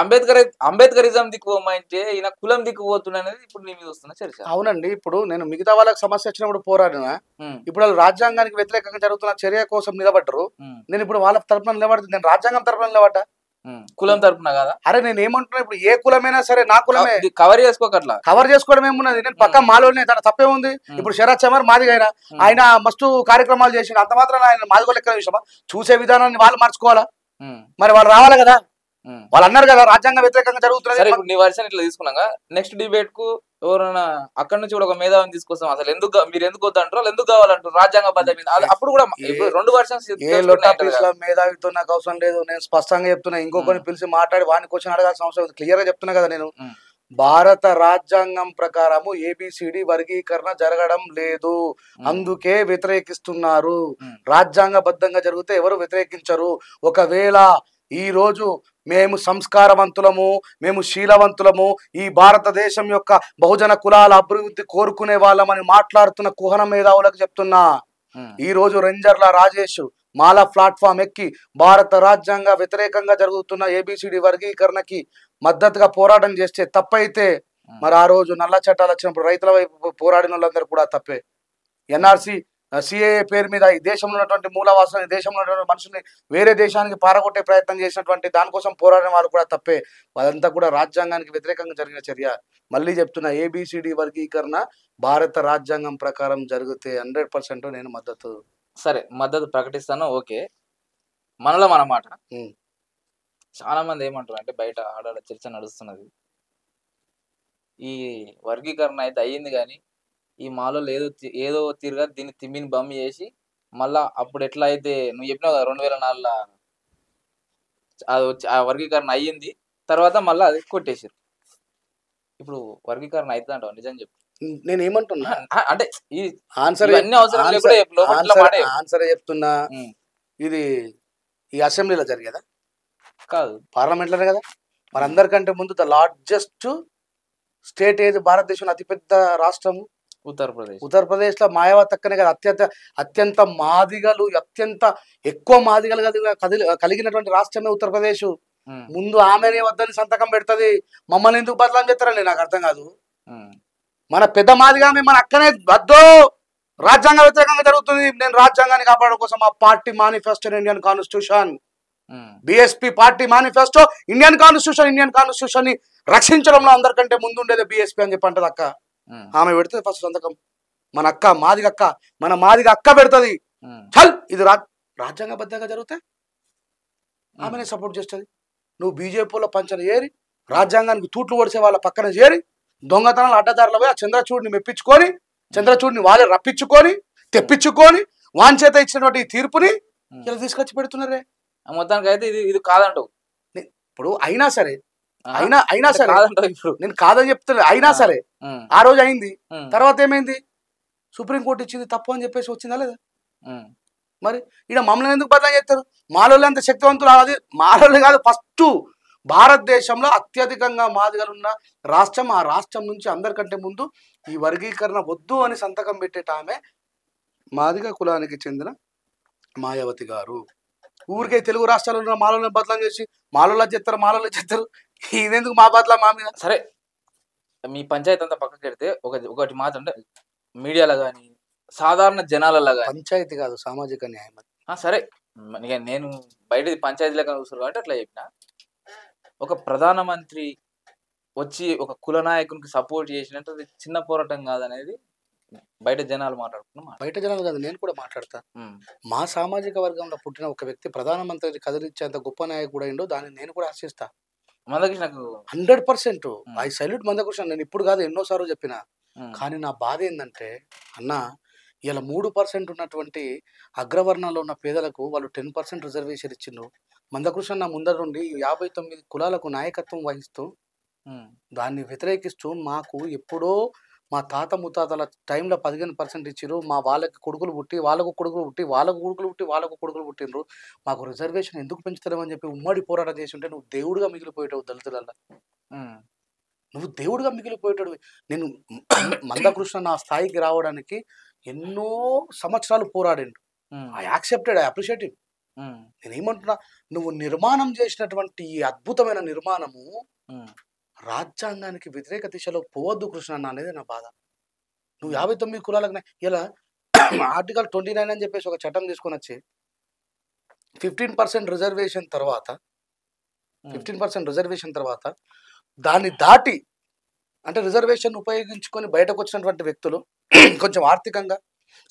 A: అంబేద్కరిజం దిక్కుపోమంటే ఈయన కులం దిక్కుపోతున్నా అనేది ఇప్పుడు నీ మీద వస్తున్న చర్చ.
B: అవునండి. ఇప్పుడు నేను మిగతా వాళ్ళకి సమస్య వచ్చినప్పుడు పోరాడినా, ఇప్పుడు వాళ్ళు రాజ్యాంగానికి వ్యతిరేకంగా జరుగుతున్న చర్య కోసం నిలబడ్డరు. నేను ఇప్పుడు వాళ్ళ తరపున నిలబడుతుంది, నేను రాజ్యాంగం తరపున నిలబడ్డా,
A: కులం తరపున కదా.
B: అరే నేను ఏమంటున్నా, ఇప్పుడు ఏ కులమైనా సరే నా కులమే,
A: కవర్ చేసుకోకట్లా.
B: కవర్ చేసుకోవడం ఏమున్నది, నేను పక్క మాలోనే, తన తప్పే ఉంది. ఇప్పుడు శరత్ చమర్ మాదిగైనా ఆయన మస్తు కార్యక్రమాలు చేసి అంత మాత్రం ఆయన మాదిగో లెక్క విషయమా? చూసే విధానాన్ని వాళ్ళు మార్చుకోవాలా, మరి వాళ్ళు రావాలి కదా. వాళ్ళు అన్నారు కదా రాజ్యాంగ వ్యతిరేకంగా జరుగుతుంది.
A: నీ వర్షన్ ఇట్లా తీసుకున్నాగా, నెక్స్ట్ డిబేట్ కు ఎవరైనా అక్కడ నుంచి కూడా ఒక మేధావిని తీసుకొస్తాం. అసలు ఎందుకు మీరు ఎందుకు వద్దంటారు, ఎందుకు కావాలంటారు రాజ్యాంగ బద్ద మీద. అప్పుడు కూడా రెండు వర్షన్స్.
B: మేధావితో నాకు అవసరం లేదు, నేను స్పష్టంగా చెప్తున్నా. ఇంకొకరిని పిలిచి మాట్లాడి వాడిని క్వశ్చన్ అడగాల్సిన అవసరం క్లియర్ గా చెప్తున్నా కదా. నేను భారత రాజ్యాంగం ప్రకారము ఏబిసిడి వర్గీకరణ జరగడం లేదు, అందుకే వ్యతిరేకిస్తున్నారు. రాజ్యాంగబద్ధంగా జరిగితే ఎవరు వ్యతిరేకించరు. ఒకవేళ ఈ రోజు మేము సంస్కారవంతులము, మేము శీలవంతులము, ఈ భారతదేశం యొక్క బహుజన కులాల అభివృద్ధి కోరుకునే వాళ్ళమని మాట్లాడుతున్న కుహన మేధావులకు చెప్తున్నా, ఈ రోజు రెంజర్ల రాజేష్ మాలా ప్లాట్ఫామ్ ఎక్కి భారత రాజ్యాంగ వ్యతిరేకంగా జరుగుతున్న ఏబిసిడి వర్గీకరణకి మద్దతుగా పోరాటం చేస్తే తప్పైతే, మరి ఆ రోజు నల్ల చట్టాలు వచ్చినప్పుడు రైతుల వైపు పోరాడిన వాళ్ళందరూ కూడా తప్పే. ఎన్ఆర్సి సిఏఏ పేరు మీద ఈ దేశంలో ఉన్నటువంటి మూలవాసులు, దేశంలో ఉన్నటువంటి మనుషుల్ని వేరే దేశానికి పారగొట్టే ప్రయత్నం చేసినటువంటి దానికోసం పోరాడిన వాళ్ళు కూడా తప్పే. అదంతా కూడా రాజ్యాంగానికి వ్యతిరేకంగా జరిగిన చర్య. మళ్ళీ చెప్తున్నా, ఏబిసిడి వర్గీకరణ భారత రాజ్యాంగం ప్రకారం జరిగితే 100% నేను మద్దతు.
A: సరే, మద్దతు ప్రకటిస్తాను. ఓకే, మనలో మన మాట. చాలా మంది ఏమంటారు అంటే బయట ఆడాడ చర్చ నడుస్తున్నది, ఈ వర్గీకరణ అయితే అయ్యింది కానీ ఈ మాలో ఏదో తీరుగా దీన్ని తిమ్మిని బమ్మి చేసి మళ్ళా అప్పుడు ఎట్లా అయితే నువ్వు చెప్పినావు కదా 2004 ఆ వర్గీకరణ అయ్యింది, తర్వాత మళ్ళీ అది కొట్టేసారు. ఇప్పుడు వర్గీకరణ అవుతుంది అంటావు? నిజం చెప్పు.
B: నేను ఏమంటున్నా
A: అంటే ఈ
B: ఆన్సర్ ఆన్సర్ చెప్తున్నా. ఇది ఈ అసెంబ్లీలో జరిగేదా
A: కాదు,
B: పార్లమెంట్ లోనే కదా. మరి అందరికంటే ముందు ద లార్జెస్ట్ స్టేట్ ఏది భారతదేశంలో అతిపెద్ద రాష్ట్రము? ఉత్తరప్రదేశ్ లో మాయావతి అక్కనే కదా అత్యంత మాదిగలు, అత్యంత ఎక్కువ మాదిగలు కలిగినటువంటి రాష్ట్రమే ఉత్తరప్రదేశ్. ముందు ఆమెనే వద్దని సంతకం పెడుతుంది, మమ్మల్ని ఎందుకు బదలాం చేస్తారండి నాకు అర్థం కాదు. మన పెద్ద మాదిగా మన అక్కనే వద్దు రాజ్యాంగ వ్యతిరేకంగా జరుగుతుంది. నేను రాజ్యాంగాన్ని కాపాడడం కోసం ఆ party manifesto Indian constitution, BSP party manifesto Indian constitution ని రక్షించడంలో అందరికంటే ముందు ఉండేది బిఎస్పీ అని చెప్పి అంటది అక్క. ఆమె పెడుతుంది ఫస్ట్ సంతకం. మన అక్క మాదిగ అక్క పెడుతుంది. చల్ ఇది రాజ్యాంగబద్ధంగా జరిగితే ఆమెనే సపోర్ట్ చేస్తుంది. నువ్వు బీజేపీలో పంచన చేరి రాజ్యాంగానికి తూట్లు పొడిచే వాళ్ళ పక్కన చేరి దొంగతనాలు అడ్డదారులు పోయి ఆ చంద్రచూడిని మెప్పించుకొని, చంద్రచూడిని వాళ్ళే రప్పించుకొని తెప్పించుకొని వాంచేత ఇచ్చినటువంటి తీర్పుని ఇలా తీసుకొచ్చి పెడుతున్నారే.
A: మొత్తానికి అయితే ఇది కాదంటావు.
B: ఇప్పుడు అయినా సరే నేను కాదని చెప్తున్నా. అయినా సరే ఆ రోజు అయింది. తర్వాత ఏమైంది? సుప్రీంకోర్టు ఇచ్చింది తప్పు అని చెప్పేసి వచ్చిందా లేదా? మరి ఇక్కడ మమ్మల్ని ఎందుకు బదనాం చేస్తారు? మాలోళ్ళు అంత శక్తివంతులు. అది మాలోళ్ళు కాదు, ఫస్ట్ భారతదేశంలో అత్యధికంగా మాదిగలు ఉన్న రాష్ట్రం. ఆ రాష్ట్రం నుంచి అందరికంటే ముందు ఈ వర్గీకరణ వద్దు అని సంతకం పెట్టేట ఆమె మాదిగ కులానికి చెందిన మాయావతి గారు. ఊరికే తెలుగు రాష్ట్రాల్లో ఉన్న మాలోళ్ళని బదలాం చేసి మాలోళ్ళ చెప్తారు. ఇదెందుకు మా బదలా మా మీద?
A: సరే, మీ పంచాయతీ అంతా పక్కకి పెడితే ఒకటి మాట అంటే మీడియాలో కానీ సాధారణ జనాలలో కానీ,
B: పంచాయతీ కాదు సామాజిక న్యాయం.
A: సరే నేను బయట పంచాయతీలో చూస్తారు కాబట్టి అట్లా చెప్పిన. ఒక ప్రధానమంత్రి వచ్చి ఒక కుల నాయకునికి సపోర్ట్ చేసినట్టు అది చిన్న పోరాటం కాదనేది బయట జనాలు మాట్లాడుకున్నాం.
B: బయట జనాలు కాదు, నేను కూడా మాట్లాడతా. మా సామాజిక వర్గంలో పుట్టిన ఒక వ్యక్తి ప్రధానమంత్రి కదిలించేంత గొప్ప నాయకుడు అయిందో దాన్ని నేను కూడా ఆశిస్తా.
A: మందకృష్ణకు
B: 100% ఐ సల్యూట్ మందకృష్ణ. నేను ఇప్పుడు కాదు ఎన్నోసార్లు చెప్పిన. కానీ నా బాధ ఏంటంటే అన్న, ఇలా 3% ఉన్నటువంటి అగ్రవర్ణంలో ఉన్న పేదలకు వాళ్ళు 10% రిజర్వేషన్ ఇచ్చిండ్రు. మందకృష్ణ నా ముందర నుండి 59 కులాలకు నాయకత్వం వహిస్తూ దాన్ని వ్యతిరేకిస్తూ మాకు ఎప్పుడో మా తాత ముత్తాతల టైంలో 15% ఇచ్చిర్రు. మా వాళ్ళకి కొడుకులు పుట్టి వాళ్ళకు కొడుకులు పుట్టినరు. మాకు రిజర్వేషన్ ఎందుకు పెంచుతారేమని చెప్పి ఉమ్మడి పోరాటం చేసి ఉంటే నువ్వు దేవుడుగా మిగిలిపోయేటావు దళితులల్లా. నువ్వు దేవుడుగా మిగిలిపోయేటాడు. నేను మందకృష్ణ నా స్థాయికి రావడానికి ఎన్నో సంవత్సరాలు పోరాడిండు. I accepted, I appreciate him. నేనేమంటున్నా, నువ్వు నిర్మాణం చేసినటువంటి ఈ అద్భుతమైన నిర్మాణము రాజ్యాంగానికి వ్యతిరేక దిశలో పోవద్దు కృష్ణ అన్న అనేది నా బాధ. నువ్వు 59 కులాలకు ఇలా ఆర్టికల్ 29 అని చెప్పేసి ఒక చట్టం తీసుకొని వచ్చి 15% రిజర్వేషన్ తర్వాత దాన్ని దాటి అంటే రిజర్వేషన్ ఉపయోగించుకొని బయటకు వచ్చినటువంటి వ్యక్తులు కొంచెం ఆర్థికంగా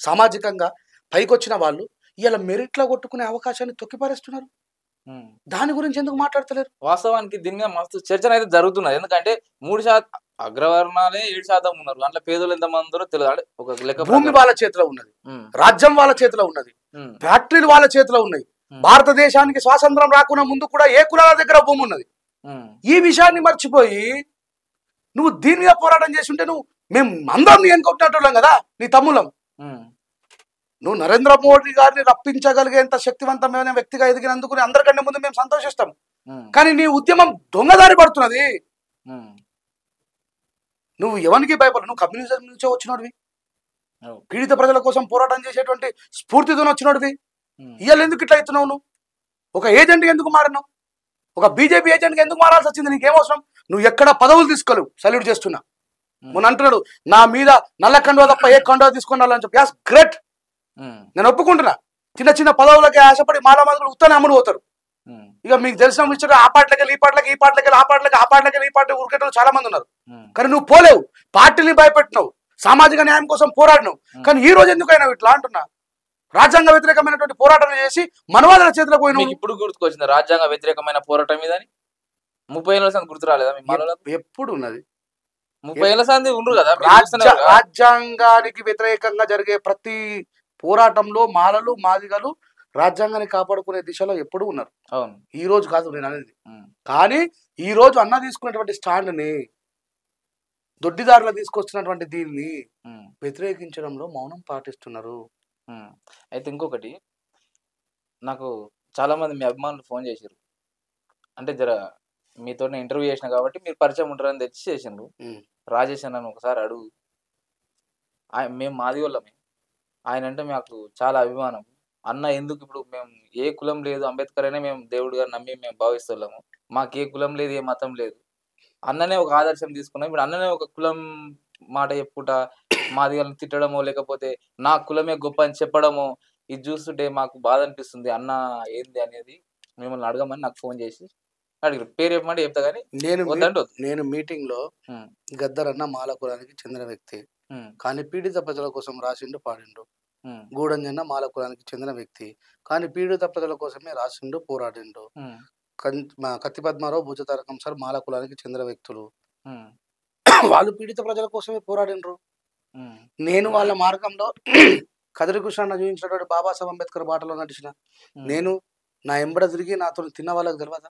B: సామాజికంగా పైకి వచ్చిన వాళ్ళు ఇలా మెరిట్లో కొట్టుకునే అవకాశాన్ని తొక్కిపరేస్తున్నారు. దాని గురించి ఎందుకు మాట్లాడతలేరు?
A: వాస్తవానికి దీని మీద మస్తు చర్చ అయితే జరుగుతున్నది. ఎందుకంటే 3% అగ్రవర్ణాలే 7% ఉన్నారు. దాంట్లో పేదలు ఎంతమంది తెలియదు. ఒక లెక్క
B: భూమి వాళ్ళ చేతిలో ఉన్నది, రాజ్యం వాళ్ళ చేతిలో ఉన్నది, ఫ్యాక్టరీలు వాళ్ళ చేతిలో ఉన్నాయి. భారతదేశానికి స్వాతంత్రం రాకుండా ముందు కూడా ఏ కులాల దగ్గర భూమి ఉన్నది. ఈ విషయాన్ని మర్చిపోయి నువ్వు దీని మీద పోరాటం చేసి ఉంటే మేము అందరం నీ ఎన్నుకుంటున్నట్టు కదా, నీ తమ్ములం. నువ్వు నరేంద్ర మోడీ గారిని రప్పించగలిగేంత శక్తివంతమైన వ్యక్తిగా ఎదిగినందుకు అందరికంటే ముందు మేము సంతోషిస్తాం. కానీ నీ ఉద్యమం దొంగదారి పడుతున్నది. నువ్వు ఎవరికి భయపడ, నువ్వు కమ్యూనిజం నుంచే వచ్చినోడివి, పీడిత ప్రజల కోసం పోరాటం చేసేటువంటి స్ఫూర్తితో వచ్చినోడివి. ఇవాళ ఎందుకు ఇట్లా అవుతున్నావు? నువ్వు ఒక ఏజెంట్గా ఎందుకు మారినావు? ఒక బీజేపీ ఏజెంట్గా ఎందుకు మారాల్సి వచ్చింది? నీకేమవసరం? నువ్వు ఎక్కడ పదవులు తీసుకోలేవు. సల్యూట్ చేస్తున్నా. మొన్న అంటున్నాడు నా మీద నల్ల కండువా తప్ప ఏ కండువా తీసుకున్నాలని చెప్పి. యాస్ గ్రేట్, నేను ఒప్పుకుంటున్నా. చిన్న చిన్న పదవులకి ఆశపడి మాలామాదులు ఉత్తనే అమ్ముడు పోతారు. ఇక మీకు తెలిసిన విషయం ఆ పాటలకి ఈ పాటలకి ఆ పాటలకి ఈ పాటలకి ఉరికేటలు చాలా మంది ఉన్నారు. కానీ నువ్వు పోలేవు. పార్టీని భయపెట్టినావు, సామాజిక న్యాయం కోసం పోరాడినావు. కానీ ఈ రోజు ఎందుకైనా ఇట్లా అంటున్నా, రాజ్యాంగ వ్యతిరేకమైనటువంటి పోరాటం చేసి మనవాదుల చేతిలో పోయినా.
A: ఇప్పుడు గుర్తుకొచ్చింది రాజ్యాంగ వ్యతిరేకమైన పోరాటం మీద 30 ఏళ్ళ సంది గుర్తు రాలేదా?
B: ఎప్పుడు ఉన్నది?
A: 30 ఏళ్ళ సంది ఉండరు కదా.
B: రాజ్యాంగానికి వ్యతిరేకంగా జరిగే ప్రతి పోరాటంలో మాలలు మాదిగలు రాజ్యాంగాన్ని కాపాడుకునే దిశలో ఎప్పుడు ఉన్నారు.
A: అవును,
B: ఈ రోజు కాదు నేను అనేది. కానీ ఈ రోజు అన్న తీసుకున్నటువంటి స్టాండ్ ని, దొడ్డిదారులు తీసుకొస్తున్నటువంటి దీన్ని వ్యతిరేకించడంలో మౌనం పాటిస్తున్నారు.
A: అయితే ఇంకొకటి, నాకు చాలా మంది మీ అభిమానులు ఫోన్ చేశారు. అంటే జర మీతో ఇంటర్వ్యూ చేసిన కాబట్టి మీరు పరిచయం ఉంటారని తెచ్చి చేసిండ్రు. రాజేష్ అన్న ఒకసారి అడుగు, మేము మాది వాళ్ళమే, ఆయన అంటే మాకు చాలా అభిమానం అన్న. ఎందుకు ఇప్పుడు మేము ఏ కులం లేదు, అంబేద్కర్ అయినా మేము దేవుడుగా నమ్మి మేము భావిస్తున్నాము. మాకు ఏ కులం లేదు, ఏ మతం లేదు. అన్ననే ఒక ఆదర్శం తీసుకున్నాం. ఇప్పుడు అన్ననే ఒక కులం మాట చెప్పుకుంటా మాదిగలను తిట్టడమో లేకపోతే నా కులమే గొప్ప అని చెప్పడమో ఇది చూస్తుంటే మాకు బాధ అనిపిస్తుంది. అన్న ఏంది అనేది మిమ్మల్ని అడగమని నాకు ఫోన్ చేసి అడిగారు. పేరు చెప్పమంటే చెప్తా గానీ
B: నేను
A: వద్దంటే వద్దు.
B: నేను మీటింగ్లో
A: హ్మ్.
B: గద్దరన్న మాల కులానికి చెందిన వ్యక్తి,
A: హ్మ్.
B: కానీ పీడిత ప్రజల కోసం రాసిండు పాడిండు.
A: హ్మ్.
B: గూడంజన్న మాల కులానికి చెందిన వ్యక్తి, కానీ పీడిత ప్రజల కోసమే రాసిండు, పోరాడిండు.
A: హ్మ్.
B: కత్తి పద్మారావు, భుజ తారకం సార్ మాల కులానికి చెందిన వ్యక్తులు.
A: హ్మ్.
B: వాళ్ళు పీడిత ప్రజల కోసమే పోరాడిండ్రు.
A: హ్మ్.
B: నేను వాళ్ళ మార్గంలో కదిరి కృష్ణన్న చూపించినటువంటి బాబాసాహెబ్ అంబేద్కర్ బాటలో నడిచిన.
A: హ్మ్.
B: నేను నా ఎంబడ తిరిగి నాతో తిన్న వాళ్ళకి తెలియదా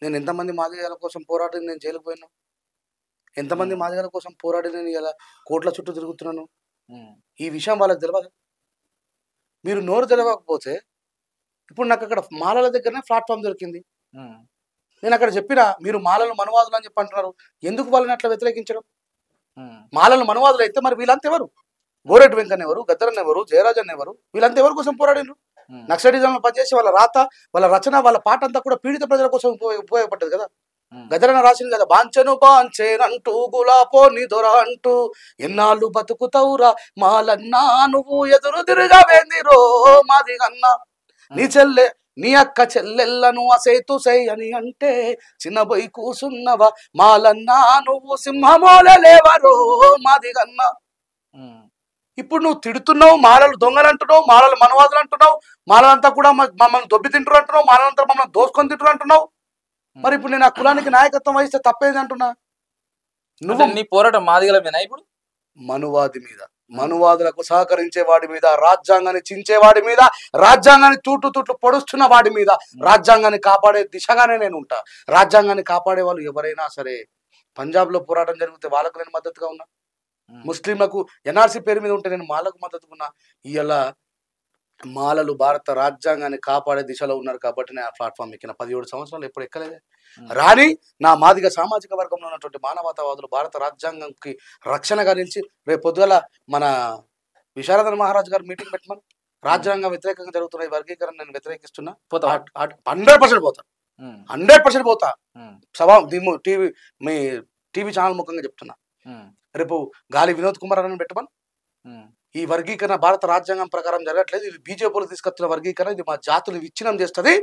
B: నేను ఎంతమంది మాదిగల కోసం పోరాడి నేను జైలుకు పోయినా, ఎంతమంది
A: హ్మ్.
B: మాదిగల కోసం పోరాడి నేను ఇలా కోట్ల చుట్టూ తిరుగుతున్నాను.
A: హ్మ్.
B: ఈ విషయం వాళ్ళకి తెలియదు. మీరు నోరు తెలవకపోతే ఇప్పుడు నాకు అక్కడ మాలల దగ్గరనే ప్లాట్ఫామ్ దొరికింది.
A: హ్మ్.
B: నేను అక్కడ చెప్పిన మీరు మాలలు మనువాదులు అని చెప్పి అంటున్నారు, ఎందుకు వాళ్ళని అట్లా వ్యతిరేకించడం?
A: హ్మ్.
B: మాలలు మనువాదులు అయితే మరి వీళ్ళంతా ఎవరు? గోరెడ్డి వెంకన్న ఎవరు? గద్దరన్న ఎవరు? జయరాజన్ ఎవరు? వీళ్ళంతా ఎవరి కోసం పోరాడినారు?
A: హ్మ్.
B: నక్సలిజంలో పనిచేసి వాళ్ళ రాత, వాళ్ళ రచన, వాళ్ళ పాట అంతా కూడా పీడిత ప్రజల కోసం ఉపయోగపడ్డది కదా.
A: హ్మ్.
B: గద్దరన్న రాసింది కదా, బాంచెను బాంచేనంటూ గులాపో నీ దొర అంటూ ఎన్నాళ్ళు బతుకుతవురా మాలన్నా నువ్వు ఎదురు తిరగవేందిరో మాదిగన్నా. నీ
A: హ్మ్.
B: చెల్లె నీ అక్క చెల్లెళ్ళను అసేతు సై అని అంటే చిన్నబోయి కూసున్నవా మాలన్నా నువ్వు సింహమోలేవరో మాదిగన్నా.
A: హ్మ్.
B: ఇప్పుడు నువ్వు తిడుతున్నావు, మాలలు దొంగలు అంటున్నావు, మాలలు మనవాదులు అంటున్నావు, మాలలంతా కూడా మమ్మల్ని దొబ్బి తింటారు అంటున్నావు, మాలలంతా మమ్మల్ని దోసుకొని తింటారు అంటున్నావు. మరి ఇప్పుడు నేను ఆ కులానికి నాయకత్వం వహిస్తే తప్పేది అంటున్నా.
A: అంటే
B: నువ్వు
A: నీ పోరాటం మాదిగల మీనా ఇప్పుడు?
B: మనువాది మీద,
A: హ్మ్.
B: మనువాదులకు సహకరించే వాడి మీద, రాజ్యాంగాన్ని చించేవాడి మీద, రాజ్యాంగాన్ని తూట్లు పొడుస్తున్న వాడి మీద, రాజ్యాంగాన్ని కాపాడే దిశగానే నేను ఉంటా. రాజ్యాంగాన్ని కాపాడే వాళ్ళు ఎవరైనా సరే, పంజాబ్లో పోరాటం జరిగితే వాళ్ళకు నేను మద్దతుగా ఉన్నా,
A: హ్మ్.
B: ముస్లింలకు ఎన్ఆర్సీ పేరు మీద ఉంటే నేను మాలకు మద్దతుగా ఉన్నా. ఇలా మాలలు భారత రాజ్యాంగాన్ని కాపాడే దిశలో ఉన్నారు కాబట్టి నేను ఆ ప్లాట్ఫామ్ ఎక్కిన. 17 సంవత్సరాలు ఎప్పుడు ఎక్కలేదు.
A: హ్మ్.
B: రాని నా మాదిగ సామాజిక వర్గంలో ఉన్నటువంటి మానవతావాదులు భారత రాజ్యాంగంకి రక్షణగా నిలిచి రేపు పొద్దుగల మన విశారదన్ మహారాజ్ గారు మీటింగ్ పెట్టమని, రాజ్యాంగం వ్యతిరేకంగా జరుగుతున్న ఈ వర్గీకరణ నేను వ్యతిరేకిస్తున్నా,
A: పోతావా?
B: 100% పోతా,
A: హ్మ్.
B: 100% పోతా.
A: హ్మ్.
B: సభా టీవీ మీ టీవీ ఛానల్ ముఖంగా చెప్తున్నా.
A: హ్మ్.
B: రేపు గాలి వినోద్ కుమార్ అని పెట్టమని,
A: హ్మ్.
B: ఈ వర్గీకరణ భారత రాజ్యాంగం ప్రకారం జరగట్లేదు, ఇది బీజేపీలు తీసుకొచ్చిన వర్గీకరణ, ఇది మా జాతులు విచ్ఛిన్నం చేస్తుంది,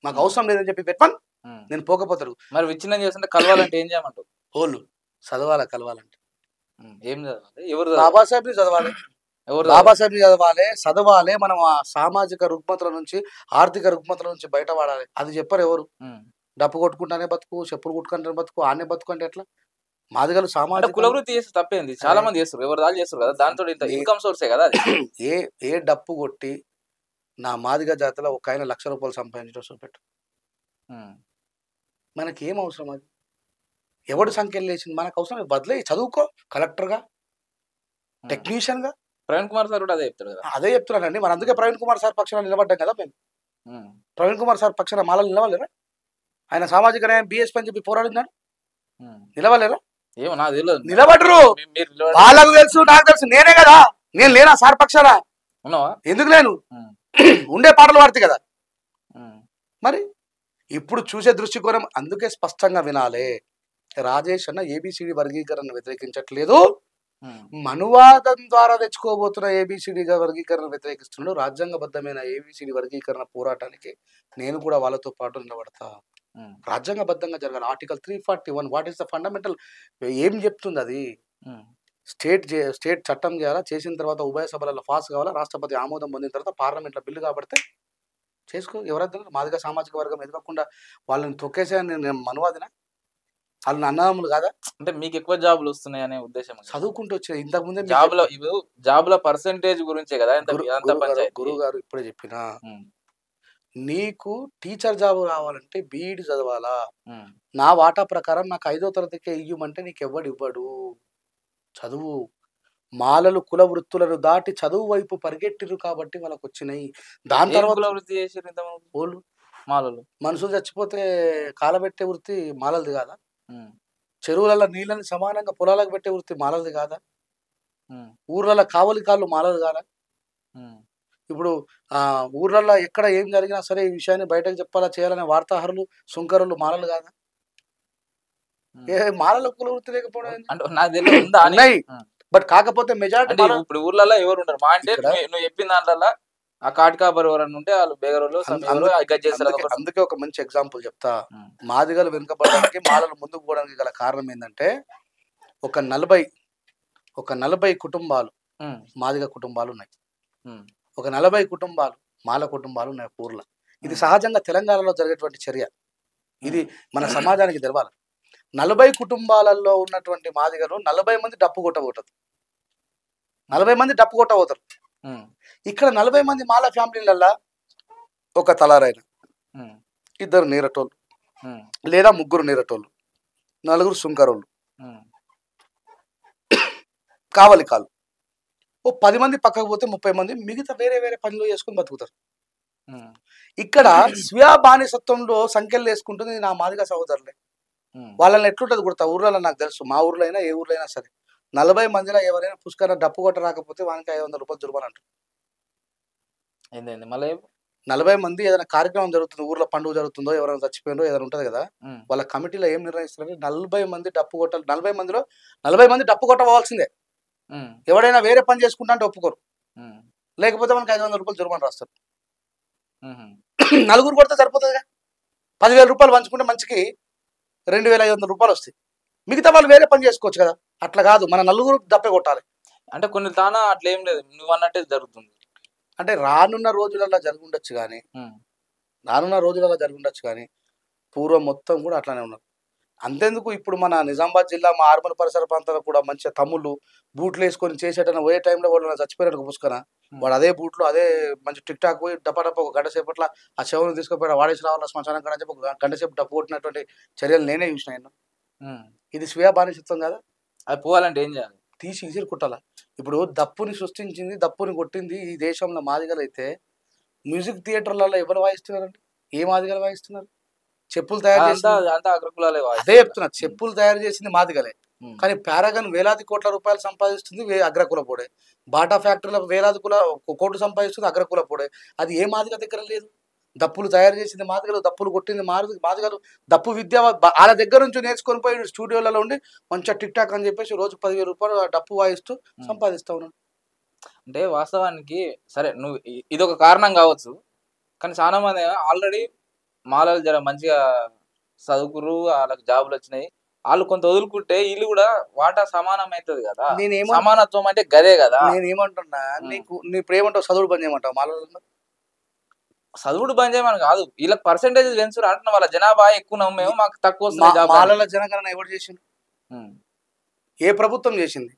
B: మాకు అవసరం లేదని చెప్పి పెట్టమని.
A: హ్మ్.
B: నేను పోకపోతారు
A: మరి విచ్ఛిన్నం చేస్తుంటే కలవాలంటే ఏం చేయమంటావు?
B: ఓళ్ళు కలవాలంటే
A: హ్మ్. ఏం చదవాలి? ఎవరు చదవాలి?
B: బాబాసాహెబ్ని చదవాలి,
A: ఎవరు చదవాలి?
B: బాబాసాహెబ్ని చదవాలి. మనం ఆ సామాజిక రుగ్మతల నుంచి, ఆర్థిక రుగ్మతల నుంచి బయటపడాలి. అది చెప్పరు ఎవరు.
A: హ్మ్.
B: డప్పు కొట్టుకుంటానే బతుకు, చెప్పులు కొట్టుకుంటానే బతుకు, ఆనే బతుకు అంటే ఎట్లా? మాదిగలు
A: అంటే
B: సామాజిక
A: కులవృత్తి చేస్తే తప్పేంది? చాలా మంది చేస్తారు. ఎవరి దాళ్ళు చేస్తారు కదా! దాంతో ఇంత ఇన్‌కమ్ సోర్సే కదా అది.
B: ఏ ఏ డప్పు కొట్టి నా మాదిగ జాతిలో ఒక ఆయన ₹1,00,000 సంపాదించడం చూపెట్టు.
A: హ్మ్.
B: మనకేం అవసరం అది? ఎవడు సంఖ్యలు లేచింది మనకు అవసరం లేదు. వదిలేయి, చదువుకో కలెక్టర్గా,
A: హ్మ్.
B: టెక్నీషియన్గా.
A: ప్రవీణ్ కుమార్ సార్ కూడా అదే చెప్తాడు కదా!
B: అదే చెప్తున్నానండి. మరి అందుకే ప్రవీణ్ కుమార్ సార్ పక్షాన నిలబడ్డాం కదా మేము.
A: హ్మ్.
B: ప్రవీణ్ కుమార్ సార్ పక్షాన మాలలు నిలవలేరా? ఆయన సామాజిక న్యాయం బీఎస్పీ అని చెప్పి పోరాడినాడు,
A: హ్మ్.
B: నిలవలేరా?
A: ఏమో నాకు తెలవదు.
B: నిలబడరు.
A: మీరు నిలబడండి.
B: వాళ్ళకు తెలుసు, నాకు తెలుసు, నేనే కదా. నేను లేనా సార్ పక్షాన?
A: ఉన్నావా?
B: ఎందుకు లేను?
A: హ్మ్.
B: ఉండే పాటలు పాడితే కదా.
A: హ్మ్.
B: మరి ఇప్పుడు చూసే దృష్టికోణం అందుకే స్పష్టంగా వినాలే. రాజేష్ అన్న ఏబిసిడి వర్గీకరణ వ్యతిరేకించట్లేదు,
A: హ్మ్.
B: మనువాదం ద్వారా తెచ్చుకోబోతున్న ఏబిసిడి వర్గీకరణ వ్యతిరేకిస్తున్నాడు. రాజ్యాంగబద్ధమైన ఏబిసిడి వర్గీకరణ పోరాటానికి నేను కూడా వాళ్ళతో పాటు నిలబడతా.
A: హ్మ్.
B: రాజ్యాంగబద్ధంగా జరగాలి. Article 341 what is the fundamental, ఏం చెప్తుంది అది?
A: హ్మ్.
B: స్టేట్ చట్టం చేయాలా, చేసిన తర్వాత ఉభయ సభలలో పాస్ కావాలా, రాష్ట్రపతి ఆమోదం పొందిన తర్వాత పార్లమెంట్లో బిల్లు కాబట్టి చేసుకో. ఎవరైతే మాదిగా సామాజిక వర్గం ఎదగకుండా వాళ్ళని తొక్కేసే నేను మనువాదినా? వాళ్ళు నా అన్నదమ్ములు కాదా?
A: అంటే మీకు ఎక్కువ జాబ్‌లు వస్తున్నాయనే ఉద్దేశం కదా!
B: చదువుకుంటూ వచ్చారు. ఇంతకుముందే మీకు
A: జాబ్‌ల ఇప్పుడు జాబ్‌ల పర్సెంటేజ్ గురించే కదా ఇదంతా పంచాయతీ.
B: గురువు గారు ఇప్పుడే చెప్పినా,
A: హ్మ్.
B: నీకు టీచర్ జాబ్ రావాలంటే బీఈడి చదవాలా.
A: హ్మ్.
B: నా వాటా ప్రకారం నాకు 5వ తరగతికే ఇయ్యమంటే నీకు ఎవడు ఇవ్వడు. చదువు. మాలలు కుల వృత్తులను దాటి చదువు వైపు పరిగెట్టిరు కాబట్టి వాళ్ళకు వచ్చినాయి. దాని
A: ఏం
B: తర్వాత
A: కుల వృత్తి చేసిర్రు ఇంతకుముందు?
B: ఓళ్ళు
A: మాలోళ్ళు.
B: మనుషులు చచ్చిపోతే కాలబెట్టే వృత్తి మాలలది కాదా?
A: హ్మ్.
B: చెరువులలో నీళ్ళని సమానంగా పొలాలకు పెట్టే వృత్తి మాలలది కాదా?
A: హ్మ్.
B: ఊర్లలో కావలి కాళ్ళు మాలలు కాదా?
A: హ్మ్.
B: ఇప్పుడు ఊర్లలో ఎక్కడ ఏం జరిగినా సరే ఈ విషయాన్ని బయటకు చెప్పాలా, చేయాలనే వార్తాహరులు, సుంకరులు మాలలు కాదా?
A: హ్మ్.
B: ఏ మాలల కుల వృత్తి లేకపోవడం ఏంది?
A: అంటే నాకు తెలవదు ఉందా అని.
B: ఉన్నాయి.
A: హ్మ్.
B: బట్ కాకపోతే మెజారిటీ
A: అంటే ఇప్పుడు ఊర్లలో ఎవరు ఉంటారు మా అంటే నువ్వు చెప్పిన దాంట్లో ఆ కాటికాపరి ఎవరన్నా ఉంటే వాళ్ళు బేగరోళ్ళు
B: అందుకే ఒక మంచి ఎగ్జాంపుల్ చెప్తా. మాదిగలు వెనుకబడడానికి మాలలు ముందుకు పోవడానికి గల కారణం ఏంటంటే ఒక 40 కుటుంబాలు మాదిగ కుటుంబాలు ఉన్నాయి, ఒక 40 కుటుంబాలు మాల కుటుంబాలు ఉన్నాయి ఊర్లో. ఇది సహజంగా తెలంగాణలో జరిగేటువంటి చర్య. ఇది మన సమాజానికి తెలవాలి. 40 కుటుంబాలలో ఉన్నటువంటి మాదిగలు 40 మంది డప్పు కొట్టబోతారు, 40 మంది డప్పు కొట్టబోతారు. ఇక్కడ 40 మంది మాల ఫ్యామిలీలల్లా ఒక తలారైన, 2 నీరటోళ్ళు లేదా 3 నీరటోళ్ళు, 4 సుంకరోళ్ళు, కావలికాలు, ఓ 10 మంది పక్కకు పోతే 30 మంది మిగతా వేరే వేరే పనులు చేసుకుని బతుకుతారు. ఇక్కడ స్వీయ బానిసత్వంలో సంఖ్యలు వేసుకుంటుంది నా మాదిగ సహోదరులే. వాళ్ళని ఎట్లుంటది కొడతా ఊర్లలో నాకు తెలుసు. మా ఊర్లో అయినా ఏ ఊర్లో అయినా సరే 40 మందిలో ఎవరైనా పుష్కర డప్పు కొట్ట రాకపోతే వానికి 500 రూపాయలు జుర్మానా అంటారు.
A: మళ్ళీ
B: 40 మంది ఏదైనా కార్యక్రమం జరుగుతుంది, ఊర్లో పండుగ జరుగుతుందో, ఎవరైనా చచ్చిపోయిందో ఏదైనా ఉంటది కదా, వాళ్ళ కమిటీలో ఏం నిర్ణయిస్తారంటే 40 మంది డప్పు కొట్టాలి. 40 మందిలో 40 మంది డప్పు కొట్టవలసిందే. ఎవడైనా వేరే పని చేసుకుంటా అంటే ఒప్పుకోరు, లేకపోతే మనకి 500 రూపాయలు జుర్మానా రాస్తారు. 4 కొడితే సరిపోతుందిగా. 10,000 రూపాయలు పంచుకుంటే మంచికి 2,500 రూపాయలు వస్తాయి. మిగతా వాళ్ళు వేరే పని చేసుకోవచ్చు కదా. అట్లా కాదు, మన 4 దప్పే కొట్టాలి.
A: అంటే కొన్ని తానా అట్లా ఏం లేదు, నువ్వు అన్నట్టే జరుగుతుంది.
B: అంటే రానున్న రోజులలో జరుగుండొచ్చు కానీ పూర్వం మొత్తం కూడా అట్లానే ఉన్నారు. అంతెందుకు, ఇప్పుడు మన నిజామాబాద్ జిల్లా మా ఆర్మల్ పరిసర ప్రాంతాల్లో కూడా మంచిగా తమ్ముళ్ళు బూట్లు వేసుకొని చేసేటన్న పోయే టైంలో వాళ్ళు చచ్చిపోయినట్టు పుష్కరా, వాడు అదే బూట్లు అదే మంచి టిక్ టాక్ పోయి డప్ప ఒక గంట సేపట్ల ఆ చెవును తీసుకుపోయి వాడేసి రావాల శ్మశానం కన్నా చెప్పి ఒక గంట సేపు డప్పు కొట్టినటువంటి చర్యలు నేనే చూసిన. ఇది స్వీయ బానిసత్వం కదా.
A: అది పోవాలంటే ఏం చేయాలి?
B: తీసి ఇసిరి కుట్టాల. ఇప్పుడు దప్పుని సృష్టించింది, దప్పుని కొట్టింది ఈ దేశంలో మాదిగలు అయితే మ్యూజిక్ థియేటర్లలో ఎవరు వాయిస్తున్నారండి? ఏ మాదిగలు వాయిస్తున్నారు? చెప్పులు తయారు చేసి అదే చెప్తున్నా, చెప్పులు తయారు చేసింది మాదిగలే. కానీ పారాగన్ వేలాది కోట్ల రూపాయలు సంపాదిస్తుంది అగ్రకుల పొడే. బాటా ఫ్యాక్టరీలో వేలాది కోట్లు సంపాదిస్తుంది అగ్రకుల పొడే. అది ఏ మాదిగ దగ్గర లేదు. దప్పులు తయారు చేసింది మాదిగలు, దప్పులు కొట్టింది మాదిగలు. దప్పు విద్య వాళ్ళ దగ్గర నుంచి నేర్చుకొని పోయి స్టూడియోలలో ఉండి మంచిగా టిక్ టాక్ అని చెప్పేసి రోజు 10,000 రూపాయలు డప్పు వాయిస్తూ సంపాదిస్తా ఉన్నాడు.
A: అంటే వాస్తవానికి సరే నువ్వు ఇదొక కారణం కావచ్చు, కానీ చాలా మంది ఆల్రెడీ మాలలు జర మంచిగా చదువుకురు, వాళ్ళకి జాబులు వచ్చినాయి, వాళ్ళు కొంత వదులుకుంటే వీళ్ళు కూడా వాటా సమానం అవుతుంది కదా. సమానత్వం అంటే గదే కదా.
B: నేను ఏమంటున్నా, నీ ప్రేమంటావు చదువుడు బంద్ చేయమంటావు? మాలలో
A: చదువుడు బంద్ చేయమని కాదు, వీళ్ళకి పర్సెంటేజ్ పెంచురు అంటున్నా. వాళ్ళ జనాభా ఎక్కువ నమ్మేమో మాకు తక్కువ వస్తుంది.
B: మాలల జనగణన ఎవరు చేసిండు? ఏ ప్రభుత్వం చేసింది?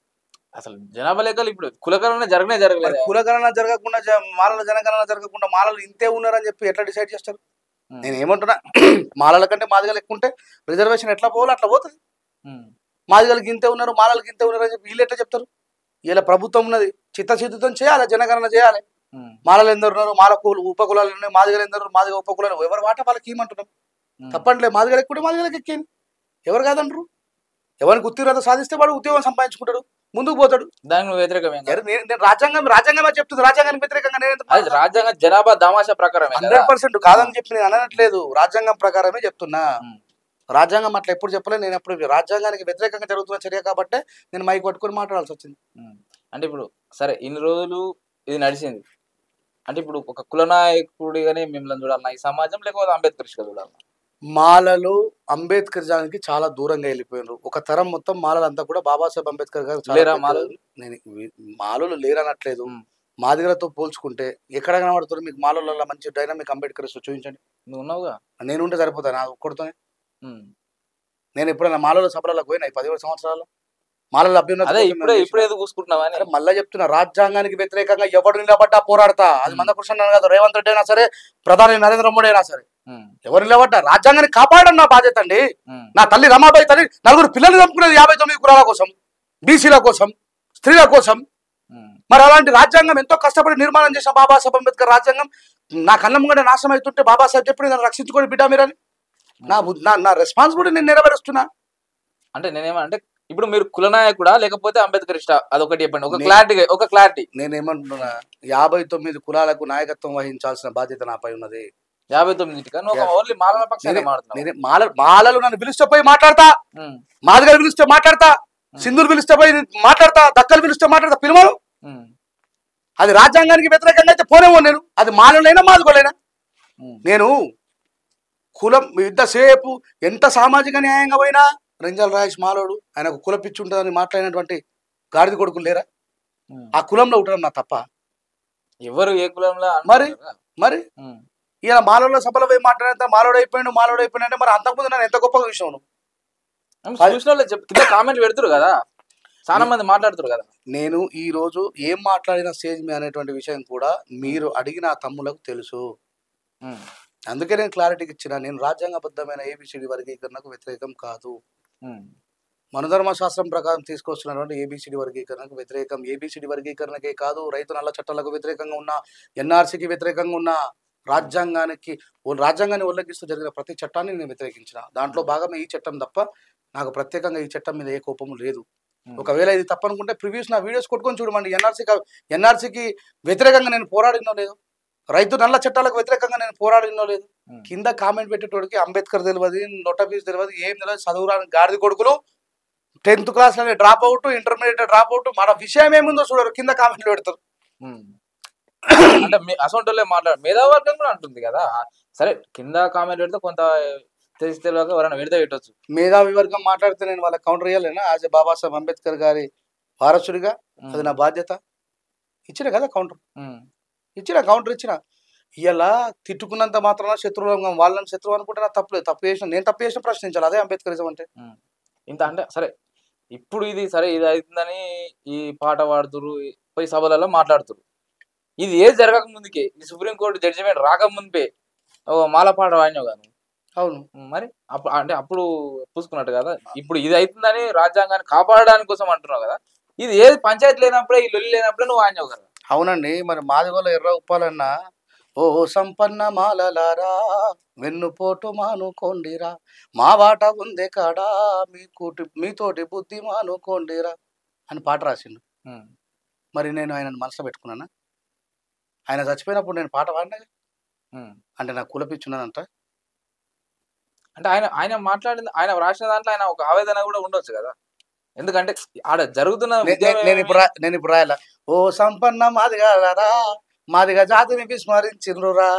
A: అసలు జనాభా లెక్కలు ఇప్పుడు కులగణన జరగలేదు.
B: కులగణన జరగకుండా మాలల జనగణన జరగకుండా మాలలు ఇంతే ఉన్నారని చెప్పి ఎట్లా డిసైడ్ చేస్తారు? నేను ఏమంటున్నా, మాలల కంటే మాదిగలు ఎక్కువ ఉంటే రిజర్వేషన్ ఎట్లా పోవాలో అట్లా పోతుంది. మాదిగలకి ఇంతే ఉన్నారు, మాలలకి ఇంతే ఉన్నారు అని చెప్పి వీళ్ళు ఎట్లా చెప్తారు? వీళ్ళ ప్రభుత్వం ఉన్నది, చిత్తశుద్ధితో చేయాలి, జనగణన చేయాలి. మాలలు ఎందరు ఉన్నారు, మాల ఉపకులాలు ఉన్నాయి, మాదిగలు ఎందరు, మాదిగ ఉపకులాలు, ఎవరు వాట వాళ్ళకి ఏమంటున్నాం? తప్పంటే మాదిగలు ఎక్కువ మాదిగలకి ఎక్కింది ఎవరు కాదంటారు? ఎవరికి ఉత్తీర్ణత సాధిస్తే వాడు ఉద్యోగం సంపాదించుకుంటాడు, ముందుకు పోతాడు.
A: దానికి వ్యతిరేకమైన
B: రాజ్యాంగమే చెప్తుంది. రాజ్యాంగానికి వ్యతిరేకంగా
A: రాజ్యాంగ జనాభా దామాషా ప్రకారం
B: 100% కాదని చెప్పి నేను అనట్లేదు, రాజ్యాంగం ప్రకారమే చెప్తున్నా. రాజ్యాంగం అట్లా ఎప్పుడు చెప్పలేదు. నేను ఎప్పుడు రాజ్యాంగానికి వ్యతిరేకంగా జరుగుతున్న చర్య కాబట్టే నేను మైక్ పట్టుకొని మాట్లాడాల్సి వచ్చింది.
A: అంటే ఇప్పుడు సరే ఇన్ని రోజులు ఇది నడిచింది అంటే ఇప్పుడు ఒక కులనాయకుడిగానే మిమ్మల్ని చూడాలన్నా ఈ సమాజం, లేకపోతే అంబేద్కర్ చూడాలన్నా?
B: మాలలు అంబేద్కర్ జానికి చాలా దూరంగా వెళ్ళిపోయినారు. ఒక తరం మొత్తం మాలలంతా కూడా బాబాసాహెబ్ అంబేద్కర్ గారు నేను మాలలు లేరనట్లేదు. మాదిగలతో పోల్చుకుంటే ఎక్కడ కనబడుతుంది మీకు మాలలలో మంచి డైనామిక్ అంబేద్కర్ చూపించండి.
A: నువ్వు ఉన్నావుగా,
B: నేను ఉంటే సరిపోతా నా ఒక్కడితోనే. నేను ఎప్పుడైనా మాలలో సభలకు పోయినా 17 సంవత్సరాలు మాలల అభ్యున్నతి మళ్ళా చెప్తున్నా, రాజ్యాంగానికి వ్యతిరేకంగా ఎవడు నిలబడ్డా పోరాడతా. అది మందకృష్ణ కాదు, రేవంత్ రెడ్డి అయినా సరే, ప్రధాని నరేంద్ర మోడీ అయినా సరే, ఎవరు నిలబడ్డా రాజ్యాంగాన్ని కాపాడడం నా బాధ్యత అండి. నా తల్లి రమాబాయి తల్లి 4 పిల్లలు చంపుకునేది 59 కులాల కోసం, బీసీల కోసం, స్త్రీల కోసం. మరి అలాంటి రాజ్యాంగం ఎంతో కష్టపడి నిర్మాణం చేసిన బాబాసాహెబ్ అంబేద్కర్ రాజ్యాంగం నా కళ్ళ ముంగట నాశనం అవుతుంటే బాబాసాహెబ్ చెప్పి నన్ను రక్షించుకోండి బిడ్డ మీరని నా రెస్పాన్సిబిలిటీ నేను నెరవేరుస్తున్నా.
A: అంటే నేనేమంటే ఇప్పుడు మీరు కులనాయకుడా లేకపోతే అంబేద్కర్ ఇష్టా, అదొకటి చెప్పండి, ఒక క్లారిటీ.
B: నేనేమంటున్నా, 59 కులాలకు నాయకత్వం వహించాల్సిన బాధ్యత నాపై ఉన్నది.
A: 59
B: మాలలు నన్ను పిలిస్తే పోయి మాట్లాడతా, మాదిగలు పిలిస్తే మాట్లాడతా, సింధులు పిలిస్తే పోయి మాట్లాడతా, దక్కలు పిలిస్తే మాట్లాడతా, పిలువను. అది రాజ్యాంగానికి వ్యతిరేకంగా అయితే పోనేమో నేను, అది మాలలైనా మాదుకోలేనా. నేను కులం ఇంతసేపు ఎంత సామాజిక న్యాయంగా పోయినా రంజాల్ రాయేష్ మాలోడు, ఆయనకు కుల పిచ్చి ఉంటుందని మాట్లాడినటువంటి గాడిద కొడుకులు లేరా? ఆ కులంలో ఉండడం నా తప్ప?
A: ఎవరు ఏ కులంలో
B: మరి మరి ఈయన మాలోళ్ళ సభలో పోయి మాట్లాడినంత మాలోడు అయిపోయిండు అంటే మరి అంతకుముందు నన్ను ఎంత గొప్పగా విషయం
A: కింద కామెంట్ పెడుతురు కదా, చాలా మంది మాట్లాడుతారు కదా.
B: నేను ఈ రోజు ఏం మాట్లాడిన స్టేజ్ మీద అనేటువంటి విషయం కూడా మీరు అడిగిన ఆ తమ్ములకు తెలుసు. అందుకే నేను క్లారిటీకి ఇచ్చిన, నేను రాజ్యాంగబద్ధమైన ఏబిసిడి వర్గీకరణకు వ్యతిరేకం కాదు. మనుధర్మ శాస్త్రం ప్రకారం తీసుకొస్తున్నటువంటి ఏబిసిడి వర్గీకరణకు వ్యతిరేకం. ఏబిసిడి వర్గీకరణకే కాదు, రైతు నల్ల చట్టాలకు వ్యతిరేకంగా ఉన్న, ఎన్ఆర్సీకి వ్యతిరేకంగా ఉన్న, రాజ్యాంగాన్ని ఉల్లంఘిస్తూ జరిగిన ప్రతి చట్టాన్ని నేను వ్యతిరేకించిన. దాంట్లో భాగమే ఈ చట్టం తప్ప నాకు ప్రత్యేకంగా ఈ చట్టం మీద ఏ కోపము లేదు. ఒకవేళ ఇది తప్పనుకుంటే ప్రివ్యూస్ నా వీడియోస్ కొట్టుకొని చూడమండి. ఎన్ఆర్సీకి వ్యతిరేకంగా నేను పోరాడినో లేదు, రైతు నల్ల చట్టాలకు వ్యతిరేకంగా నేను పోరాడినో లేదు. కింద కామెంట్ పెట్టేటోడికి అంబేద్కర్ తెలియదు, నోటఫీస్ తెలియదు, ఏం తెలియదు, చదువురాని గాడిద కొడుకులు 10th క్లాస్లోనే drop out, intermediate drop out, మన విషయం ఏముందో చూడరు, కింద కామెంట్లు పెడతారు.
A: అంటే అసొంటోళ్ళే మాట్లాడు, మేధావర్గం కూడా అంటుంది కదా. సరే కింద కామెంట్ పెడితే కొంత తెలియక ఎవరైనా విడత పెట్టవచ్చు.
B: మేధావి వర్గం మాట్లాడితే నేను వాళ్ళకి కౌంటర్ ఇవ్వాలేనా? యాజ్ ఎ బాబాసాహెబ్ అంబేద్కర్ గారి వారసుడిగా అది నా బాధ్యత. ఇచ్చిన కదా కౌంటర్, ఇచ్చిన. ఇలా తిట్టుకున్నంత మాత్రాన శత్రువులు, వాళ్ళని శత్రువు అనుకుంటే నా తప్పులేదు. నేను తప్పు చేసిన ప్రశ్నించాలి, అదే అంబేద్కరిజం అంటే.
A: ఇంత అంటే సరే, ఇప్పుడు ఇది అవుతుందని ఈ పాట పాడుతురు, పోయి సభలలో మాట్లాడుతురు. ఇది ఏది జరగక ముందుకే, ఈ సుప్రీంకోర్టు జడ్జిమెంట్ రాకముందే మాల పాట వాడినావు కదా.
B: అవును,
A: మరి అప్పుడు పూసుకున్నట్టు కదా. ఇప్పుడు ఇది అవుతుందని రాజ్యాంగాన్ని కాపాడడానికి కోసం అంటున్నావు కదా. ఇది ఏది పంచాయతీ లేనప్పుడే, ఈ లొల్లి లేనప్పుడే నువ్వు వాడినావు కదా.
B: అవునండి, మరి మాదిగోలో ఎర్ర ఉప్పాలన్నా, ఓ సంపన్న మాలలారా వెన్నుపోటు మానుకోండిరా, మా వాట ఉందే కాడా మీతోటి బుద్ధి మానుకోండిరా అని పాట రాసిండు. మరి నేను ఆయనను మనసులో పెట్టుకున్నానా? ఆయన చచ్చిపోయినప్పుడు నేను పాట పాడినా అంటే నాకు కులపిచ్చున్నానంట.
A: అంటే ఆయన మాట్లాడింది, ఆయన రాసిన దాంట్లో ఆయన ఒక ఆవేదన కూడా ఉండొచ్చు కదా. ఎందుకంటే ఆడ జరుగుతున్న
B: నేను ఇప్పుడు రాయాల, ఓ సంపన్న మాదిగారా మాదిగా జాతిని విస్మరించిండ్రురా,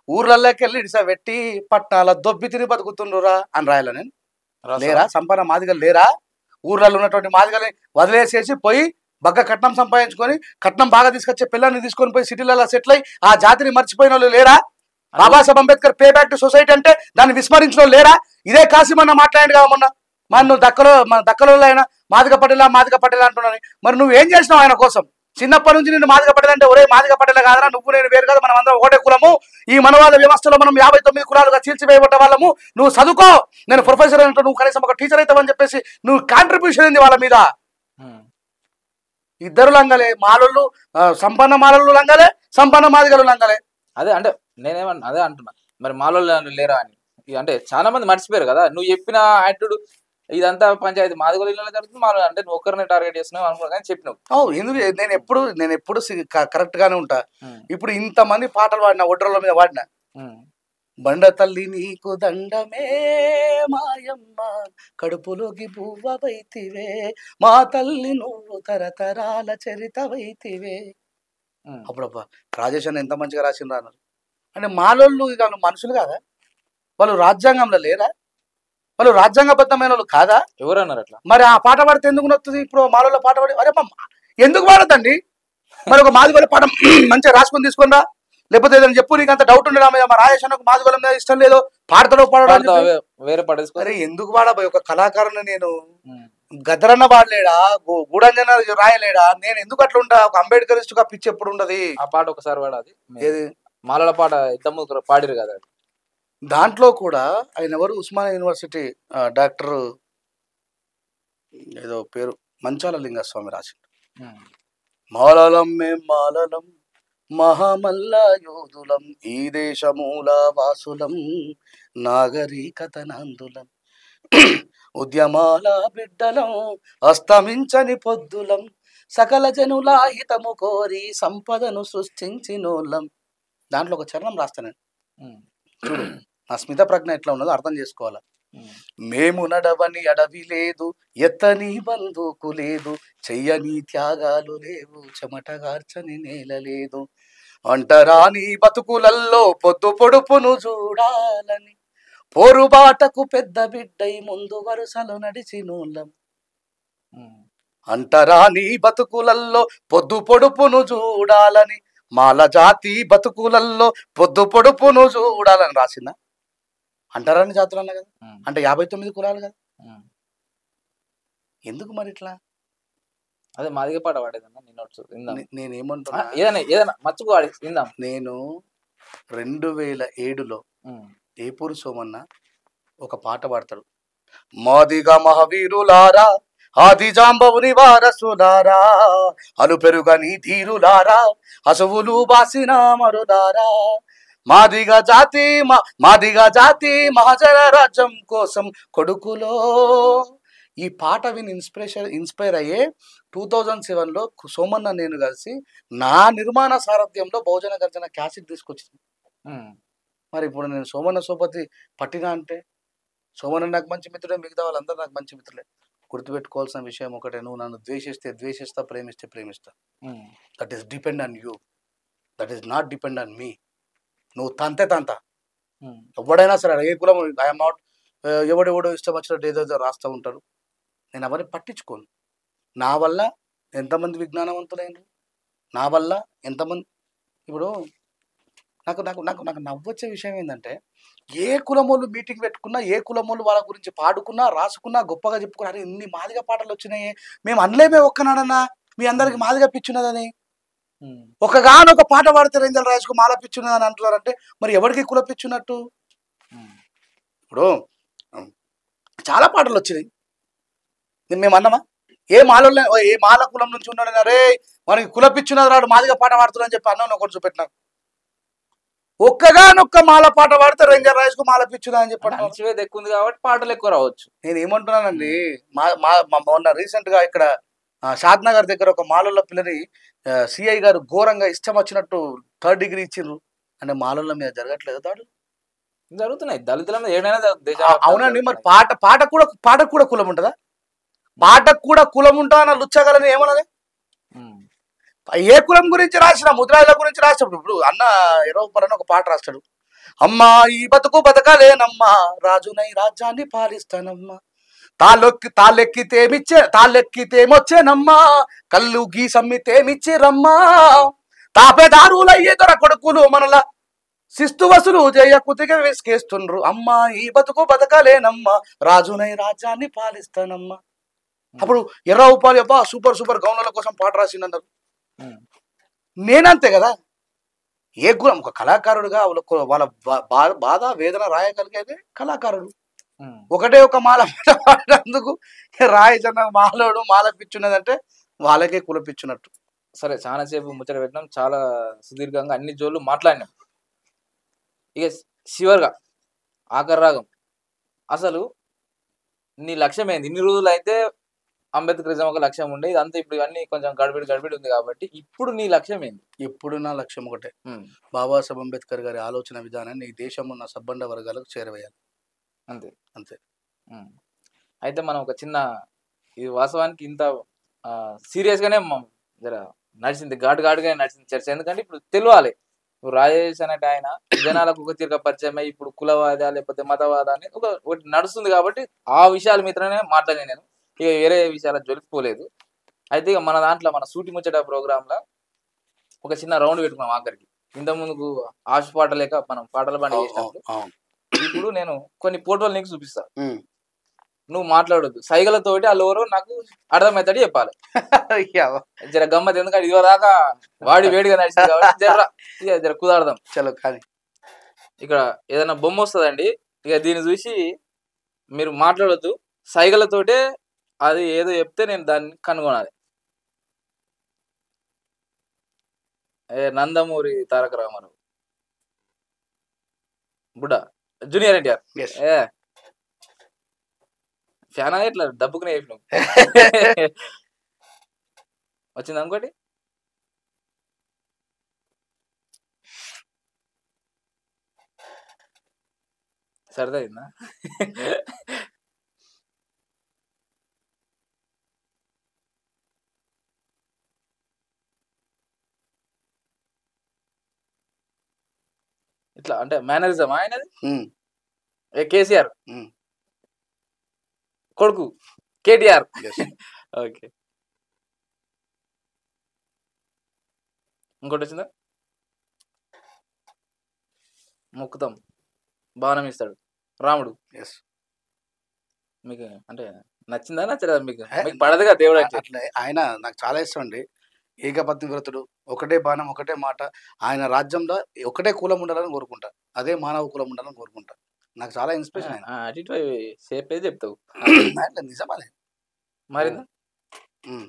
B: ఊర్లలోకి వెళ్ళి ఇడిసబెట్టి పట్నాల దొబ్బి తిని బతుకుతుండ్రురా అని రాయాల నేను? లేరా సంపన్న మాదిగలు లేరా? ఊర్లలో ఉన్నటువంటి మాదిగల్ని వదిలేసేసి పోయి బగ్గ కట్నం సంపాదించుకొని, కట్నం బాగా తీసుకొచ్చే పిల్లల్ని తీసుకొని పోయి సిటీలలో సెటిల్ అయ్యి ఆ జాతిని మర్చిపోయిన వాళ్ళు లేరా? Babasaheb Ambedkar pay back to society అంటే దాన్ని విస్మరించిన వాళ్ళు లేరా? ఇదే కాసిమన్న మాట్లాడి కదా మొన్న, మన దక్కలో అయినా మాదిగ పటేల అంటున్నాను. మరి నువ్వు ఏం చేసినావు ఆయన కోసం? చిన్నప్పటి నుంచి నేను మాదిగ పటేల అంటే, ఒరే మాదిగ పటేల కాదరా, నువ్వు నేను వేరు కదా, మనం అందరం ఒకటే కులము, ఈ మనవాళ్ళ వ్యవస్థలో మనం 59 కులాలుగా చీల్చివేయబడ్డ వాళ్ళము, నువ్వు చదువుకో, నేను ప్రొఫెసర్ అంటే నువ్వు కనీసం ఒక టీచర్ అవుతావని చెప్పేసి నువ్వు కాంట్రిబ్యూషన్ ఏంది వాళ్ళ మీద? ఇద్దరు లంగలే, మాలలు సంపన్న మాలలు లంగలే, సంపన్న మాదిగలు లంగలే.
A: అదే అంటే అదే అంటున్నా, మరి మాలోళ్ళు లేరా అని. అంటే చాలా మంది మర్చిపోయారు కదా. నువ్వు చెప్పిన యాటిట్యూడ్ ఇదంతా పంచాయతీ మాదిగోళ్ళ ఇళ్ళలో జరుగుతుంది, మాలో అంటే నువ్వు ఒక్కరిని టార్గెట్ చేస్తున్నావు అనుకున్నా కానీ చెప్పినావు.
B: ఎందుకు నేను ఎప్పుడు కరెక్ట్ గానే ఉంటా. ఇప్పుడు ఇంతమంది పాటలు పాడినా, ఒడ్రల మీద పాడినా, బండ తల్లి నీకు దండమే మాయమ్మ కడుపులోకి పువ్వవైతివే, మా తల్లి నువ్వు తరతరాల చరితవైతివే. అప్పుడబ్బా రాజేష్ అన్న ఎంత మంచిగా రాసిండ్రు అన్నారు. అంటే మాలోళ్ళు ఇక మనుషులు కాదా? వాళ్ళు రాజ్యాంగంలో లేరా? వాళ్ళు రాజ్యాంగబద్ధమైన వాళ్ళు కాదా?
A: ఎవరు అన్నారు అట్లా?
B: మరి ఆ పాట పాడితే ఎందుకు నొత్తుంది? ఇప్పుడు మాలోళ్ళ పాట పాడి అరే ఎందుకు పాడద్దండి? మరి ఒక మాదిగోళ్ళ పాట మంచిగా రాసుకొని తీసుకుందా, లేకపోతే ఏదైనా చెప్పు, నీకు అంత డౌట్ ఉండే మా రాజేష్ అన్నకు మాదిగోళ్ళ మీద ఇష్టం లేదో పాడతాడో పాడడానికి
A: వేరే పాడేసుకో.
B: అరే ఎందుకు పాడబోయ్? ఒక కళాకారుని నేను, గద్దరన్న పాడలేడా, గూడంజన రాయలేడా? నేను ఎందుకు అట్లా ఉంటా? ఒక అంబేద్కరిస్ట్ గా పిచ్చి ఎప్పుడు ఉండదు.
A: ఆ పాట ఒకసారి పాడాది, ఏది మాలల పాట ఇద్దరు పాడిరు కదా.
B: దాంట్లో కూడా ఆయన ఎవరు, ఉస్మానియా యూనివర్సిటీ డాక్టర్ ఏదో పేరు మంచాల లింగస్వామి రాసిండు. మాలలం మేం మాలలం మహామల్ల యోధులం, ఈ దేశమూల వాసులం నాగరికతనందులం, ఉద్యమాల బిడ్డలం అస్తమించని పొద్దులం, సకల జనుల హితము కోరి సంపదను సృష్టించినోళ్ళం. దాంట్లో ఒక చరణం రాస్తాను చూడు, నా స్మిత ప్రజ్ఞ ఎట్లా ఉన్నదో అర్థం చేసుకోవాలి. మేము నడవని అడవి లేదు, ఎత్తని బందూకు లేదు, చెయ్యని త్యాగాలు లేవు, చెమటగార్చని నేల లేదు. అంటరాని బతుకులల్లో పొద్దు పొడుపును చూడాలని, పోరుబాటకు పెద్ద బిడ్డై ముందు వరుసలో నడిచినోళ్ళం. అంటరాని బతుకులల్లో పొద్దు పొడుపును చూడాలని, మాల జాతి బతుకులల్లో పొద్దు పొడుపును చూడాలని రాసిందా? అంటరాని జాతులు అన్నా కదా, అంటే 59 కులాలు కదా. ఎందుకు మరి ఇట్లా?
A: అదే మాదిగ పాట పాడేదన్నా నిన్న.
B: నేనేమంటున్నా,
A: ఏదైనా మర్చిపో విందాం.
B: నేను 2007లో ఏపూరు సోమన్న ఒక పాట పాడతాడు. మాదిగా మహావీరులారా, ఆది జాంబవుని వారసులారా, అలు పెరుగని ధీరులారా, అసువులు బాసిన మరులారా, మాదిగా జాతి మహాజన రాజ్యం కోసం కొడుకులో. ఈ పాట విని ఇన్స్పైర్ అయ్యే 2007లో సోమన్న నేను కలిసి నా నిర్మాణ సారథ్యంలో బహుజన గర్జన క్యాసెట్ తీసుకొచ్చింది. మరి ఇప్పుడు నేను సోమన్న సోపతి పట్టినా అంటే, సోమన్న నాకు మంచి మిత్రుడే, మిగతా వాళ్ళందరూ నాకు మంచి మిత్రులే. గుర్తుపెట్టుకోవాల్సిన విషయం ఒకటే, నువ్వు నన్ను ద్వేషిస్తా, ప్రేమిస్తా. That is depend on you, that is not depend on me. నువ్వు తంత ఎవడైనా సరే, ఏ కులం, ఐఎమ్ నాట్, ఎవడెవడో ఇష్టం వచ్చినట్టు ఏదో రాస్తూ ఉంటారు. నేను అవన్నీ పట్టించుకోను. నా వల్ల ఎంతమంది విజ్ఞానవంతులైనరు, నా వల్ల ఎంతమంది. ఇప్పుడు నాకు నాకు నాకు నాకు నవ్వొచ్చే విషయం ఏంటంటే, ఏ కులమోళ్ళు మీటింగ్ పెట్టుకున్నా, ఏ కులమోళ్ళు వాళ్ళ గురించి పాడుకున్నా, రాసుకున్నా, గొప్పగా చెప్పుకున్నా, అరే ఇన్ని మాదిగ పాటలు వచ్చినాయి, మేము అనలేమే ఒక్కనాడన్నా మీ అందరికి మాదిగ పిచ్చున్నదని. ఒకగానొక పాట పాడితే రేంజల్ రాజుకు మాల పిచ్చున్నదని అంటున్నారంటే, మరి ఎవరికి కుల పిచ్చున్నట్టు? ఇప్పుడు చాలా పాటలు వచ్చినాయి, మేము అన్నమా? ఏ మాల కులం నుంచి ఉన్నాడని, అరే మనకి కుల పిచ్చున్నది రాడు మాదిగ పాట పాడుతున్నాడని చెప్పి అన్న ఒకటి చూపెట్టినా. ఒక్కగానొక్క మాల పాట పాడితే రేంజర్ రాజుకు మాల పిచ్చుదా అని చెప్పి
A: ఎక్కువ ఉంది కాబట్టి పాటలు ఎక్కువ రావచ్చు.
B: నేను ఏమంటున్నానండి, మొన్న రీసెంట్ గా ఇక్కడ షాద్ నగర్ దగ్గర ఒక మాలల పిల్లని సిఐ గారు ఘోరంగా ఇష్టం వచ్చినట్టు 3rd డిగ్రీ ఇచ్చిండ్రు. అంటే మాలల మీద జరగట్లేదు దాడులు?
A: జరుగుతున్నాయి, దళితుల మీద ఏడైనా.
B: అవునండి, మరి పాటకు కూడా కులం ఉంటుందా? పాటకు కూడా కులం ఉంటా అన్న లుచ్చగలని ఏమన్నది? ఏ కులం గురించి రాసిన, ముద్రాయిల గురించి రాసినప్పుడు, ఇప్పుడు అన్న ఎరవపరని ఒక పాట రాస్తాడు. అమ్మా ఈ బతుకు బతకలేనమ్మా, రాజునై రాజ్యాన్ని పాలిస్తానమ్మా, తాళ్ళెక్కితేమొచ్చేనమ్మా, కళ్ళు గీసమ్మితేమిచ్చిరమ్మా, తాపేదారులయ్యే దొర కొడుకులు మనల శిస్తు వసులు జయ కుతిగా విసికేస్తుండ్రు, అమ్మా ఈ బతుకు బతకలేనమ్మా, రాజునై రాజ్యాన్ని పాలిస్తానమ్మా. అప్పుడు ఎర్రవుపాలి అబ్బా సూపర్ గౌన్ల కోసం పాట రాసిందన్నారు. నేనంతే కదా, ఏ గుణం ఒక కళాకారుడుగా వాళ్ళ బాధ వేదన రాయగలిగేది కళాకారుడు. ఒకటే ఒక మాల పాడినందుకు రాయచన్న మాలోడు మాల పిచ్చున్నదంటే వాళ్ళకే కుల పిచ్చున్నట్టు.
A: సరే, చాలా సేపు ముచ్చట పెట్టినాం, చాలా సుదీర్ఘంగా అన్ని జోళ్ళు మాట్లాడినాం. ఇక చివరిగా ఆఖరి రాగం, అసలు నీ లక్ష్యం ఏంది? ఇన్ని రోజులు అయితే అంబేద్కరిజం ఒక లక్ష్యం ఉండే, ఇదంతా ఇప్పుడు ఇవన్నీ కొంచెం గడిబిడి ఉంది కాబట్టి ఇప్పుడు నీ లక్ష్యం ఏంది?
B: ఇప్పుడు నా లక్ష్యం ఒకటే, బాబాసాహెబ్ అంబేద్కర్ గారి ఆలోచన విధానాన్ని ఈ దేశం ఉన్న సబ్బండ వర్గాలకు చేరవేయాలి, అంతే.
A: అయితే మనం ఒక చిన్న, ఇది వాస్తవానికి ఇంత సీరియస్ గానే జర నడిచింది, ఘాటుగానే నడిచింది చర్చ. ఎందుకంటే ఇప్పుడు తెలియాలి, ఇప్పుడు రాజేష్ అనేటి ఆయన జనాలకు ఒక తీరుగా పరిచయం అయ్యి ఇప్పుడు కులవాద లేకపోతే మతవాద అనేది ఒకటి నడుస్తుంది కాబట్టి ఆ విషయాల మీదనే మాట్లాడాను నేను. ఇక వేరే విషయాలు జొలిపోలేదు. అయితే ఇక మన దాంట్లో మన సూటి ముచ్చట ప్రోగ్రామ్ లో ఒక చిన్న రౌండ్ పెట్టుకున్నాం ఆఖరికి. ఇంత ముందుకు ఆశ పాట లేక మనం పాటల బండి చేసినప్పుడు ఇప్పుడు నేను కొన్ని ఫోటోలు నీకు చూపిస్తా, నువ్వు మాట్లాడొద్దు, సైగలతోటి వాళ్ళెవరో నాకు అర్థమవుతాడు చెప్పాలి. జర గమ్మత్, ఎందుకంటే ఇదివరదాకా వాడి వేడిగా నడిచింది కాబట్టి జర కుదాడదాం.
B: చలో కానీ
A: ఇక్కడ ఏదైనా బొమ్మ వస్తుందండి, ఇక దీన్ని చూసి మీరు మాట్లాడొద్దు, సైగలతోటే అది ఏదో చెప్తే నేను దాన్ని కనుగొనాలి. నందమూరి తారక రామారావు బుడ్డ జూనియర్ ఎన్టీఆర్. ఫ్యాన్ అనేది ఇట్లా డబ్బుకునే చెప్పినాం. వచ్చింది అనుకోటి, సరదా అయిందా? ఇట్లా అంటే మేనరిజం ఆయనది.
B: ఉమ్,
A: కేసీఆర్
B: ఉమ్,
A: కొడుకు కేటీఆర్.
B: yes.
A: ఓకే, ఇంకోటి వచ్చిందా? మొక్కుతాం, బాణం ఇస్తాడు రాముడు.
B: Yes.
A: మీకు అంటే నచ్చిందా నచ్చలేదా? మీకు
B: ఏ,
A: మీకు పడదుగా దేవుడు అంటే.
B: అట్లా ఆయన నాకు చాలా ఇష్టం అండి. ఏకపత్ని వ్రతుడు, ఒకటే బాణం ఒకటే మాట. ఆయన రాజ్యంలో ఒకటే కులం ఉండాలని కోరుకుంటా, అదే మానవ కులం ఉండాలని కోరుకుంటా. నాకు చాలా ఇన్స్పిరేషన్ ఆయన.
A: అటు ఇటు సేఫ్ అయితే చెప్తావు.
B: అట్లా నిజమాలే.
A: మారిందా?
B: ఉమ్.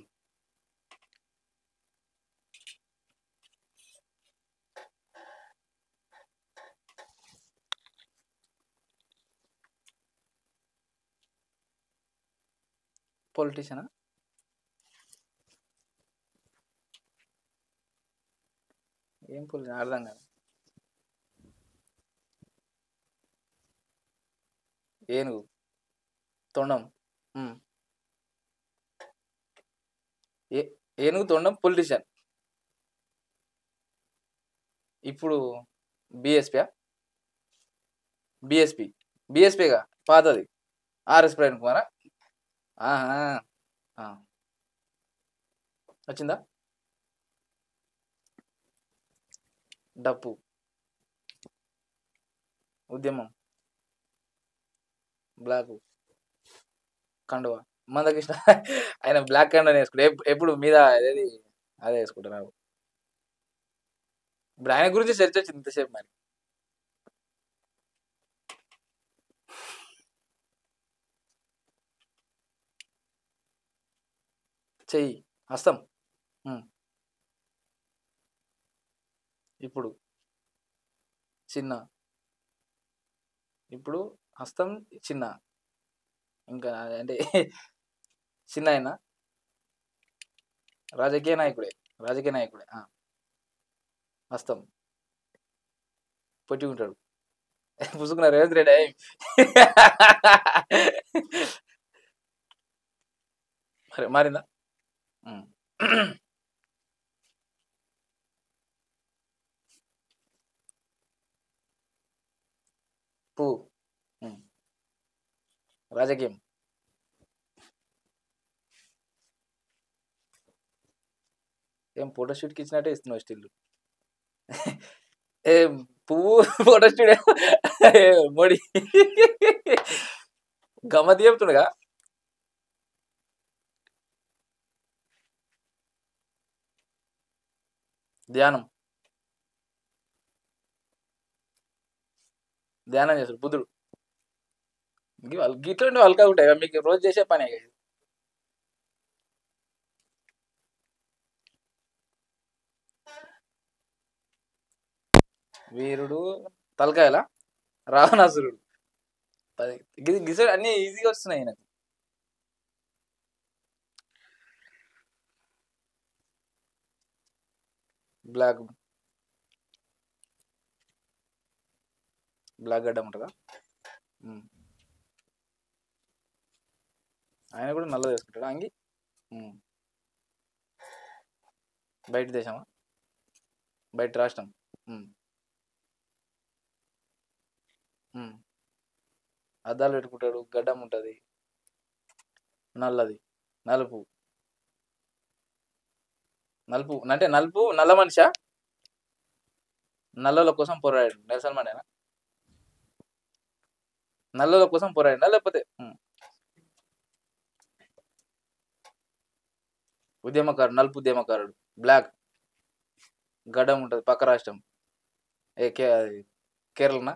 A: పొలిటీషియనా? ఏం పొలిటీషియన్ అర్థం కాదు. ఏనుగు తొండం. ఉమ్. ఏనుగు తొండం పొలిటీషియన్. ఇప్పుడు బిఎస్పీ బిఎస్పీ బిఎస్పీగా పాతది ఆర్ఎస్ ప్రవీణ్ కుమారా? ఆహా, ఆ. వచ్చిందా? డప్పు ఉద్యమం, బ్లాక్ కండువా మందకృష్ణ. ఆయన బ్లాక్ కండువా వేసుకుంటారు ఎప్పుడు మీద అదేది అదే వేసుకుంటారు. ఇప్పుడు ఆయన గురించి చర్చ వచ్చింది ఇంతసేపు. మరి చెయ్యి హస్తం. ఇప్పుడు చిన్న, ఇప్పుడు హస్తం చిన్న. ఇంకా అంటే చిన్న ఆయన రాజకీయ నాయకుడే. రాజకీయ నాయకుడే. హస్తం పొట్టి ఉంటాడు. పుసుకున్న రేవంత్ రెడ్డి. మరి మారిందా? పువ్వు రాజకీయం. ఏం ఫోటోషూట్కి ఇచ్చినట్టే ఇస్తున్నావు స్టిల్. ఏం పువ్వు ఫోటోషూట్ మోడీ గమ్మతి చెప్తుండగా. ధ్యానం ధ్యానం చేస్తాడు బుద్ధుడు. గిట్ల వాళ్ళకా ఉంటాయి మీకు రోజు చేసే పనే. వీరుడు తలకాయల రావణాసురుడు. గిసడు అన్ని ఈజీగా వస్తున్నాయి నాకు. బ్లాక్ బ్లాక్ గడ్డ ఉంటుందా? ఆయన కూడా నల్లది వేసుకుంటాడు అంగి. బయట దేశమా? బయట రాష్ట్రం. అద్దాలు పెట్టుకుంటాడు, గడ్డం ఉంటుంది, నల్లది, నలుపు. నలుపు అంటే నలుపు నల్ల మనిషా? నల్లల కోసం పోరాడాడు నెల్సన్ మండేలా. నల్లల కోసం పోరాడా లేకపోతే ఉద్యమకారుడు? నలుపు ఉద్యమకారుడు. బ్లాక్ గడ్డం ఉంటుంది, పక్క రాష్ట్రం. కేరళనా,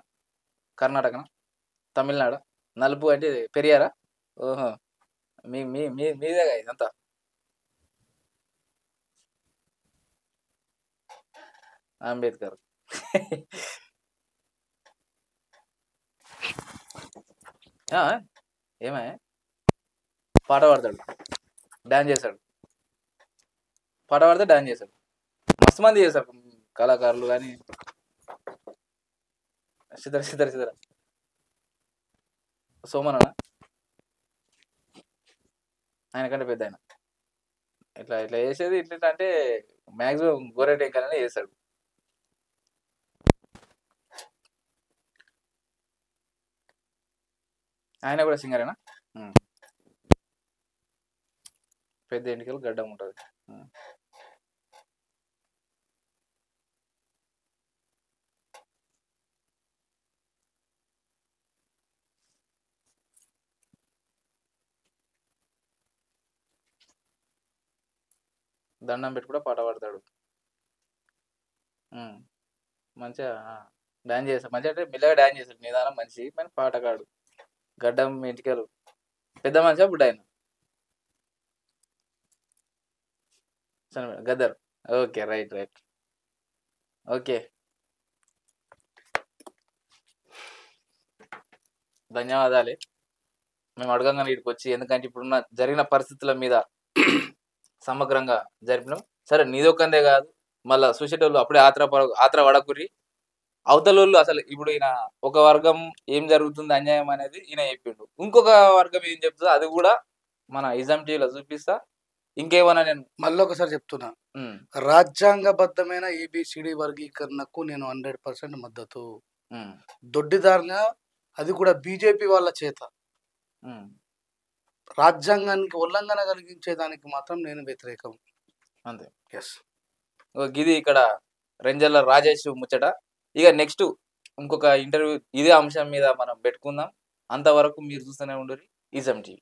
A: కర్ణాటకనా, తమిళనాడు? నలుపు అంటే పెరియారా? ఓహో, మీదేగా ఇదంతా. అంబేద్కర్. ఏమే పాట పాడతాడు, డాన్స్ చేస్తాడు. పాట పాడితే డాన్స్ చేస్తాడు. మస్తు మంది చేస్తారు కళాకారులు. కానీ సిద్ధర సోమన ఆయన కంటే పెద్ద ఆయన. ఇట్లా ఇట్లా చేసేది ఇట్లా అంటే మ్యాక్సిమం గోరెటెంకాయనే చేస్తాడు. ఆయన కూడా సింగరేనా? పెద్ద ఎంటికలు గడ్డం ఉంటుంది. దండం పెట్టి కూడా పాట పాడతాడు. మంచిగా డాన్స్ చేస్తాడు. మంచిగా అంటే మెల్లగా డాన్స్ చేస్తాడు, నిదానం మనిషి కానీ పాటగాడు. గడ్డం ఎంటికలు పెద్ద మనిషి బుడ్డ ఆయన Gaddar. Okay, right right. Okay, ధన్యవాదాలే మేము అడగంగానే వీటికి వచ్చి, ఎందుకంటే ఇప్పుడున్న జరిగిన పరిస్థితుల మీద సమగ్రంగా జరిపినాం. సరే నీదొక్కందే కాదు, మళ్ళీ చూసేటోళ్ళు అప్పుడే ఆత్ర పడకుర్రి. అవతలోళ్ళు అసలు ఇప్పుడు ఈయన ఒక వర్గం ఏం జరుగుతుంది అన్యాయం అనేది ఈయన చెప్పిండు, ఇంకొక వర్గం ఏం చెప్తుందో అది కూడా మన ఇజం టీవీలో చూపిస్తా. ఇంకేమన్నా నేను
B: మళ్ళీ ఒకసారి చెప్తున్నా, రాజ్యాంగబద్ధమైన ఏబిసిడి వర్గీకరణకు నేను 100% మద్దతు. దొడ్డిదారిగా అది కూడా బీజేపీ వాళ్ళ చేత రాజ్యాంగానికి ఉల్లంఘన కలిగించేదానికి మాత్రం నేను వ్యతిరేకం.
A: అంతే.
B: ఎస్,
A: ఇది ఇక్కడ రెంజల్ల రాజేష్ ముచ్చట. ఇక నెక్స్ట్ ఇంకొక ఇంటర్వ్యూ ఇదే అంశం మీద మనం పెట్టుకుందాం. అంతవరకు మీరు చూస్తూనే ఉండరు ఇజం టీవీ.